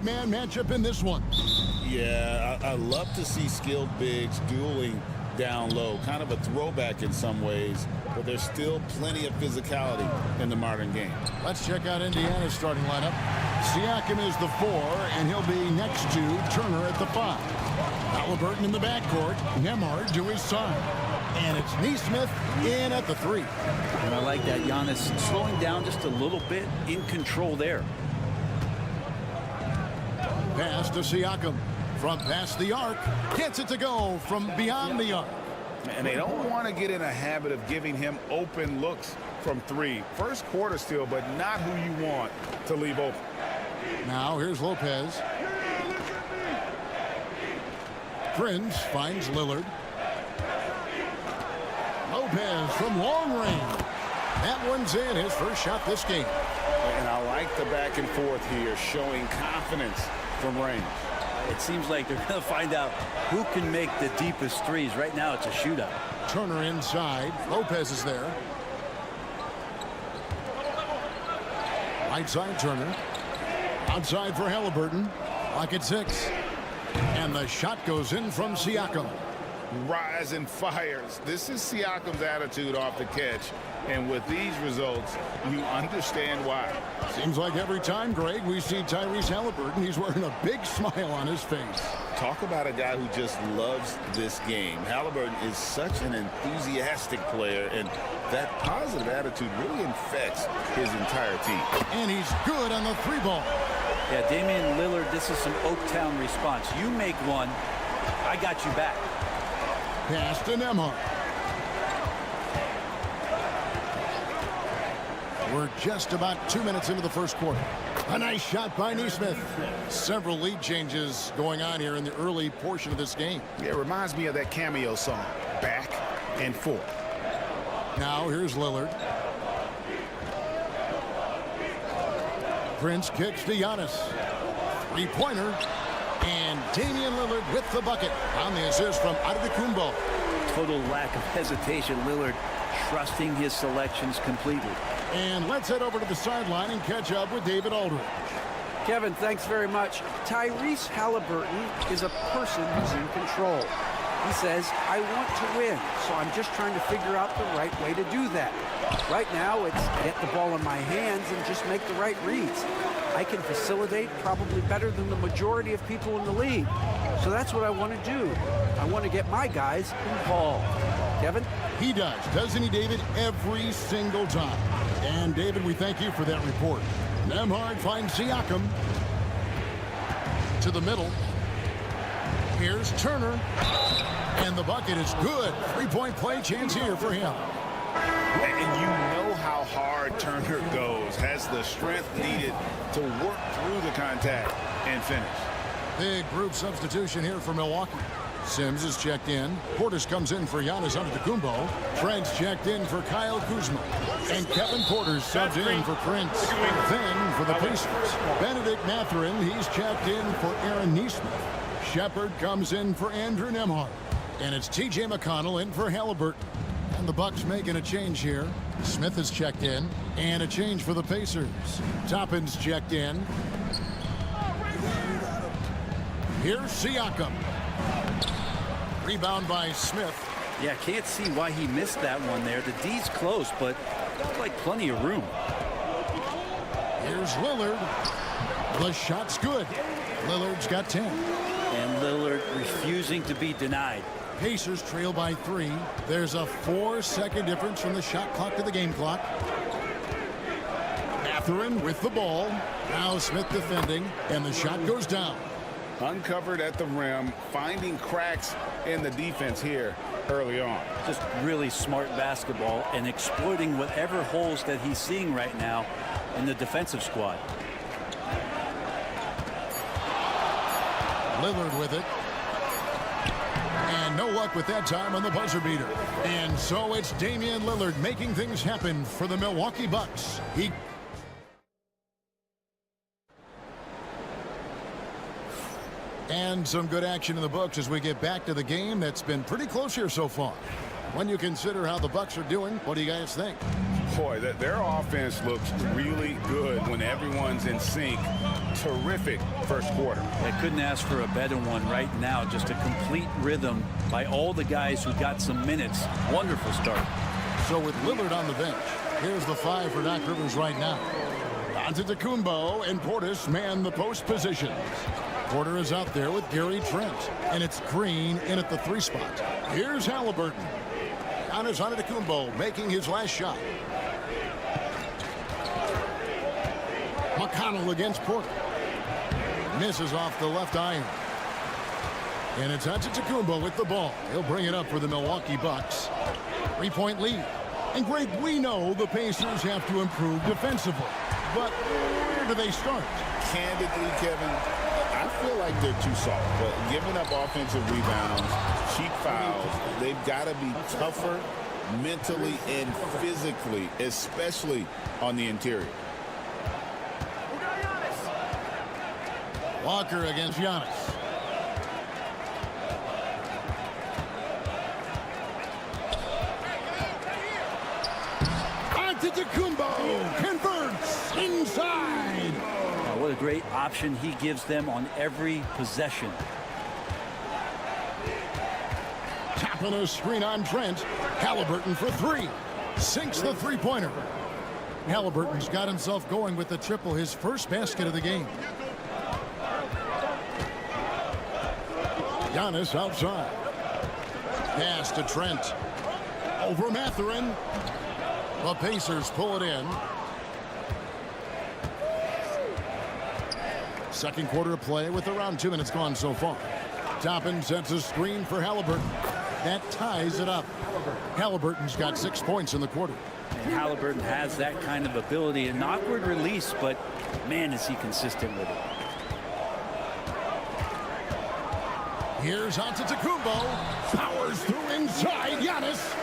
man matchup in this one. Yeah, I love to see skilled bigs dueling down low. Kind of a throwback in some ways, but there's still plenty of physicality in the modern game. Let's check out Indiana's starting lineup. Siakam is the 4, and he'll be next to Turner at the 5. Halliburton in the backcourt, Nembhard to his side. And it's Nesmith in at the 3. And I like that. Giannis slowing down just a little bit, in control there. Pass to Siakam from past the arc. Gets it to go from beyond the arc. And they don't want to get in a habit of giving him open looks from 3. First quarter still, but not who you want to leave open. Now here's Lopez. Prince finds Lillard. Lopez from long range. That one's in, his first shot this game. And I like the back and forth here, showing confidence from range. It seems like they're going to find out who can make the deepest threes. Right now, it's a shootout. Turner inside. Lopez is there. Right side, Turner. Outside for Halliburton. Clock at 6. And the shot goes in from Siakam. Rise and fires. This is Siakam's attitude off the catch. And with these results, you understand why. Seems like every time, Greg, we see Tyrese Halliburton, he's wearing a big smile on his face. Talk about a guy who just loves this game. Halliburton is such an enthusiastic player, and that positive attitude really infects his entire team. And he's good on the 3-ball. Yeah, Damian Lillard, this is some Oaktown response. You make one, I got you back. Pass to Nembhard. We're just about 2 minutes into the first quarter. A nice shot by Nesmith. Several lead changes going on here in the early portion of this game. Yeah, it reminds me of that cameo song, Back and Forth. Now here's Lillard. Prince kicks to Giannis. Three-pointer. And Damian Lillard with the bucket on the assist from Antetokounmpo. total lack of hesitation. Lillard trusting his selections completely. And let's head over to the sideline and catch up with David Aldridge. Kevin, thanks very much. Tyrese Halliburton is a person who's in control. He says, I want to win, so I'm just trying to figure out the right way to do that. Right now, it's get the ball in my hands and just make the right reads. I can facilitate probably better than the majority of people in the league. So that's what I want to do. I want to get my guys involved. Kevin? He does, doesn't he, David? Every single time. And, David, we thank you for that report. Nembhard finds Siakam to the middle. Here's Turner. And the bucket is good. Three-point play chance here for him. And you know how hard Turner goes. Has the strength needed to work through the contact and finish. Big group substitution here for Milwaukee. Sims is checked in. Portis comes in for Giannis Antetokounmpo. Trent's checked in for Kyle Kuzma. And Kevin Porter's subbed in for Prince. Then for the Pacers, Benedict Mathurin, he's checked in for Aaron Nesmith. Shepard comes in for Andrew Nembhard. And it's T.J. McConnell in for Halliburton. And the Bucks making a change here. Smith is checked in. And a change for the Pacers. Toppin's checked in. Here's Siakam. Rebound by Smith. Yeah, can't see why he missed that one there. The D's close, but like plenty of room. Here's Lillard. The shot's good. Lillard's got 10. And Lillard refusing to be denied. Pacers trail by 3. There's a 4-second difference from the shot clock to the game clock. Mathurin with the ball. Now Smith defending, and the shot goes down. Uncovered at the rim, finding cracks in the defense here early on. Just really smart basketball and exploiting whatever holes that he's seeing right now in the defensive squad. Lillard with it. And no luck with that time on the buzzer beater. And so it's Damian Lillard making things happen for the Milwaukee Bucks. And some good action in the books as we get back to the game that's been pretty close here so far. When you consider how the Bucks are doing, what do you guys think? Boy, their offense looks really good when everyone's in sync. Terrific first quarter. I couldn't ask for a better one right now. Just a complete rhythm by all the guys who got some minutes. Wonderful start. So with Lillard on the bench, here's the 5 for Doc Rivers right now. Antetokounmpo and Portis man the post positions. Porter is out there with Gary Trent, and it's Green in at the 3 spot. Here's Halliburton. Giannis Antetokounmpo making his last shot. McConnell against Porter. Misses off the left iron. And it's Antetokounmpo with the ball. He'll bring it up for the Milwaukee Bucks. 3-point lead. And Greg, we know the Pacers have to improve defensively. But where do they start? Candidly, Kevin, I feel like they're too soft. But giving up offensive rebounds, cheap fouls, they've got to be tougher mentally and physically, especially on the interior. Walker against Giannis. Antetokounmpo converts inside. What a great option he gives them on every possession. Tapping a screen on Trent. Halliburton for 3. Sinks the three-pointer. Halliburton's got himself going with the triple, his first basket of the game. Giannis outside. Pass to Trent. Over Mathurin. The Pacers pull it in. Second quarter of play with around 2 minutes gone so far. Toppin sets a screen for Halliburton. That ties it up. Halliburton's got 6 points in the quarter. And Halliburton has that kind of ability. An awkward release, but man, is he consistent with it. Here's Antetokounmpo. Powers through inside. Giannis.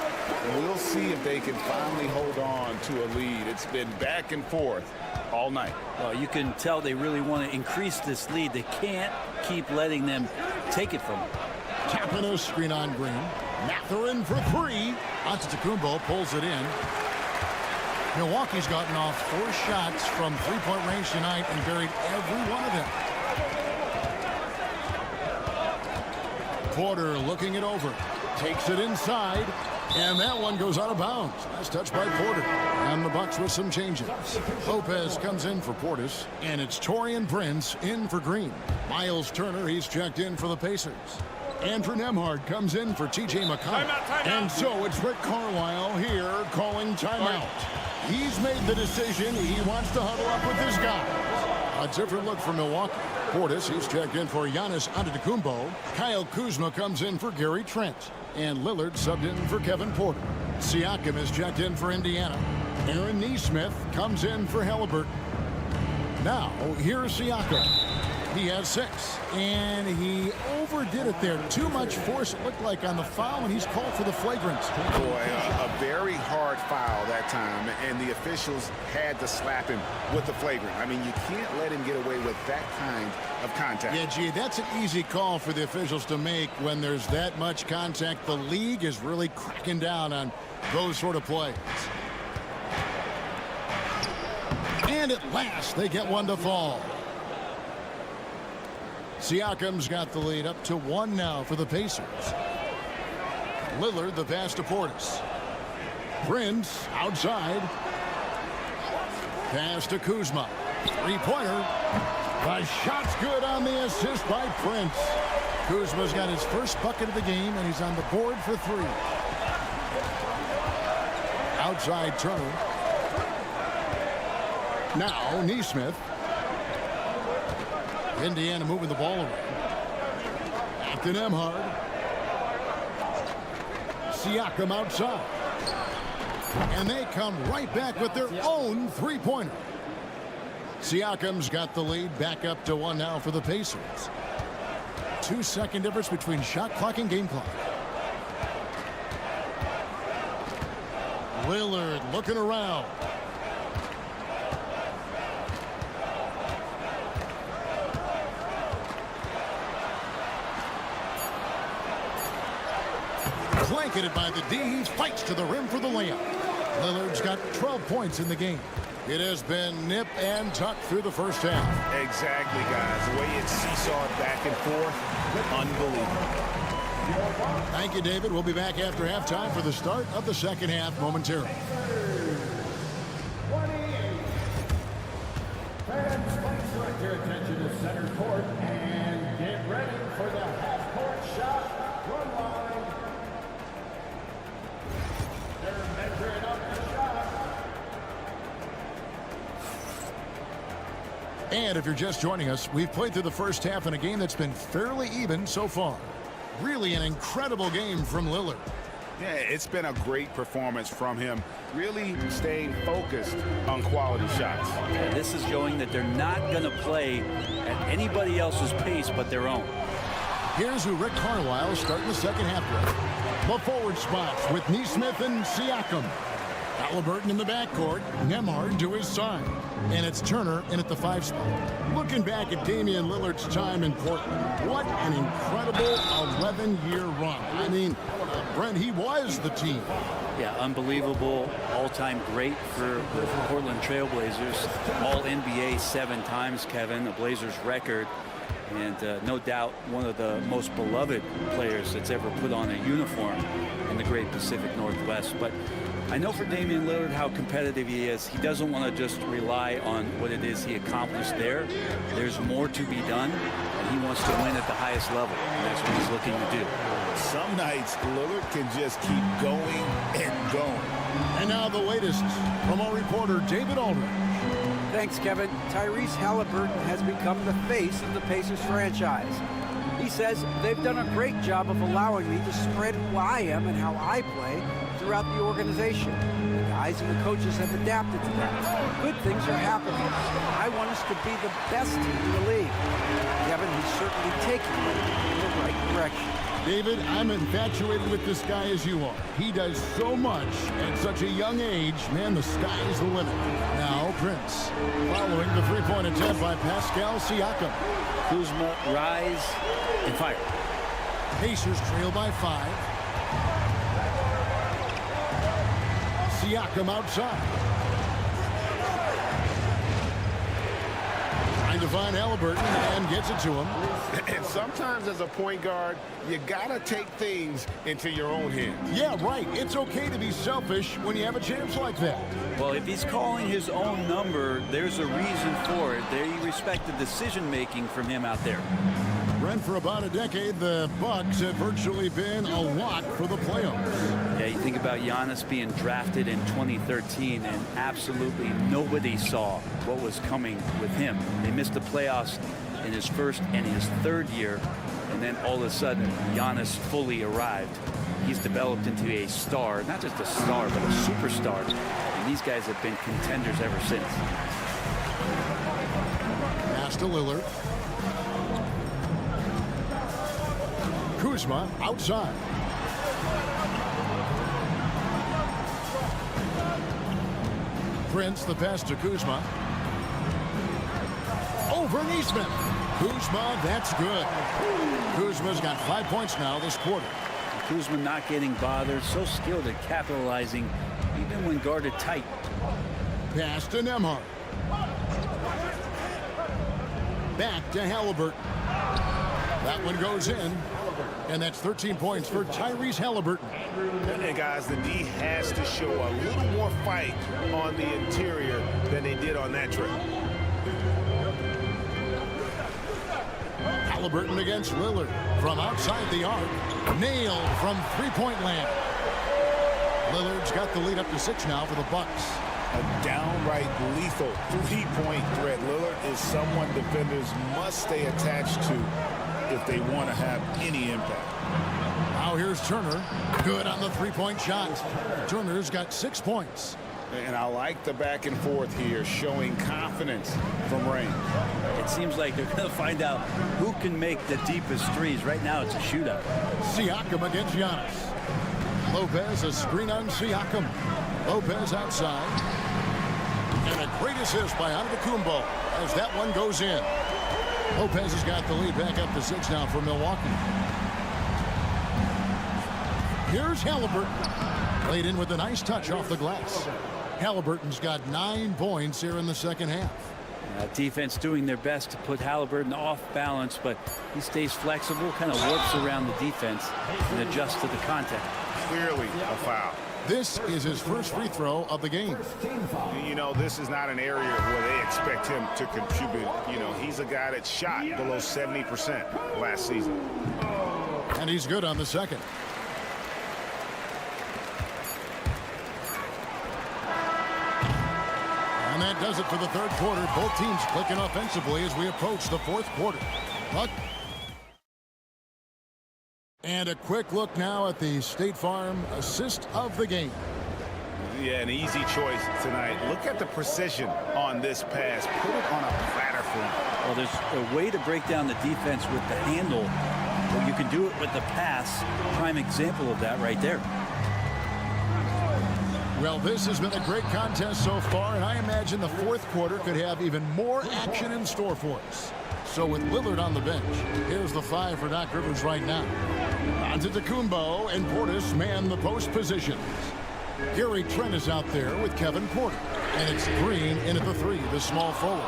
We'll see if they can finally hold on to a lead. It's been back and forth all night. Well, you can tell they really want to increase this lead. They can't keep letting them take it from them. Tapping a screen on Green. Mathurin for three. Antetokounmpo pulls it in. Milwaukee's gotten off 4 shots from three-point range tonight and buried every one of them. Porter looking it over. Takes it inside. And that one goes out of bounds. Nice touch by Porter. And the Bucks with some changes. Lopez comes in for Portis. And it's Taurean Prince in for Green. Miles Turner, he's checked in for the Pacers. Andrew Nembhard comes in for T.J. McConnell. Timeout. And so it's Rick Carlisle here calling timeout. He's made the decision. He wants to huddle up with his guys. A different look for Milwaukee. Portis, he's checked in for Giannis Antetokounmpo. Kyle Kuzma comes in for Gary Trent. And Lillard subbed in for Kevin Porter. Siakam is checked in for Indiana. Aaron Nesmith comes in for Halliburton. Now, here's Siakam. He has 6. And he overdid it there. Too much force, it looked like, on the foul, and he's called for the flagrant. Boy, a very hard foul that time, and the officials had to slap him with the flagrant. I mean, you can't let him get away with that kind of contact. Yeah, gee, that's an easy call for the officials to make when there's that much contact. The league is really cracking down on those sort of plays. And at last, they get one to fall. Siakam's got the lead up to 1 now for the Pacers. Lillard, the pass to Portis. Prince outside. Pass to Kuzma. Three-pointer. The shot's good on the assist by Prince. Kuzma's got his first bucket of the game, and he's on the board for 3. Outside Turner. Now Nesmith. Indiana moving the ball around. Back to Nembhard. Siakam outside. And they come right back with their own three-pointer. Siakam's got the lead back up to 1 now for the Pacers. 2-second difference between shot clock and game clock. Lillard looking around. Blanketed by the D. He fights to the rim for the layup. Lillard's got 12 points in the game. It has been nip and tuck through the first half. Exactly, guys. The way it's seesawed back and forth, unbelievable. Thank you, David. We'll be back after halftime for the start of the second half momentarily. Fans, please direct your attention to center court and get ready for the half-court shot run line. They're measuring up the shot. And if you're just joining us, we've played through the first half in a game that's been fairly even so far. Really an incredible game from Lillard. Yeah, it's been a great performance from him, really staying focused on quality shots. Yeah, this is showing that they're not going to play at anybody else's pace but their own. Here's who Rick Carlisle starting the second half with. The forward spots with Nesmith and Siakam. Halliburton in the backcourt, Nembhard to his side. And it's Turner in at the 5 spot. Looking back at Damian Lillard's time in Portland, what an incredible 11-year run. I mean, Brent, he was the team. Yeah, unbelievable, all-time great for the Portland Trailblazers. All-NBA 7 times, Kevin, the Blazers record. And no doubt one of the most beloved players that's ever put on a uniform in the great Pacific Northwest. But I know for Damian Lillard how competitive he is. He doesn't want to just rely on what it is he accomplished there. There's more to be done, and he wants to win at the highest level, and that's what he's looking to do. Some nights, Lillard can just keep going and going. And now the latest from our reporter, David Aldridge. Thanks, Kevin. Tyrese Halliburton has become the face of the Pacers franchise. He says they've done a great job of allowing me to spread who I am and how I play throughout the organization. The guys and the coaches have adapted to that. Good things are happening. I want us to be the best team in the league. Kevin, he's certainly taking it in the right direction. David, I'm infatuated with this guy as you are. He does so much at such a young age. Man, the sky is the limit. Now, Prince, following the three-point attempt by Pascal Siakam. Kuzma, rise, and fire. Pacers trail by 5. Siakam outside. Trying to find Halliburton and gets it to him. And sometimes as a point guard, you gotta take things into your own hands. Yeah, right. It's okay to be selfish when you have a chance like that. Well, if he's calling his own number, there's a reason for it. They respect the decision-making from him out there. Brent, for about a decade, the Bucks have virtually been a lock for the playoffs. Yeah, you think about Giannis being drafted in 2013, and absolutely nobody saw what was coming with him. They missed the playoffs in his first and his third year, and then all of a sudden, Giannis fully arrived. He's developed into a star, not just a star, but a superstar. And these guys have been contenders ever since. Pass to Lillard. Kuzma outside. Prince, the pass to Kuzma. Over Neesmith. Kuzma, that's good. Kuzma's got 5 points now this quarter. Kuzma not getting bothered, so skilled at capitalizing, even when guarded tight. Pass to Nembhard. Back to Halliburton. That one goes in. And that's 13 points for Tyrese Halliburton. And guys, the D has to show a little more fight on the interior than they did on that trip. Halliburton against Lillard from outside the arc. Nailed from three-point land. Lillard's got the lead up to 6 now for the Bucks. A downright lethal three-point threat. Lillard is someone defenders must stay attached to if they want to have any impact. Now here's Turner. Good on the three-point shot. Turner's got 6 points. And I like the back and forth here, showing confidence from range. It seems like they're going to find out who can make the deepest threes. Right now, it's a shootout. Siakam against Giannis. Lopez, a screen on Siakam. Lopez outside. And a great assist by Antetokounmpo as that one goes in. Lopez has got the lead back up to 6 now for Milwaukee. Here's Halliburton. Laid in with a nice touch off the glass. Halliburton's got 9 points here in the second half. Defense doing their best to put Halliburton off balance, but he stays flexible, kind of works around the defense and adjusts to the contact. Clearly a foul. This is his first free throw of the game. You know, this is not an area where they expect him to contribute. You know, he's a guy that shot below 70% last season. And he's good on the second. And that does it for the third quarter. Both teams clicking offensively as we approach the fourth quarter. And a quick look now at the State Farm assist of the game. Yeah, an easy choice tonight. Look at the precision on this pass. Put it on a platter for him. Well, there's a way to break down the defense with the handle. Well, you can do it with the pass. Prime example of that right there. Well, this has been a great contest so far, and I imagine the fourth quarter could have even more action in store for us. So with Lillard on the bench, here's the 5 for Doc Rivers right now. Antetokounmpo and Portis man the post positions. Gary Trent is out there with Kevin Porter. And it's Green in at the 3, the small forward.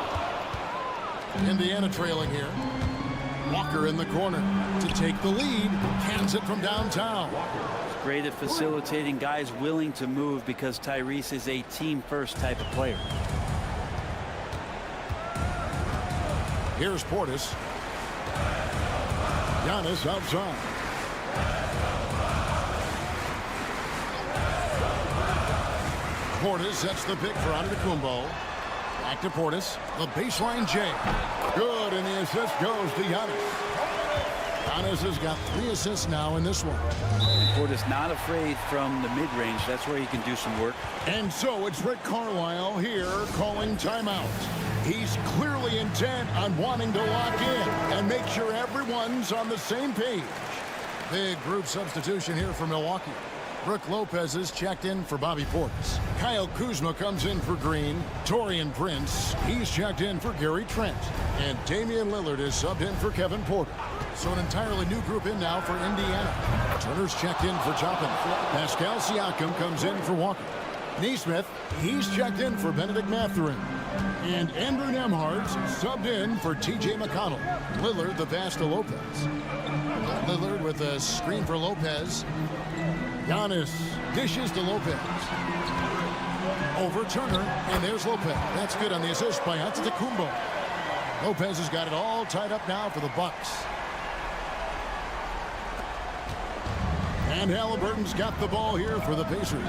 Indiana trailing here. Walker in the corner to take the lead. Hands it from downtown. Great at facilitating, guys willing to move because Tyrese is a team-first type of player. Here's Portis. Giannis outside. Portis sets the pick for Antetokounmpo. Back to Portis. The baseline J. Good, and the assist goes to Giannis. Giannis has got 3 assists now in this one. Portis not afraid from the mid-range. That's where he can do some work. And so it's Rick Carlisle here calling timeout. He's clearly intent on wanting to lock in and make sure everyone's on the same page. Big group substitution here for Milwaukee. Brook Lopez is checked in for Bobby Portis. Kyle Kuzma comes in for Green. Taurean Prince, he's checked in for Gary Trent. And Damian Lillard is subbed in for Kevin Porter. So an entirely new group in now for Indiana. Turner's checked in for Toppin. Pascal Siakam comes in for Walker. Neesmith, he's checked in for Benedict Mathurin. And Andrew Nemhard's subbed in for T.J. McConnell. Lillard, the pass to Lopez. Lillard with a screen for Lopez. Giannis dishes to Lopez. Over Turner, and there's Lopez. That's good on the assist by Antetokounmpo. Lopez has got it all tied up now for the Bucks. And Halliburton's got the ball here for the Pacers.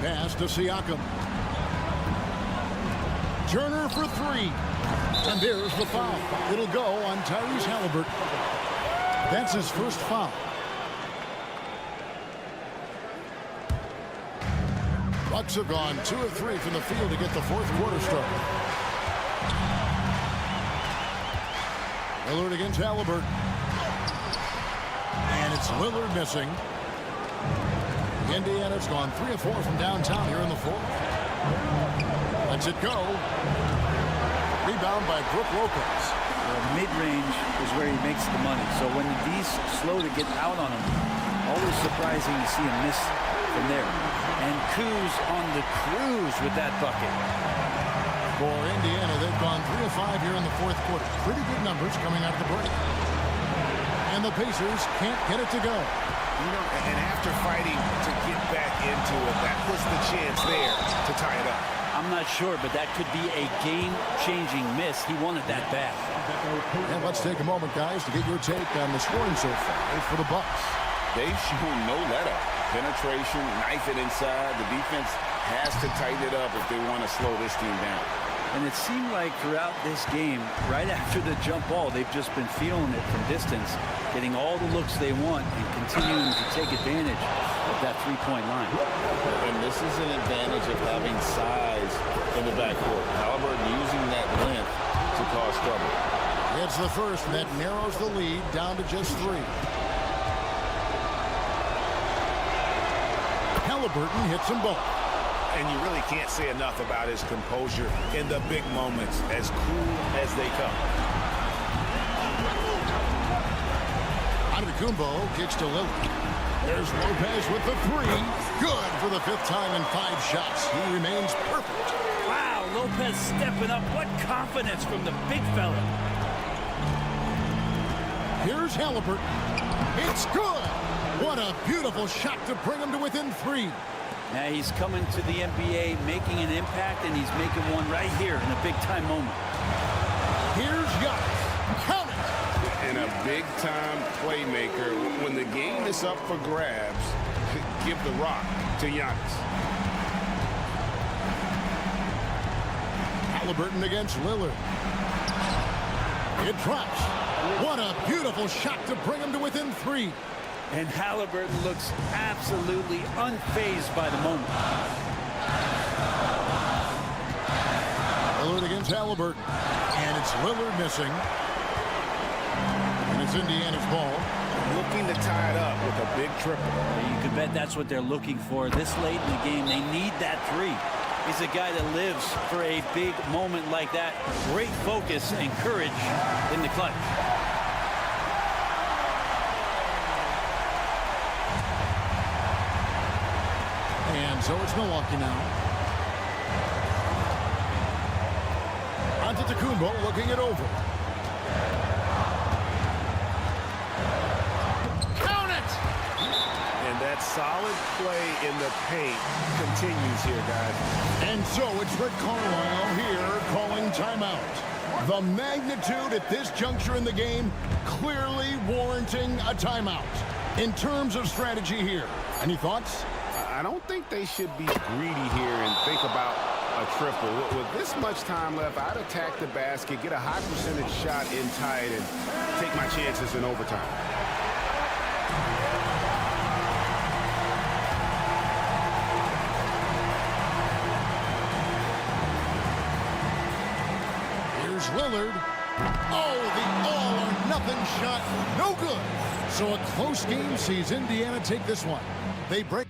Pass to Siakam. Turner for three. And there's the foul. It'll go on Tyrese Halliburton. That's his first foul. Bucks have gone 2 of 3 from the field to get the fourth quarter started. Lillard against Halliburton. And it's Lillard missing. Indiana's gone 3 of 4 from downtown here in the fourth. Lets it go. Rebound by Brook Lopez. Mid-range is where he makes the money. So when the D's slow to get out on him, always surprising to see him miss from there. And Kuz on the cruise with that bucket. For Indiana, they've gone 3 of 5 here in the fourth quarter. Pretty good numbers coming out of the break. And the Pacers can't get it to go. You know, and after fighting to get back into it, that was the chance there to tie it up. I'm not sure, but that could be a game-changing miss. He wanted that bad. And let's take a moment, guys, to get your take on the scoring so far for the Bucks. They've shown no let-up. Penetration, knife it inside. The defense has to tighten it up if they want to slow this team down. And it seemed like throughout this game, right after the jump ball, they've just been feeling it from distance, getting all the looks they want and continuing to take advantage of that three-point line. And this is an advantage of having size in the backcourt. Halliburton using that length to cause trouble. It's the first, and that narrows the lead down to just 3. Halliburton hits them both. And you really can't say enough about his composure in the big moments, as cool as they come. Antetokounmpo kicks to Lillard. There's Lopez with the 3. Good for the 5th time in 5 shots. He remains perfect. Wow, Lopez stepping up. What confidence from the big fella. Here's Halliburton. It's good. What a beautiful shot to bring him to within 3. Now he's coming to the NBA, making an impact, and he's making one right here in a big-time moment. Here's Giannis. Count it. And a big-time playmaker. When the game is up for grabs, give the rock to Giannis. Halliburton against Lillard. It drops. What a beautiful shot to bring him to within 3. And Halliburton looks absolutely unfazed by the moment. Lillard against Halliburton. And it's Lillard missing. And it's Indiana's ball. Looking to tie it up with a big triple. You can bet that's what they're looking for this late in the game. They need that 3. He's a guy that lives for a big moment like that. Great focus and courage in the clutch. And so it's Milwaukee now. Antetokounmpo looking it over. Count it! And that solid play in the paint continues here, guys. And so it's Rick Carlisle here calling timeout. The magnitude at this juncture in the game clearly warranting a timeout. In terms of strategy here, any thoughts? I don't think they should be greedy here and think about a triple. With this much time left, I'd attack the basket, get a high percentage shot in tight, and take my chances in overtime. Here's Lillard. Oh, the all-or-nothing shot. No good. So a close game sees Indiana take this one. They break.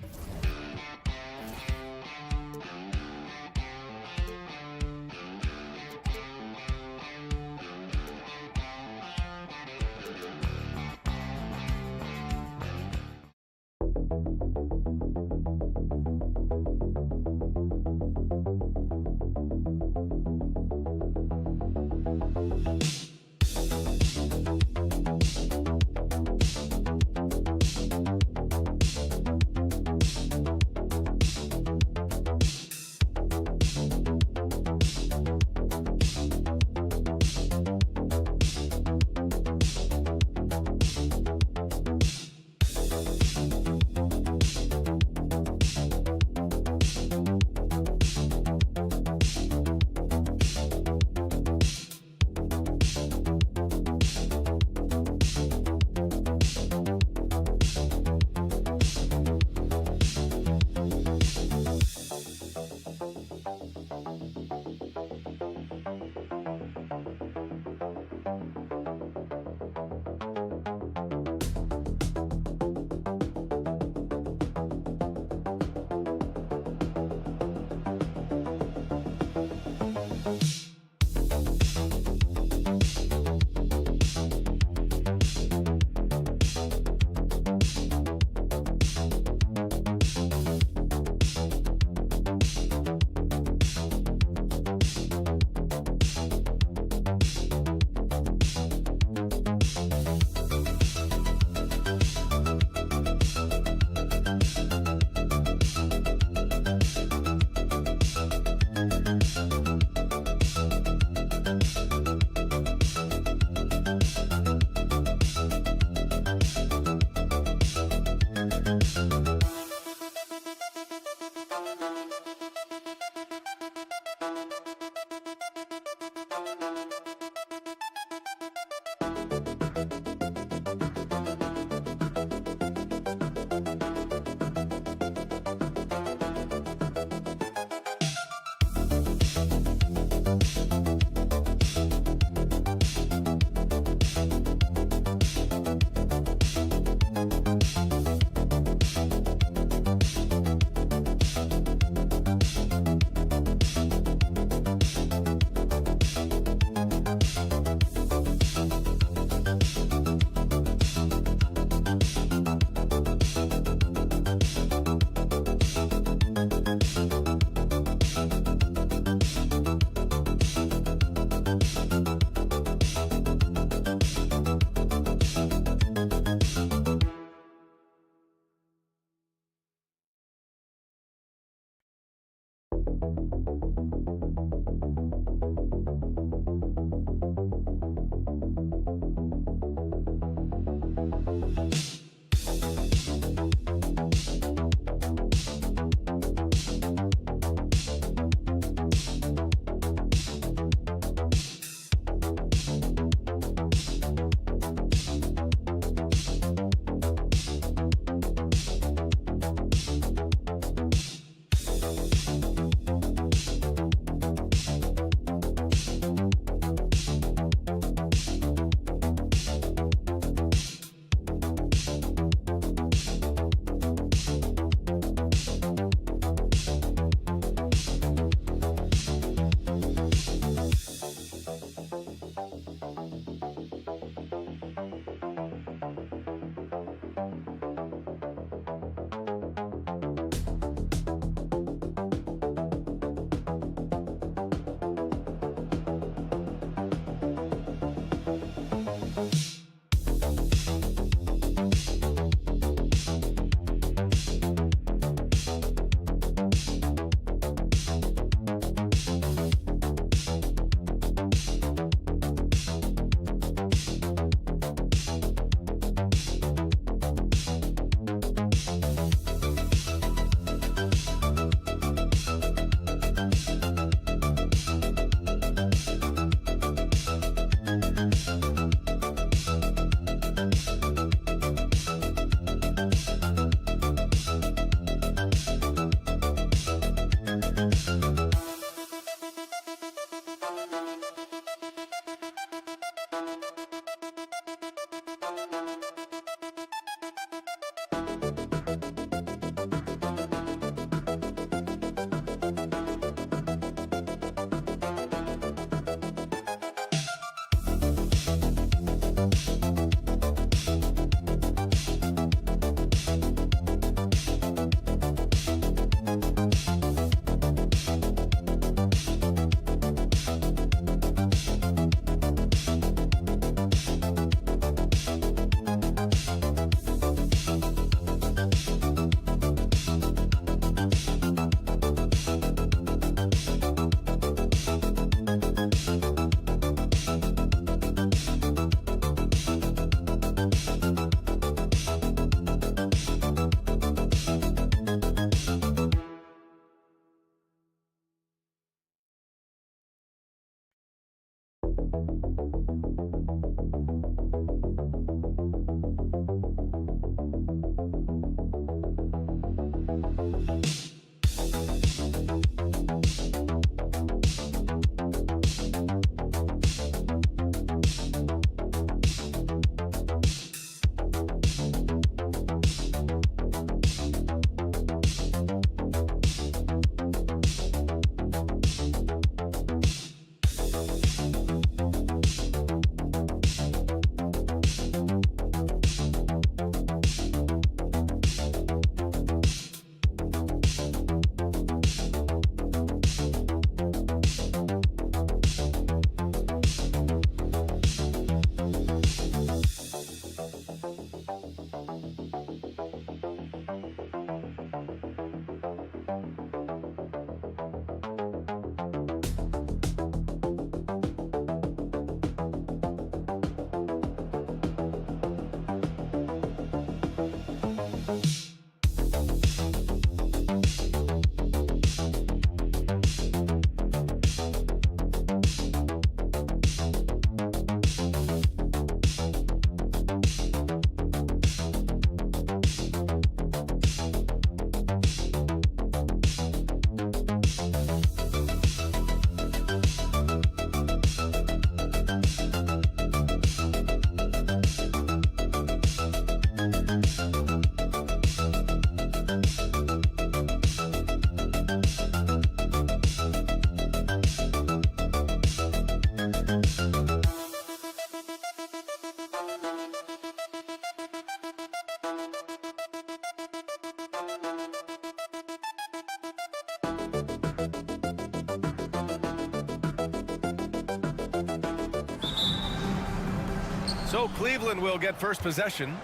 So Cleveland will get first possession.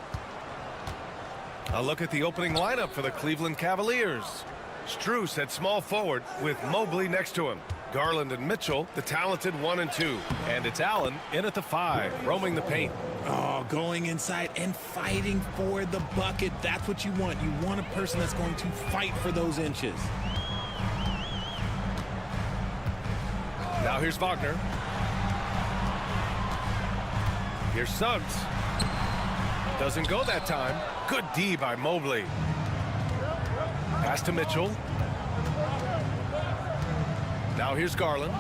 A look at the opening lineup for the Cleveland Cavaliers. Strus at small forward with Mobley next to him. Garland and Mitchell, the talented 1 and 2. And it's Allen in at the 5, roaming the paint. Oh, going inside and fighting for the bucket. That's what you want. You want a person that's going to fight for those inches. Now here's Wagner. Here's Suggs. Doesn't go that time. Good D by Mobley. Pass to Mitchell. Now here's Garland.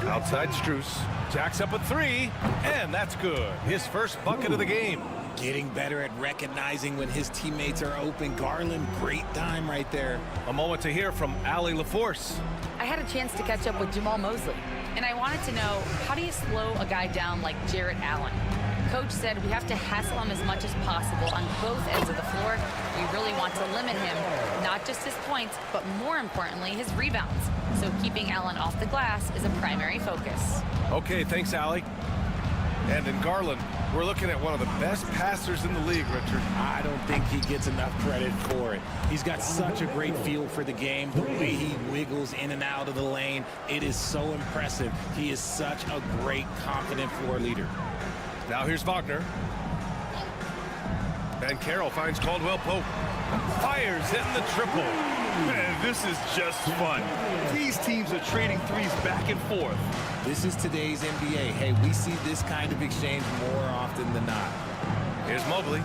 Outside Strus. Jacks up a 3, and that's good. His first bucket of the game. Getting better at recognizing when his teammates are open. Garland, great time right there. A moment to hear from Allie LaForce. I had a chance to catch up with Jamal Mosley, and I wanted to know, how do you slow a guy down like Jarrett Allen? Coach said we have to hassle him as much as possible on both ends of the floor. We really want to limit him, not just his points, but more importantly, his rebounds. So keeping Allen off the glass is a primary focus. Okay, thanks, Allie. And in Garland, we're looking at one of the best passers in the league, Richard. I don't think he gets enough credit for it. He's got such a great feel for the game, the way he wiggles in and out of the lane. It is so impressive. He is such a great, confident floor leader. Now here's Wagner. And Carroll finds Caldwell Pope. Fires in the triple. Man, this is just fun. These teams are trading threes back and forth. This is today's NBA. Hey, we see this kind of exchange more often than not. Here's Mobley.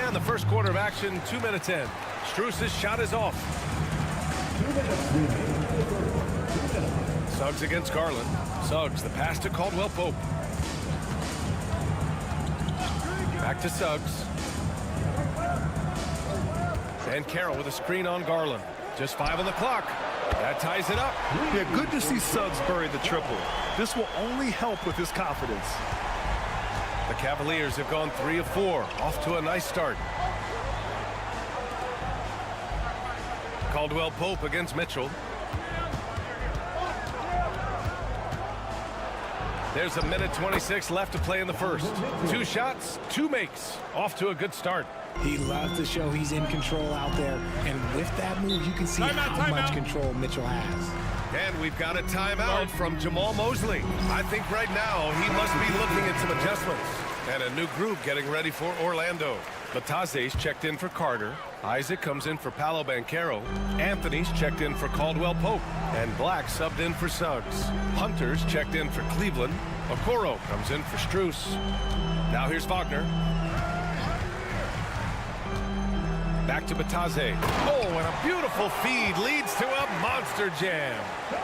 And the first quarter of action, 2 minutes in. Strus's shot is off. Suggs against Garland. Suggs, the pass to Caldwell Pope. Back to Suggs. And Carroll with a screen on Garland. Just 5 on the clock. That ties it up. Yeah, good to see Suggs bury the triple. This will only help with his confidence. The Cavaliers have gone 3 of 4. Off to a nice start. Caldwell Pope against Mitchell. There's a minute 26 left to play in the first. 2 shots, 2 makes. Off to a good start. He loves to show he's in control out there. And with that move, you can see how much control Mitchell has. And we've got a timeout from Jamal Mosley. I think right now he must be looking at some adjustments. And a new group getting ready for Orlando. Bataze's checked in for Carter. Isaac comes in for Paolo Banchero. Anthony's checked in for Caldwell Pope. And Black subbed in for Suggs. Hunter's checked in for Cleveland. Okoro comes in for Strus. Now here's Wagner. Back to Bataze. Oh, and a beautiful feed leads to a monster jam.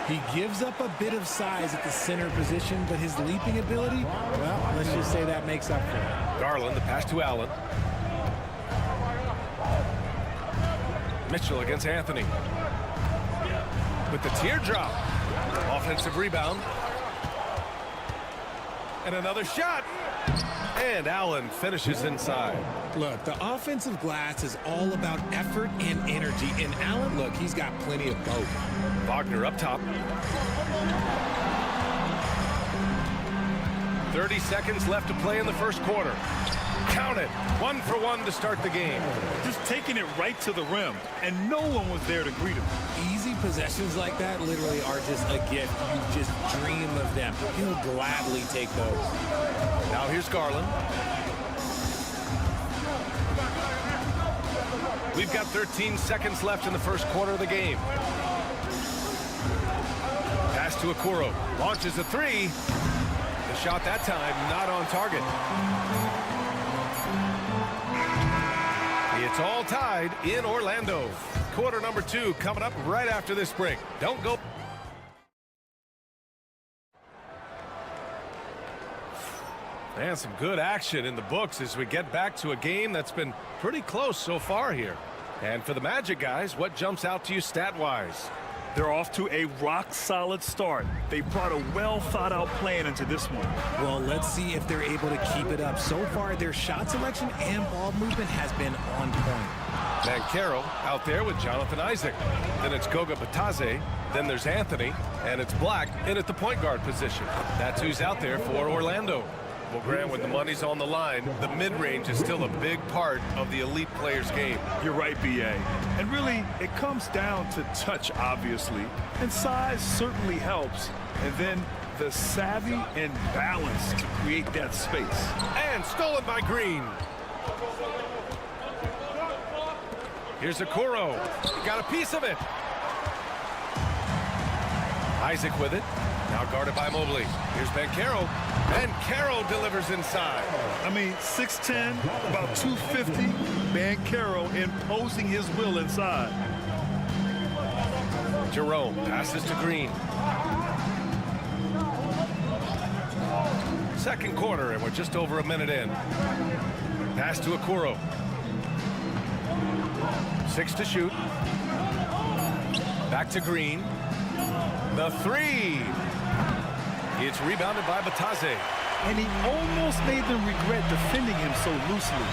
He gives up a bit of size at the center position, but his leaping ability, well, let's just say that makes up for it. Garland, the pass to Allen. Mitchell against Anthony. With the teardrop. Offensive rebound. And another shot. And Allen finishes inside. Look, the offensive glass is all about effort and energy. And Allen, look, he's got plenty of both. Wagner up top. 30 seconds left to play in the first quarter. Count it. 1 for 1 to start the game. Just taking it right to the rim, and no one was there to greet him. Easy possessions like that literally are just a gift. You just dream of them. He'll gladly take those. Now here's Garland. We've got 13 seconds left in the first quarter of the game. Pass to Okoro. Launches a 3. The shot that time not on target. It's all tied in Orlando. Quarter number 2 coming up right after this break. Don't go. And some good action in the books as we get back to a game that's been pretty close so far here. And for the Magic guys, what jumps out to you stat-wise? They're off to a rock-solid start. They brought a well-thought-out plan into this one. Well, let's see if they're able to keep it up. So far, their shot selection and ball movement has been on point. Banchero out there with Jonathan Isaac. Then it's Goga Bataze. Then there's Anthony. And it's Black in at the point guard position. That's who's out there for Orlando. Well, Graham, when the money's on the line, the mid-range is still a big part of the elite player's game. You're right, B.A. And really, it comes down to touch, obviously. And size certainly helps. And then the savvy and balance to create that space. And stolen by Green. Here's Okoro. He got a piece of it. Isaac with it. Now guarded by Mobley. Here's Banchero. And Caro delivers inside. I mean, 6'10", about 250. Banchero imposing his will inside. Jerome passes to Green. Second quarter, and we're just over a minute in. Pass to Okoro. 6 to shoot. Back to Green. The three. It's rebounded by Batase. And he almost made them regret defending him so loosely.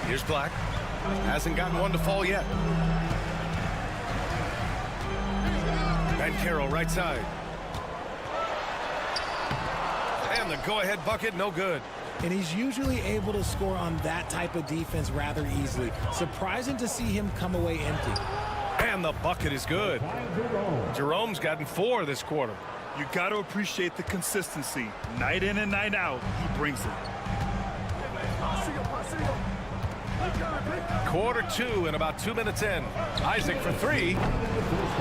Here's Black. Hasn't gotten one to fall yet. Banchero right side. And the go-ahead bucket, no good. And he's usually able to score on that type of defense rather easily. Surprising to see him come away empty. And the bucket is good. Jerome's gotten 4 this quarter. You got to appreciate the consistency. Night in and night out, he brings it. Quarter 2 and about 2 minutes in. Isaac for 3.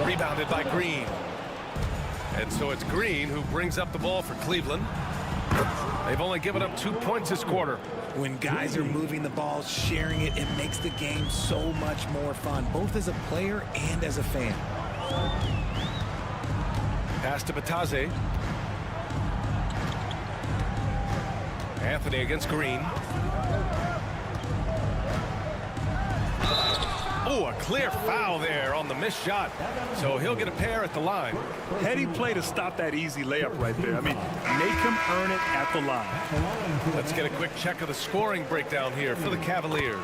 Rebounded by Green. And so it's Green who brings up the ball for Cleveland. They've only given up 2 points this quarter. When guys are moving the ball, sharing it, it makes the game so much more fun, both as a player and as a fan. Pass to Batase. Anthony against Green. Oh, a clear foul there on the missed shot. So he'll get a pair at the line. Heady play to stop that easy layup right there. I mean, make him earn it at the line. Let's get a quick check of the scoring breakdown here for the Cavaliers.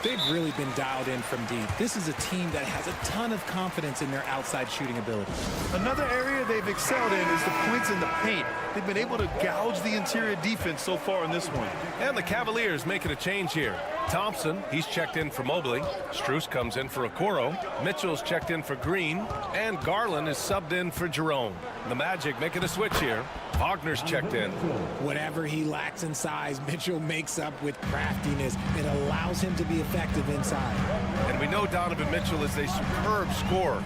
They've really been dialed in from deep. This is a team that has a ton of confidence in their outside shooting ability. Another area they've excelled in is the points in the paint. They've been able to gouge the interior defense so far in this one. And the Cavaliers making a change here. Thompson, he's checked in for Mobley. Strus comes in for Okoro. Mitchell's checked in for Green. And Garland is subbed in for Jerome. The Magic making a switch here. Wagner's checked in. Whatever he lacks in size, Mitchell makes up with craftiness. It allows him to be effective inside. And we know Donovan Mitchell is a superb scorer.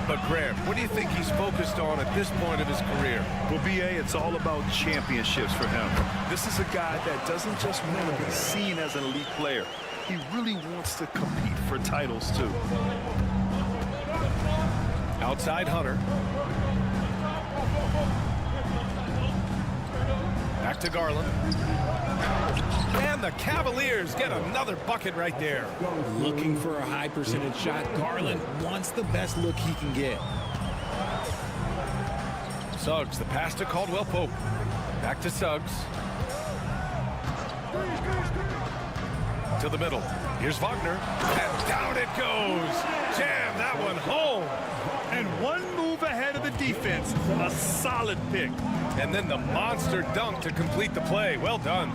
But Graham, what do you think he's focused on at this point of his career? Well, B.A., it's all about championships for him. This is a guy that doesn't just want to be seen as an elite player. He really wants to compete for titles, too. Outside Hunter. Back to Garland. And the Cavaliers get another bucket right there. Looking for a high percentage shot. Garland wants the best look he can get. Suggs, the pass to Caldwell Pope. Back to Suggs. To the middle. Here's Wagner. And down it goes. Jam that one home. And one move ahead of the defense. A solid pick. And then the monster dunk to complete the play. Well done.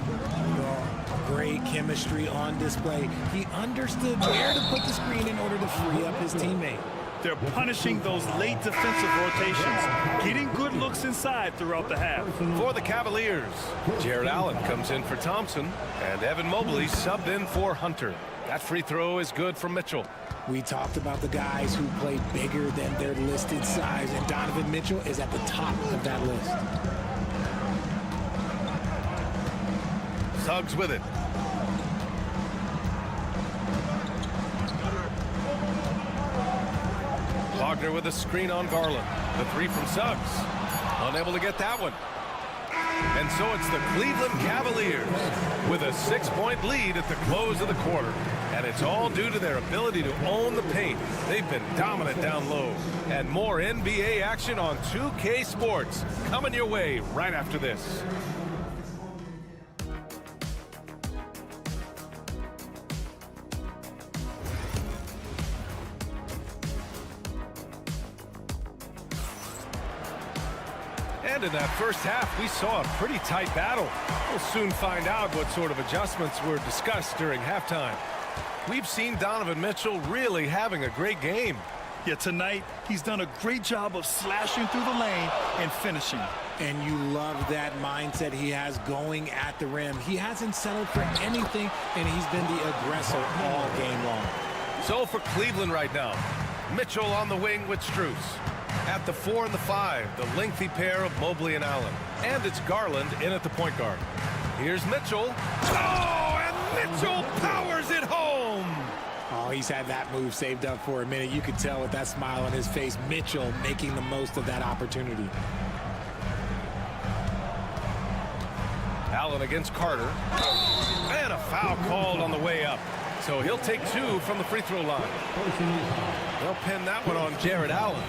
Great chemistry on display. He understood where to put the screen in order to free up his teammate. They're punishing those late defensive rotations, getting good looks inside throughout the half. For the Cavaliers, Jared Allen comes in for Thompson, and Evan Mobley subbed in for Hunter. That free throw is good from Mitchell. We talked about the guys who play bigger than their listed size, and Donovan Mitchell is at the top of that list. Suggs with it. Wagner with a screen on Garland. The three from Suggs. Unable to get that one. And so it's the Cleveland Cavaliers with a 6-point lead at the close of the quarter. And it's all due to their ability to own the paint. They've been dominant down low. And more NBA action on 2K Sports coming your way right after this. And in that first half, we saw a pretty tight battle. We'll soon find out what sort of adjustments were discussed during halftime. We've seen Donovan Mitchell really having a great game. Yeah, tonight, he's done a great job of slashing through the lane and finishing. And you love that mindset he has going at the rim. He hasn't settled for anything, and he's been the aggressor all game long. So for Cleveland right now, Mitchell on the wing with Strus. At the 4 and the 5, the lengthy pair of Mobley and Allen. And it's Garland in at the point guard. Here's Mitchell. Oh, and Mitchell powers it home. Oh, he's had that move saved up for a minute. You could tell with that smile on his face, Mitchell making the most of that opportunity. Allen against Carter. And a foul called on the way up. So he'll take 2 from the free throw line. They'll pin that one on Jared Allen.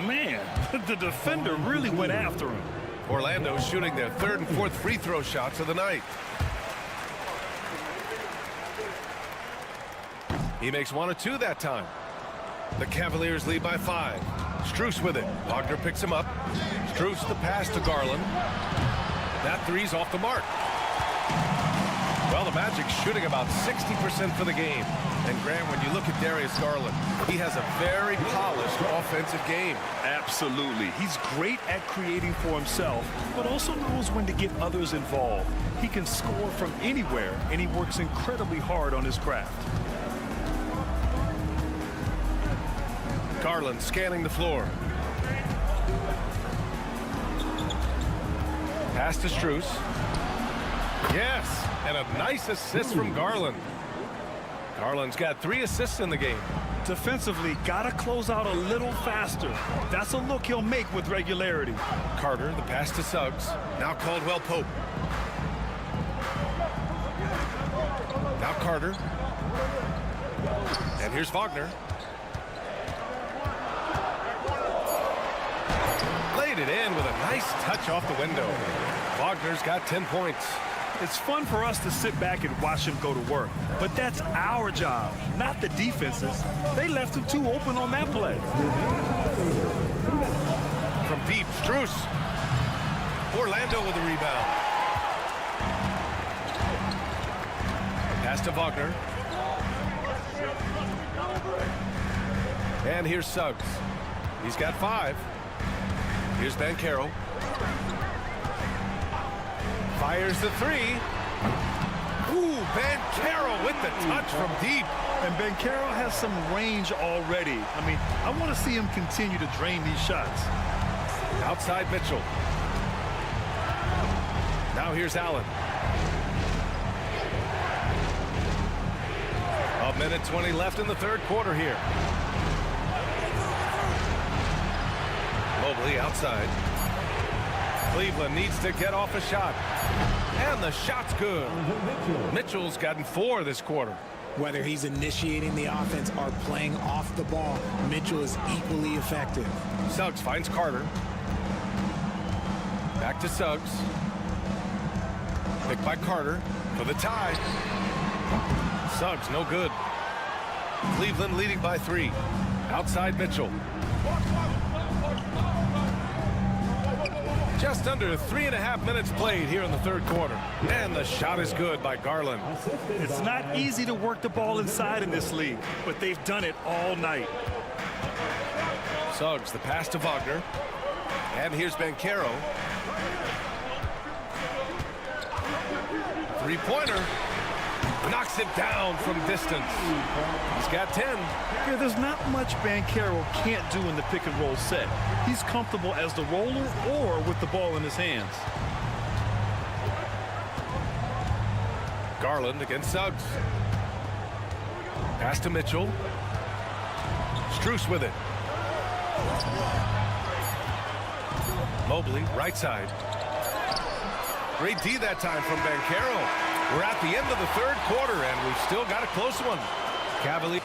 Man, the defender really went after him. Orlando shooting their 3rd and 4th free throw shots of the night. He makes 1 of 2 that time. The Cavaliers lead by 5. Strus with it. Wagner picks him up. Strus the pass to Garland. That three's off the mark. Well, the Magic shooting about 60% for the game. And Graham, when you look at Darius Garland, he has a very polished offensive game. Absolutely. He's great at creating for himself, but also knows when to get others involved. He can score from anywhere, and he works incredibly hard on his craft. Garland scanning the floor. Pass to Strus. Yes, and a nice assist from Garland. Garland's got 3 assists in the game. Defensively, gotta close out a little faster. That's a look he'll make with regularity. Carter, the pass to Suggs. Now Caldwell Pope. Now Carter. And here's Wagner. Laid it in with a nice touch off the window. Wagner's got 10 points. It's fun for us to sit back and watch him go to work, but that's our job, not the defense's. They left him too open on that play. From deep, Strus. Orlando with the rebound. Pass to Wagner. And here's Suggs. He's got 5. Here's Banchero. Fires the 3. Ooh, Banchero with the touch from deep. And Banchero has some range already. I mean, I want to see him continue to drain these shots. Outside Mitchell. Now here's Allen. A minute 20 left in the 3rd quarter here. Mobley outside. Cleveland needs to get off a shot. And the shot's good. Mitchell's gotten 4 this quarter. Whether he's initiating the offense or playing off the ball, Mitchell is equally effective. Suggs finds Carter. Back to Suggs. Picked by Carter for the tie. Suggs no good. Cleveland leading by 3. Outside Mitchell. Just under 3.5 minutes played here in the 3rd quarter. And the shot is good by Garland. It's not easy to work the ball inside in this league, but they've done it all night. Suggs, the pass to Wagner. And here's Banchero. 3-pointer. Knocks it down from distance. He's got 10. Yeah, there's not much Banchero can't do in the pick and roll set. He's comfortable as the roller or with the ball in his hands. Garland against Suggs. Pass to Mitchell. Strus with it. Mobley, right side. Great D that time from Banchero. We're at the end of the 3rd quarter, and we've still got a close one. Cavaliers.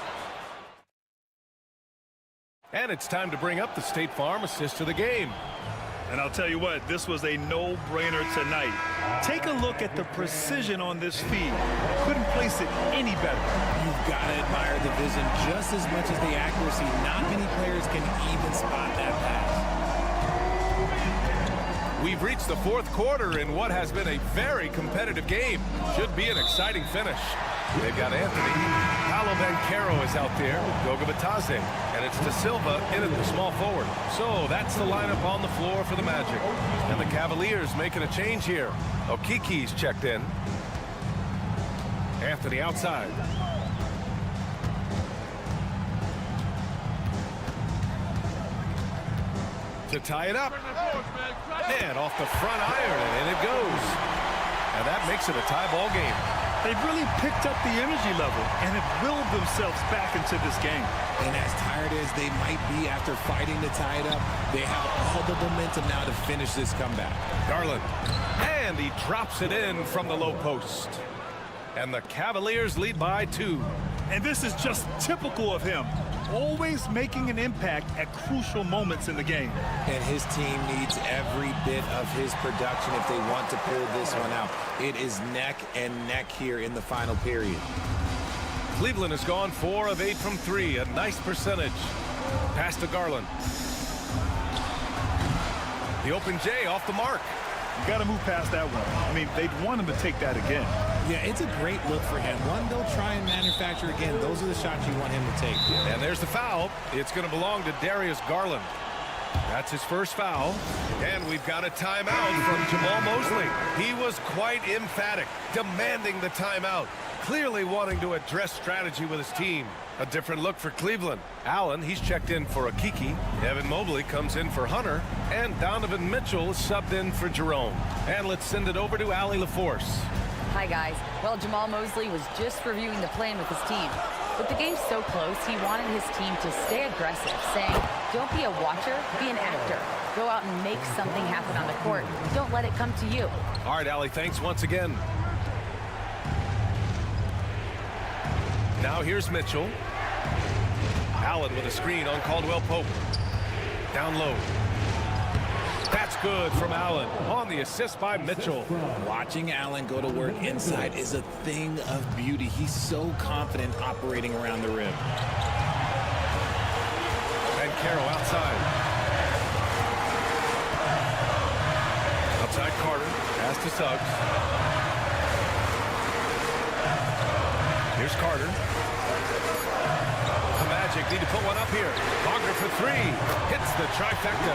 And it's time to bring up the State Farm assist to the game. And I'll tell you what, this was a no-brainer tonight. Take a look at the precision on this feed. Couldn't place it any better. You've got to admire the vision just as much as the accuracy. Not many players can even spot that pass. We've reached the fourth quarter in what has been a very competitive game. Should be an exciting finish. They've got Anthony. Paolo Banchero is out there. Goga Batadze. And it's De Silva in at the small forward. So that's the lineup on the floor for the Magic. And the Cavaliers making a change here. Okiki's checked in. Anthony outside. To tie it up. And off the front iron, and it goes. And that makes it a tie ball game. They've really picked up the energy level and have willed themselves back into this game. And as tired as they might be after fighting to tie it up, they have all the momentum now to finish this comeback. Garland. And he drops it in from the low post. And the Cavaliers lead by 2. And this is just typical of him. Always making an impact at crucial moments in the game. And his team needs every bit of his production if they want to pull this one out. It is neck and neck here in the final period. Cleveland has gone 4 of 8 from 3. A nice percentage. Pass to Garland. The open J off the mark. You got to move past that one. I mean, they'd want him to take that again. Yeah, it's a great look for him. One they'll try and manufacture again. Those are the shots you want him to take. And there's the foul. It's going to belong to Darius Garland. That's his first foul. And we've got a timeout from Jamal Mosley. He was quite emphatic, demanding the timeout, clearly wanting to address strategy with his team. A different look for Cleveland. Allen, he's checked in for Okiki. Evan Mobley comes in for Hunter. And Donovan Mitchell is subbed in for Jerome. And let's send it over to Allie LaForce. Hi, guys. Well, Jamal Mosley was just reviewing the plan with his team. With the game so close, he wanted his team to stay aggressive, saying, don't be a watcher, be an actor. Go out and make something happen on the court. Don't let it come to you. All right, Allie, thanks once again. Now here's Mitchell. Allen with a screen on Caldwell Pope. Down low. That's good from Allen on the assist by Mitchell. Watching Allen go to work inside is a thing of beauty. He's so confident operating around the rim. And Carroll outside. Outside Carter. Pass to Suggs. Here's Carter. The Magic need to put one up here. Wagner for 3. Hits the trifecta.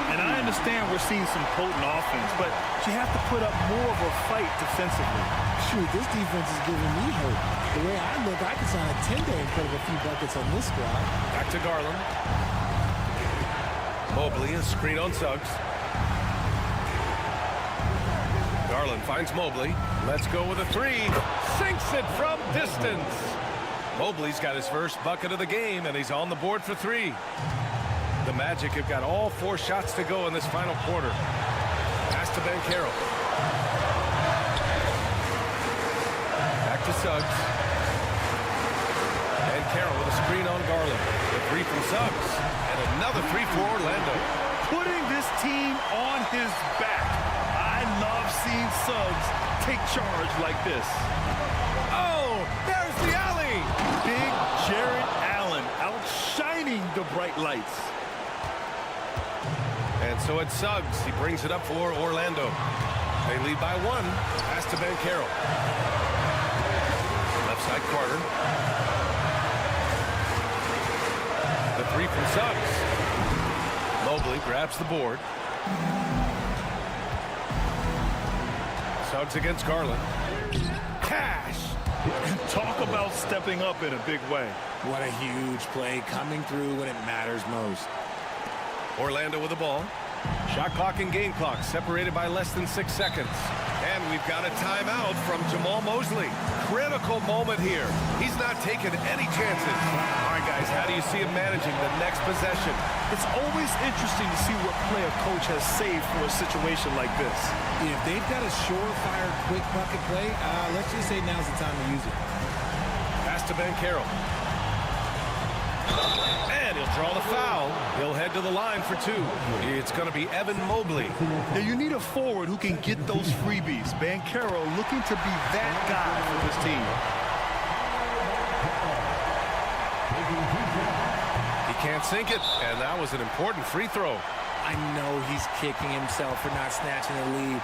And I understand we're seeing some potent offense, but you have to put up more of a fight defensively. Shoot, this defense is giving me hope. The way I look, I can sign a 10-day and put up a few buckets on this squad. Back to Garland. Mobley, a screen on Suggs. Garland finds Mobley. Let's go with a 3. Sinks it from distance. Mobley's got his first bucket of the game, and he's on the board for 3. The Magic have got all 4 shots to go in this final quarter. Pass to Banchero. Back to Suggs. And Carroll with a screen on Garland. The 3 from Suggs. And another 3 for Orlando. Putting this team on his back. I love seeing Suggs take charge like this. Oh, there's the alley. Big Jared Allen outshining the bright lights. And so it's Suggs. He brings it up for Orlando. They lead by 1. Pass to Banchero. Left side Carter. The 3 from Suggs. Mobley grabs the board. Suggs against Garland. Cash! Talk about stepping up in a big way. What a huge play coming through when it matters most. Orlando with the ball. Shot clock and game clock separated by less than 6 seconds. And we've got a timeout from Jamal Mosley. Critical moment here. He's not taking any chances. All right, guys, how do you see him managing the next possession? It's always interesting to see what play a coach has saved for a situation like this. If they've got a surefire quick bucket play, let's just say now's the time to use it. Pass to Banchero. And he'll draw the foul. He'll head to the line for 2. It's going to be Evan Mobley. Now you need a forward who can get those freebies. Banchero looking to be that guy for this team. He can't sink it, and that was an important free throw. I know he's kicking himself for not snatching the lead.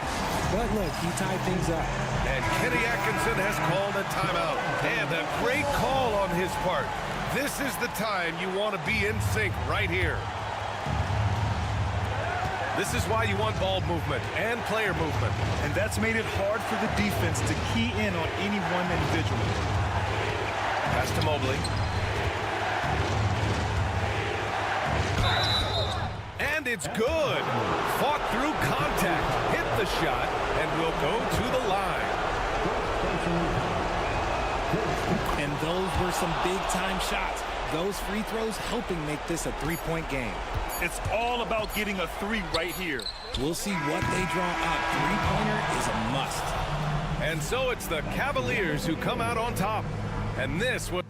But look, he tied things up. And Kenny Atkinson has called a timeout. And a great call on his part. This is the time you want to be in sync right here. This is why you want ball movement and player movement. And that's made it hard for the defense to key in on any one individual. Pass to Mobley. And it's good. Fought through contact, hit the shot, and will go to the line. And those were some big-time shots. Those free throws helping make this a three-point game. It's all about getting a three right here. We'll see what they draw up. Three-pointer is a must. And so it's the Cavaliers who come out on top. And this was...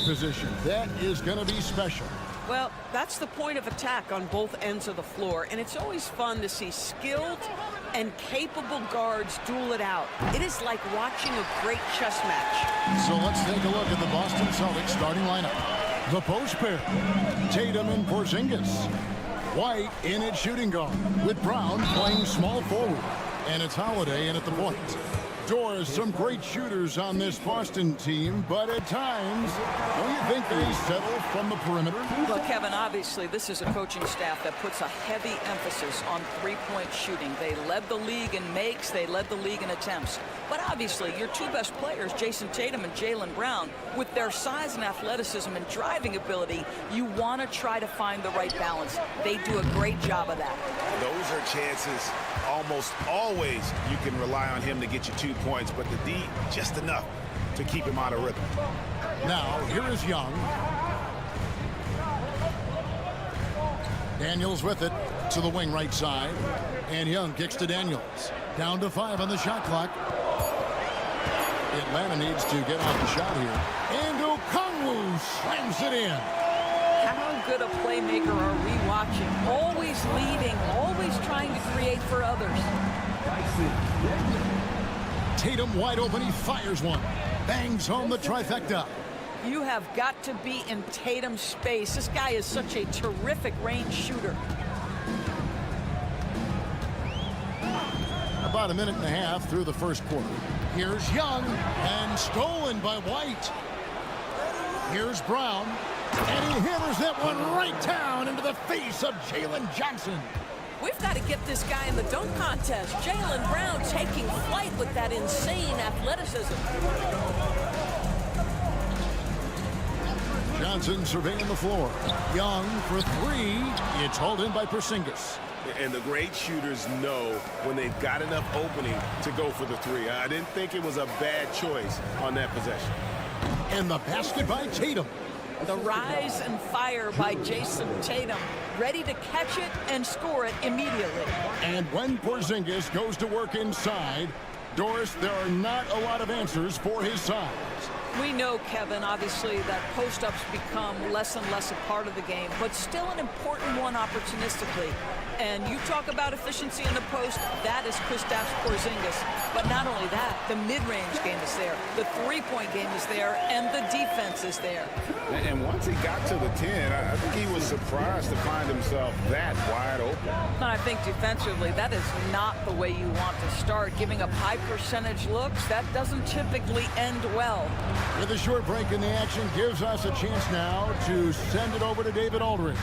Position. That is going to be special. Well, that's the point of attack on both ends of the floor, and it's always fun to see skilled and capable guards duel it out. It is like watching a great chess match. So let's take a look at the Boston Celtics starting lineup. The post pair, Tatum and Porzingis. White in at shooting guard, with Brown playing small forward. And it's Holiday in at the point. Doors, some great shooters on this Boston team, but at times, don't you think they settle from the perimeter? Well, Kevin, obviously, this is a coaching staff that puts a heavy emphasis on three-point shooting. They led the league in makes, they led the league in attempts. But obviously, your two best players, Jason Tatum and Jaylen Brown, with their size and athleticism and driving ability, you want to try to find the right balance. They do a great job of that. Those are chances almost always you can rely on him to get you 2 points, but the D, just enough to keep him out of rhythm. Now, here is Young. Daniels with it to the wing right side. And Young kicks to Daniels. Down to 5 on the shot clock. Atlanta needs to get off the shot here. And Okongwu slams it in. How good a playmaker are we watching? Always leading, always trying to create for others. Tatum wide open, he fires one. Bangs home the trifecta. You have got to be in Tatum's space. This guy is such a terrific range shooter. About a minute and a half through the first quarter. Here's Young, and stolen by White. Here's Brown, and he hammers that one right down into the face of Jalen Johnson. We've got to get this guy in the dunk contest. Jaylen Brown taking flight with that insane athleticism. Johnson surveying the floor. Young for three. It's hauled in by Porzingis. And the great shooters know when they've got enough opening to go for the three. I didn't think it was a bad choice on that possession. And the basket by Tatum. The rise and fire by Jason Tatum. Ready to catch it and score it immediately. And when Porzingis goes to work inside, Doris, there are not a lot of answers for his size. We know, Kevin, obviously, that post-ups become less and less a part of the game, but still an important one opportunistically. And you talk about efficiency in the post, that is Kristaps Porzingis. But not only that, the mid-range game is there, the three-point game is there, and the defense is there. And once he got to the 10, I think he was surprised to find himself that wide open. And I think defensively, that is not the way you want to start. Giving up high percentage looks, that doesn't typically end well. With a short break in the action gives us a chance now to send it over to David Aldridge.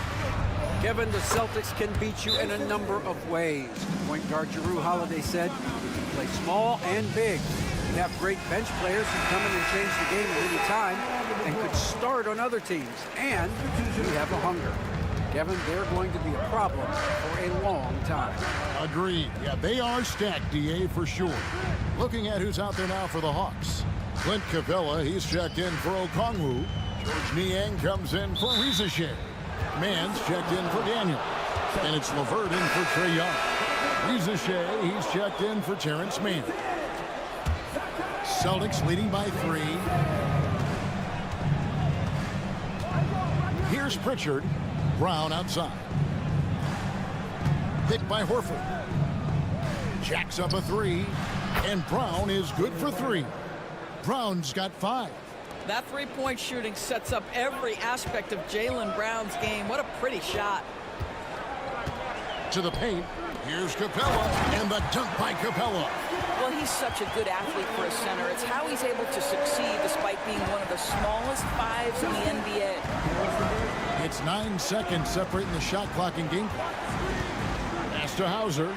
Kevin, the Celtics can beat you in a number of ways. Point guard Jrue Holiday said you can play small and big. You have great bench players who come in and change the game at any time and could start on other teams. And you have a hunger. Kevin, they're going to be a problem for a long time. Agreed. Yeah, they are stacked, DA, for sure. Looking at who's out there now for the Hawks. Clint Capella, he's checked in for Okongwu. George Niang comes in for Rizachet. Mann's checked in for Daniel. And it's LeVert in for Trae Young. Rizachet, he's checked in for Terrence Mann. Celtics leading by 3. Here's Pritchard. Brown outside. Picked by Horford. Jacks up a 3. And Brown is good for 3. Brown's got 5. That three-point shooting sets up every aspect of Jaylen Brown's game. What a pretty shot. To the paint. Here's Capella. And the dunk by Capella. Well, he's such a good athlete for a center. It's how he's able to succeed despite being one of the smallest fives in the NBA. It's 9 seconds separating the shot clock and game clock. Pass to Hauser.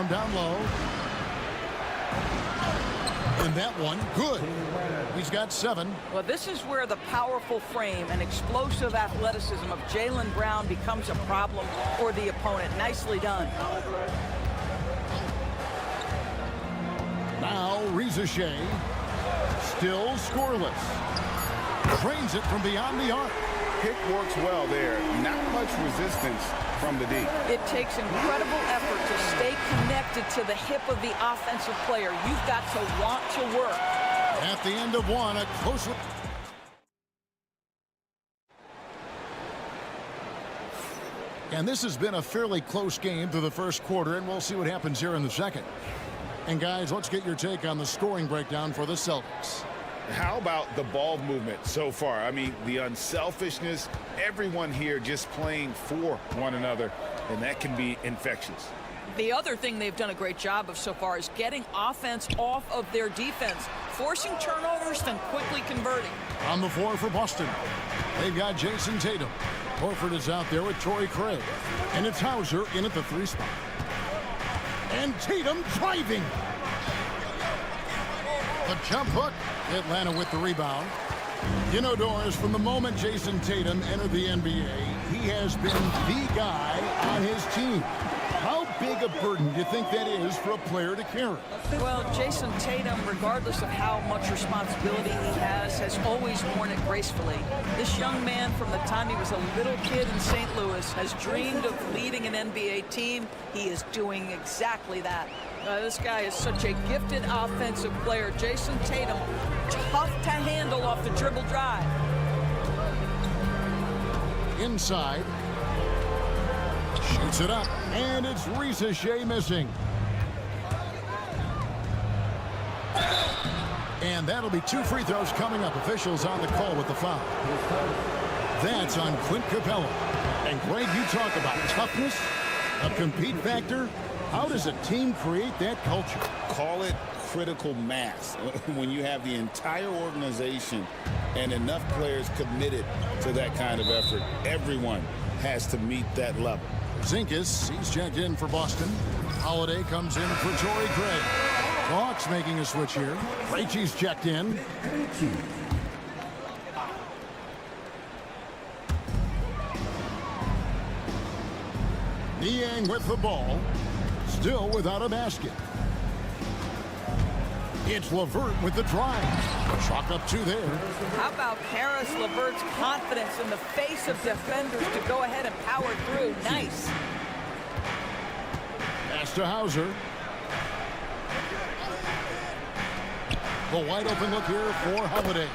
Down low. And that one, good. He's got 7. Well, this is where the powerful frame and explosive athleticism of Jaylen Brown becomes a problem for the opponent. Nicely done. Now Rizachet, still scoreless. Trains it from beyond the arc. Pick works well there. Not much resistance from the D. It takes incredible effort to stay connected to the hip of the offensive player. You've got to want to work. At the end of one, a close look. And this has been a fairly close game through the first quarter, and we'll see what happens here in the second. And guys, let's get your take on the scoring breakdown for the Celtics. How about the ball movement so far? I mean, the unselfishness, everyone here just playing for one another, and that can be infectious. The other thing they've done a great job of so far is getting offense off of their defense, forcing turnovers, then quickly converting. On the floor for Boston, they've got Jason Tatum. Horford is out there with Torrey Craig. And it's Hauser in at the 3 spot. And Tatum driving. The jump hook. Atlanta with the rebound. You know, Doris, from the moment Jason Tatum entered the NBA, he has been the guy on his team. How big a burden do you think that is for a player to carry? Well, Jason Tatum, regardless of how much responsibility he has always worn it gracefully. This young man, from the time he was a little kid in St. Louis, has dreamed of leading an NBA team. He is doing exactly that. This guy is such a gifted offensive player. Jason Tatum, tough to handle off the dribble drive. Inside. Shoots it up. And it's Rizachet missing. And that'll be 2 free throws coming up. Officials on the call with the foul. That's on Clint Capella. And Greg, you talk about toughness, a compete factor. How does a team create that culture? Call it critical mass when you have the entire organization and enough players committed to that kind of effort. Everyone has to meet that level. Zinkus, he's checked in for Boston. Holiday comes in for Torrey Craig. Hawks making a switch here. Krejci's checked in. Niang with the ball. Still without a basket. It's LeVert with the drive. Chalk up 2 there. How about Karis LeVert's confidence in the face of defenders to go ahead and power through? Nice. Pass to Hauser. The wide open look here for Holiday.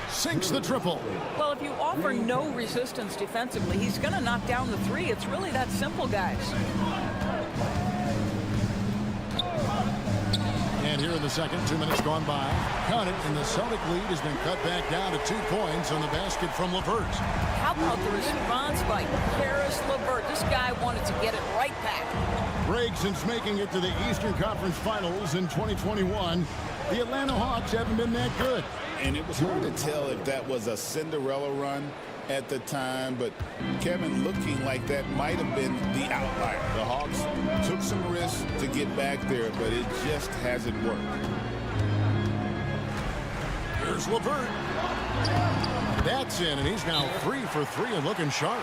Sinks the triple. Well, if you offer no resistance defensively, he's going to knock down the 3. It's really that simple, guys. And here in the second, 2 minutes gone by. Count it, and the Celtic lead has been cut back down to 2 points on the basket from LeVert. How about the response by Karis LeVert? This guy wanted to get it right back. Greg, since making it to the Eastern Conference Finals in 2021, the Atlanta Hawks haven't been that good. And it was hard to tell if that was a Cinderella run at the time, but Kevin, looking like that might have been the outlier. The Hawks took some risks to get back there, but it just hasn't worked. Here's LeVert. That's in, and he's now 3 for 3 and looking sharp.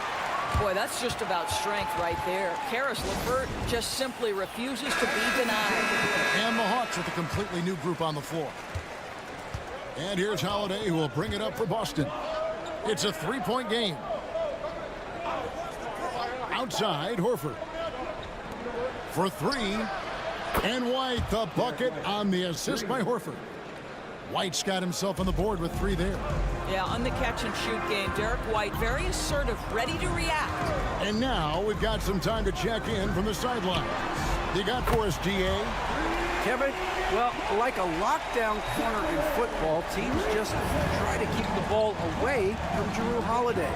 Boy, that's just about strength right there. Karis LeVert just simply refuses to be denied. And the Hawks with a completely new group on the floor. And here's Holiday, who will bring it up for Boston. It's a 3-point game. Outside, Horford. For 3. And White, the bucket on the assist by Horford. White's got himself on the board with 3 there. Yeah, on the catch-and-shoot game, Derek White very assertive, ready to react. And now we've got some time to check in from the sidelines. You got for us, GA? Kevin, well, like a lockdown corner in football, teams just try to keep the ball away from Jrue Holiday.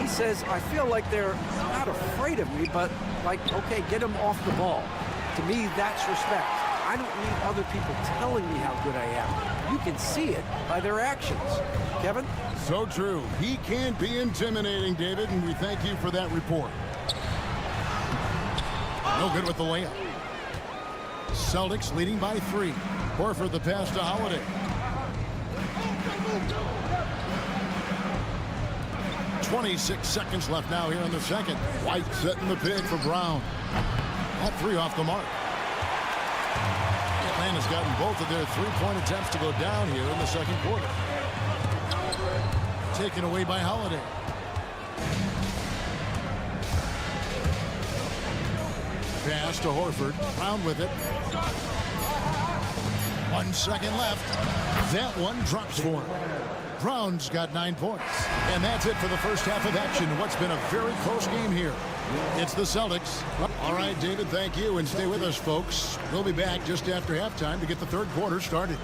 He says, I feel like they're not afraid of me, but like, okay, get him off the ball. To me, that's respect. I don't need other people telling me how good I am. You can see it by their actions. Kevin? So true. He can be intimidating, David, and we thank you for that report. No good with the layup. Celtics leading by 3. Horford the pass to Holiday. 26 seconds left now here in the second. White setting the pick for Brown. All 3 off the mark. Atlanta's gotten both of their 3-point attempts to go down here in the second quarter. Taken away by Holiday. Pass to Horford. Brown with it. 1 second left. That one drops for him. Brown's got 9 points. And that's it for the first half of action. What's been a very close game here. It's the Celtics. All right, David, thank you. And stay with us, folks. We'll be back just after halftime to get the third quarter started.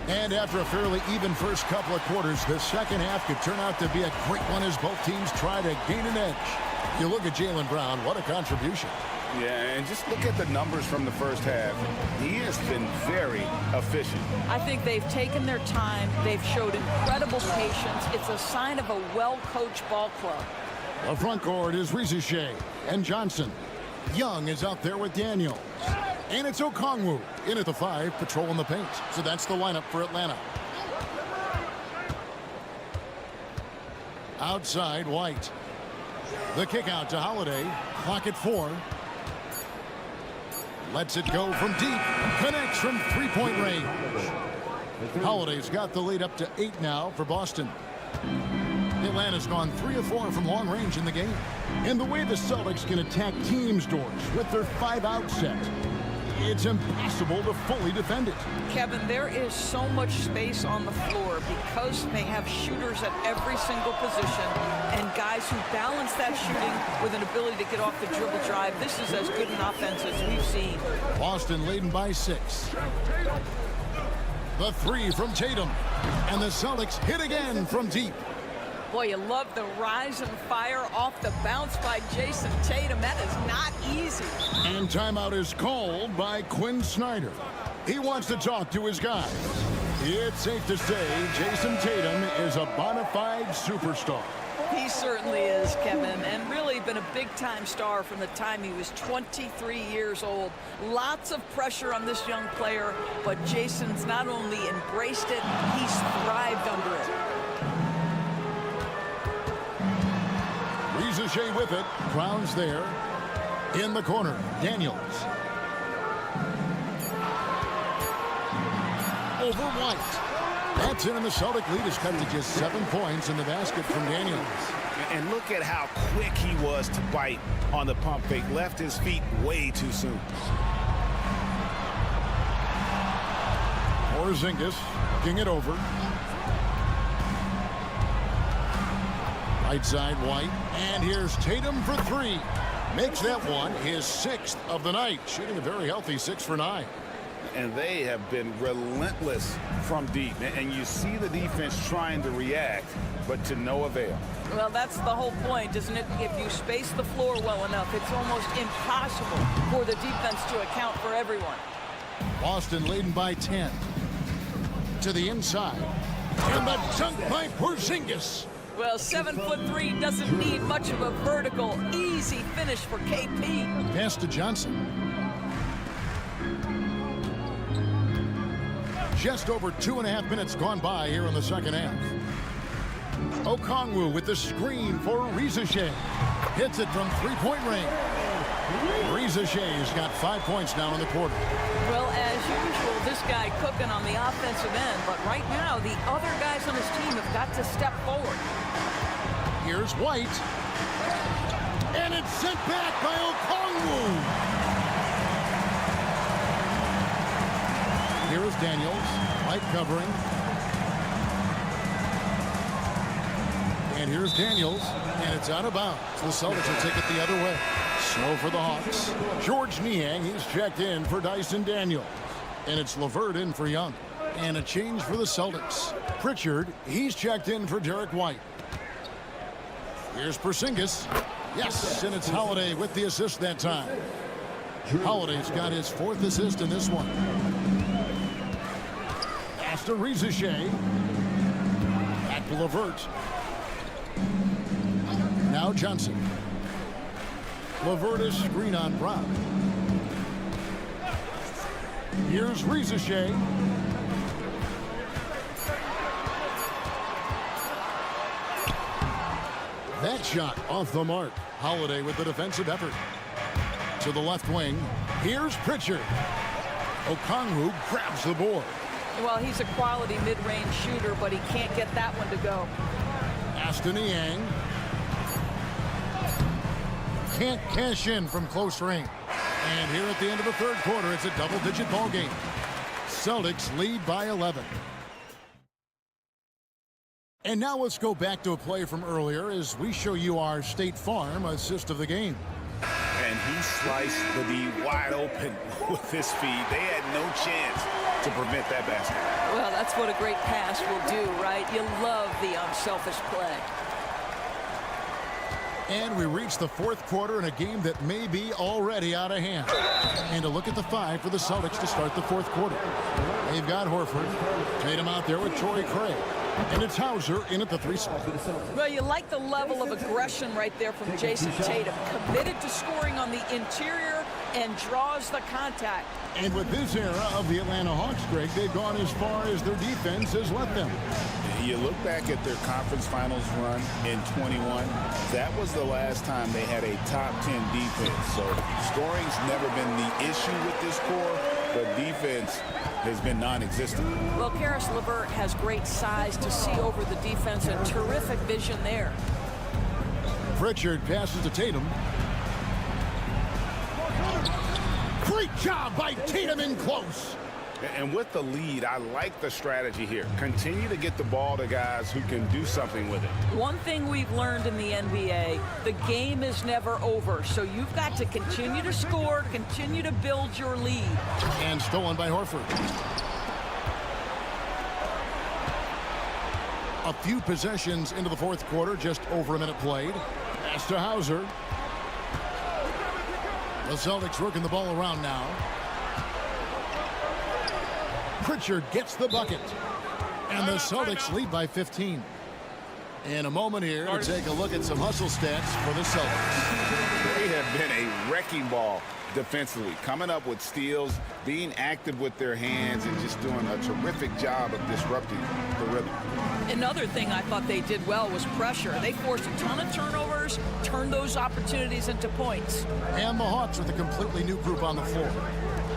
And after a fairly even first couple of quarters, the second half could turn out to be a great one as both teams try to gain an edge. You look at Jaylen Brown, what a contribution. Yeah, and just look at the numbers from the first half. He has been very efficient. I think they've taken their time. They've showed incredible patience. It's a sign of a well-coached ball club. The front court is Rizier and Johnson. Young is out there with Daniels. And it's Okongwu in at the 5, patrolling the paint. So that's the lineup for Atlanta. Outside, White. The kick out to Holiday. Clock at 4. Lets it go from deep. Connects from 3-point range. Holiday's got the lead up to 8 now for Boston. Atlanta's gone 3 of 4 from long range in the game. And the way the Celtics can attack teams' doors with their 5-out set. it's impossible to fully defend it. Kevin, there is so much space on the floor because they have shooters at every single position and guys who balance that shooting with an ability to get off the dribble drive. This is as good an offense as we've seen. Boston leading by 6. The 3 from Tatum. And the Celtics hit again from deep. Boy, you love the rise and fire off the bounce by Jason Tatum. That is not easy. And timeout is called by Quinn Snyder. He wants to talk to his guys. It's safe to say Jason Tatum is a bona fide superstar. He certainly is, Kevin, and really been a big-time star from the time he was 23 years old. Lots of pressure on this young player, but Jason's not only embraced it, he's thrived under it. Rizachet with it. Crowns there. In the corner, Daniels. Over White. That's in, and the Celtic lead is cut to just 7 points in the basket from Daniels. And look at how quick he was to bite on the pump fake. Left his feet way too soon. Porzingis looking it over. Right side, White. And here's Tatum for 3. Makes that one his 6th of the night. Shooting a very healthy 6 for 9. And they have been relentless from deep. And you see the defense trying to react, but to no avail. Well, that's the whole point, isn't it? If you space the floor well enough, it's almost impossible for the defense to account for everyone. Boston leading by 10. To the inside. And the dunk by Porzingis. Well, 7'3" doesn't need much of a vertical. Easy finish for KP. Pass to Johnson. Just over 2.5 minutes gone by here in the second half. Okongwu with the screen for Rizachet. Hits it from 3-point range. Rizachet has got 5 points now in the quarter. Well, as usual, this guy cooking on the offensive end. But right now, the other guys on his team have got to step forward. Here's White. And it's sent back by Okongwu. Here is Daniels. White covering. And here's Daniels. And it's out of bounds. The Celtics will take it the other way. Slow for the Hawks. George Niang, he's checked in for Dyson Daniels. And it's LeVert in for Young. And a change for the Celtics. Pritchard, he's checked in for Derek White. Here's Porzingis. Yes, and it's Holiday with the assist that time. Holiday's got his 4th assist in this one. Pass to Rizachet. Back to LeVert. Now Johnson. LeVert is screen on Brown. Here's Rizachet. That shot off the mark. Holiday with the defensive effort. To the left wing. Here's Pritchard. Okongwu grabs the board. Well, he's a quality mid-range shooter, but he can't get that one to go. Aston Niang. Can't cash in from close range. And here at the end of the third quarter, it's a double-digit ball game. Celtics lead by 11. And now let's go back to a play from earlier as we show you our State Farm assist of the game. And he sliced the D wide open with his feet. They had no chance to prevent that basket. Well, that's what a great pass will do, right? You love the unselfish play. And we reach the fourth quarter in a game that may be already out of hand. And a look at the 5 for the Celtics to start the fourth quarter. They've got Horford. Tatum out there with Torrey Craig. And it's Hauser in at the 3 spot. Well, you like the level of aggression right there from Jason Tatum. Committed to scoring on the interior and draws the contact. And with this era of the Atlanta Hawks, Greg, they've gone as far as their defense has let them. You look back at their conference finals run in 21. That was the last time they had a top 10 defense. So scoring's never been the issue with this core, but defense has been non-existent. Well, Karis LeVert has great size to see over the defense and terrific vision there. Pritchard passes to Tatum. Great job by Tatum in close. And with the lead, I like the strategy here. Continue to get the ball to guys who can do something with it. One thing we've learned in the NBA, the game is never over. So you've got to continue to score, continue to build your lead. And stolen by Horford. A few possessions into the fourth quarter, just over a minute played. Pass to Hauser. The Celtics working the ball around now. Pritchard gets the bucket. And the Celtics lead by 15. In a moment here to take a look at some hustle stats for the Celtics. They have been a wrecking ball defensively, coming up with steals, being active with their hands, and just doing a terrific job of disrupting the rhythm. Another thing I thought they did well was pressure. They forced a ton of turnovers, turned those opportunities into points. And the Hawks with a completely new group on the floor.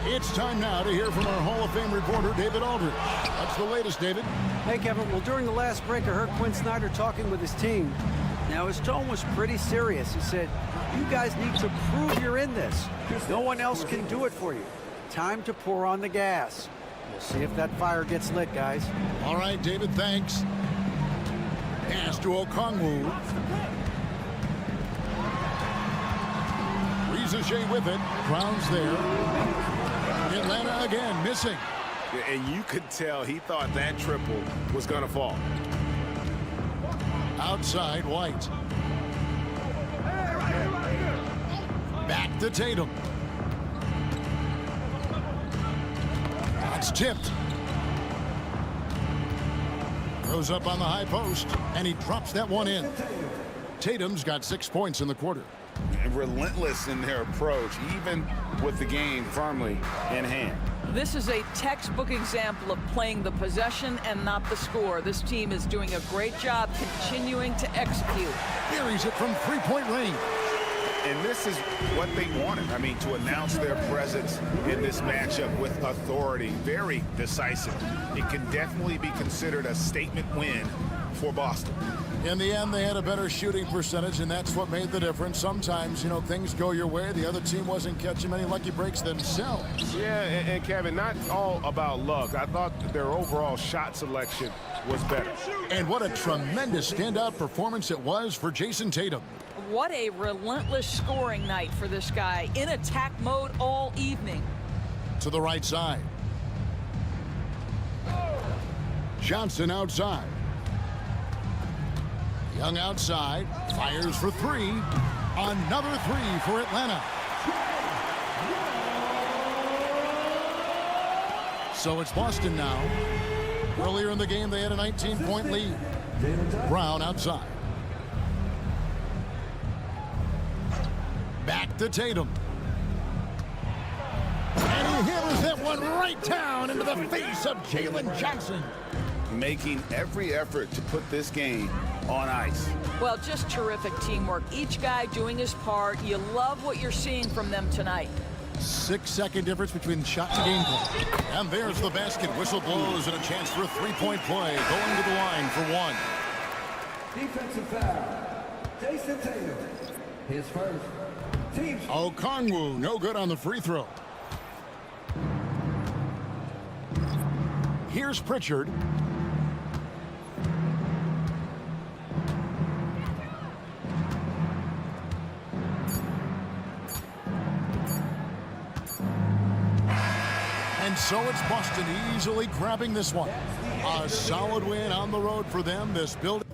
It's time now to hear from our Hall of Fame reporter, David Aldridge. What's the latest, David? Hey, Kevin. Well, during the last break, I heard Quinn Snyder talking with his team. Now, his tone was pretty serious. He said, you guys need to prove you're in this. No one else can do it for you. Time to pour on the gas. We'll see if that fire gets lit, guys. All right, David, thanks. Pass to Okongwu. Rizachet with it. Crowns there. Atlanta again, missing. And you could tell he thought that triple was going to fall. Outside, White. Back to Tatum. That's tipped. Throws up on the high post, and he drops that one in. Tatum's got 6 points in the quarter. And relentless in their approach, even with the game firmly in hand. This is a textbook example of playing the possession and not the score. This team is doing a great job continuing to execute. Buries it from three-point range. And this is what they wanted. I mean, to announce their presence in this matchup with authority. Very decisive. It can definitely be considered a statement win for Boston. In the end, they had a better shooting percentage, and that's what made the difference. Sometimes, you know, things go your way. The other team wasn't catching many lucky breaks themselves. Yeah, and Kevin, not all about luck. I thought their overall shot selection was better. And what a tremendous standout performance it was for Jason Tatum. What a relentless scoring night for this guy. In attack mode all evening. To the right side. Johnson outside. Young outside, fires for three. Another three for Atlanta. So it's Boston now. Earlier in the game, they had a 19-point lead. Brown outside. Back to Tatum. And he hammers that one right down into the face of Jalen Johnson. Making every effort to put this game on ice. Well, just terrific teamwork. Each guy doing his part. You love what you're seeing from them tonight. 6-second difference between shot to game play. And there's the basket. Whistle blows and a chance for a three-point play. Going to the line for one. Defensive foul. Jason Tatum. His first. Team. Okongwu, no good on the free throw. Here's Pritchard. And so it's Boston easily grabbing this one. A solid win on the road for them. This building.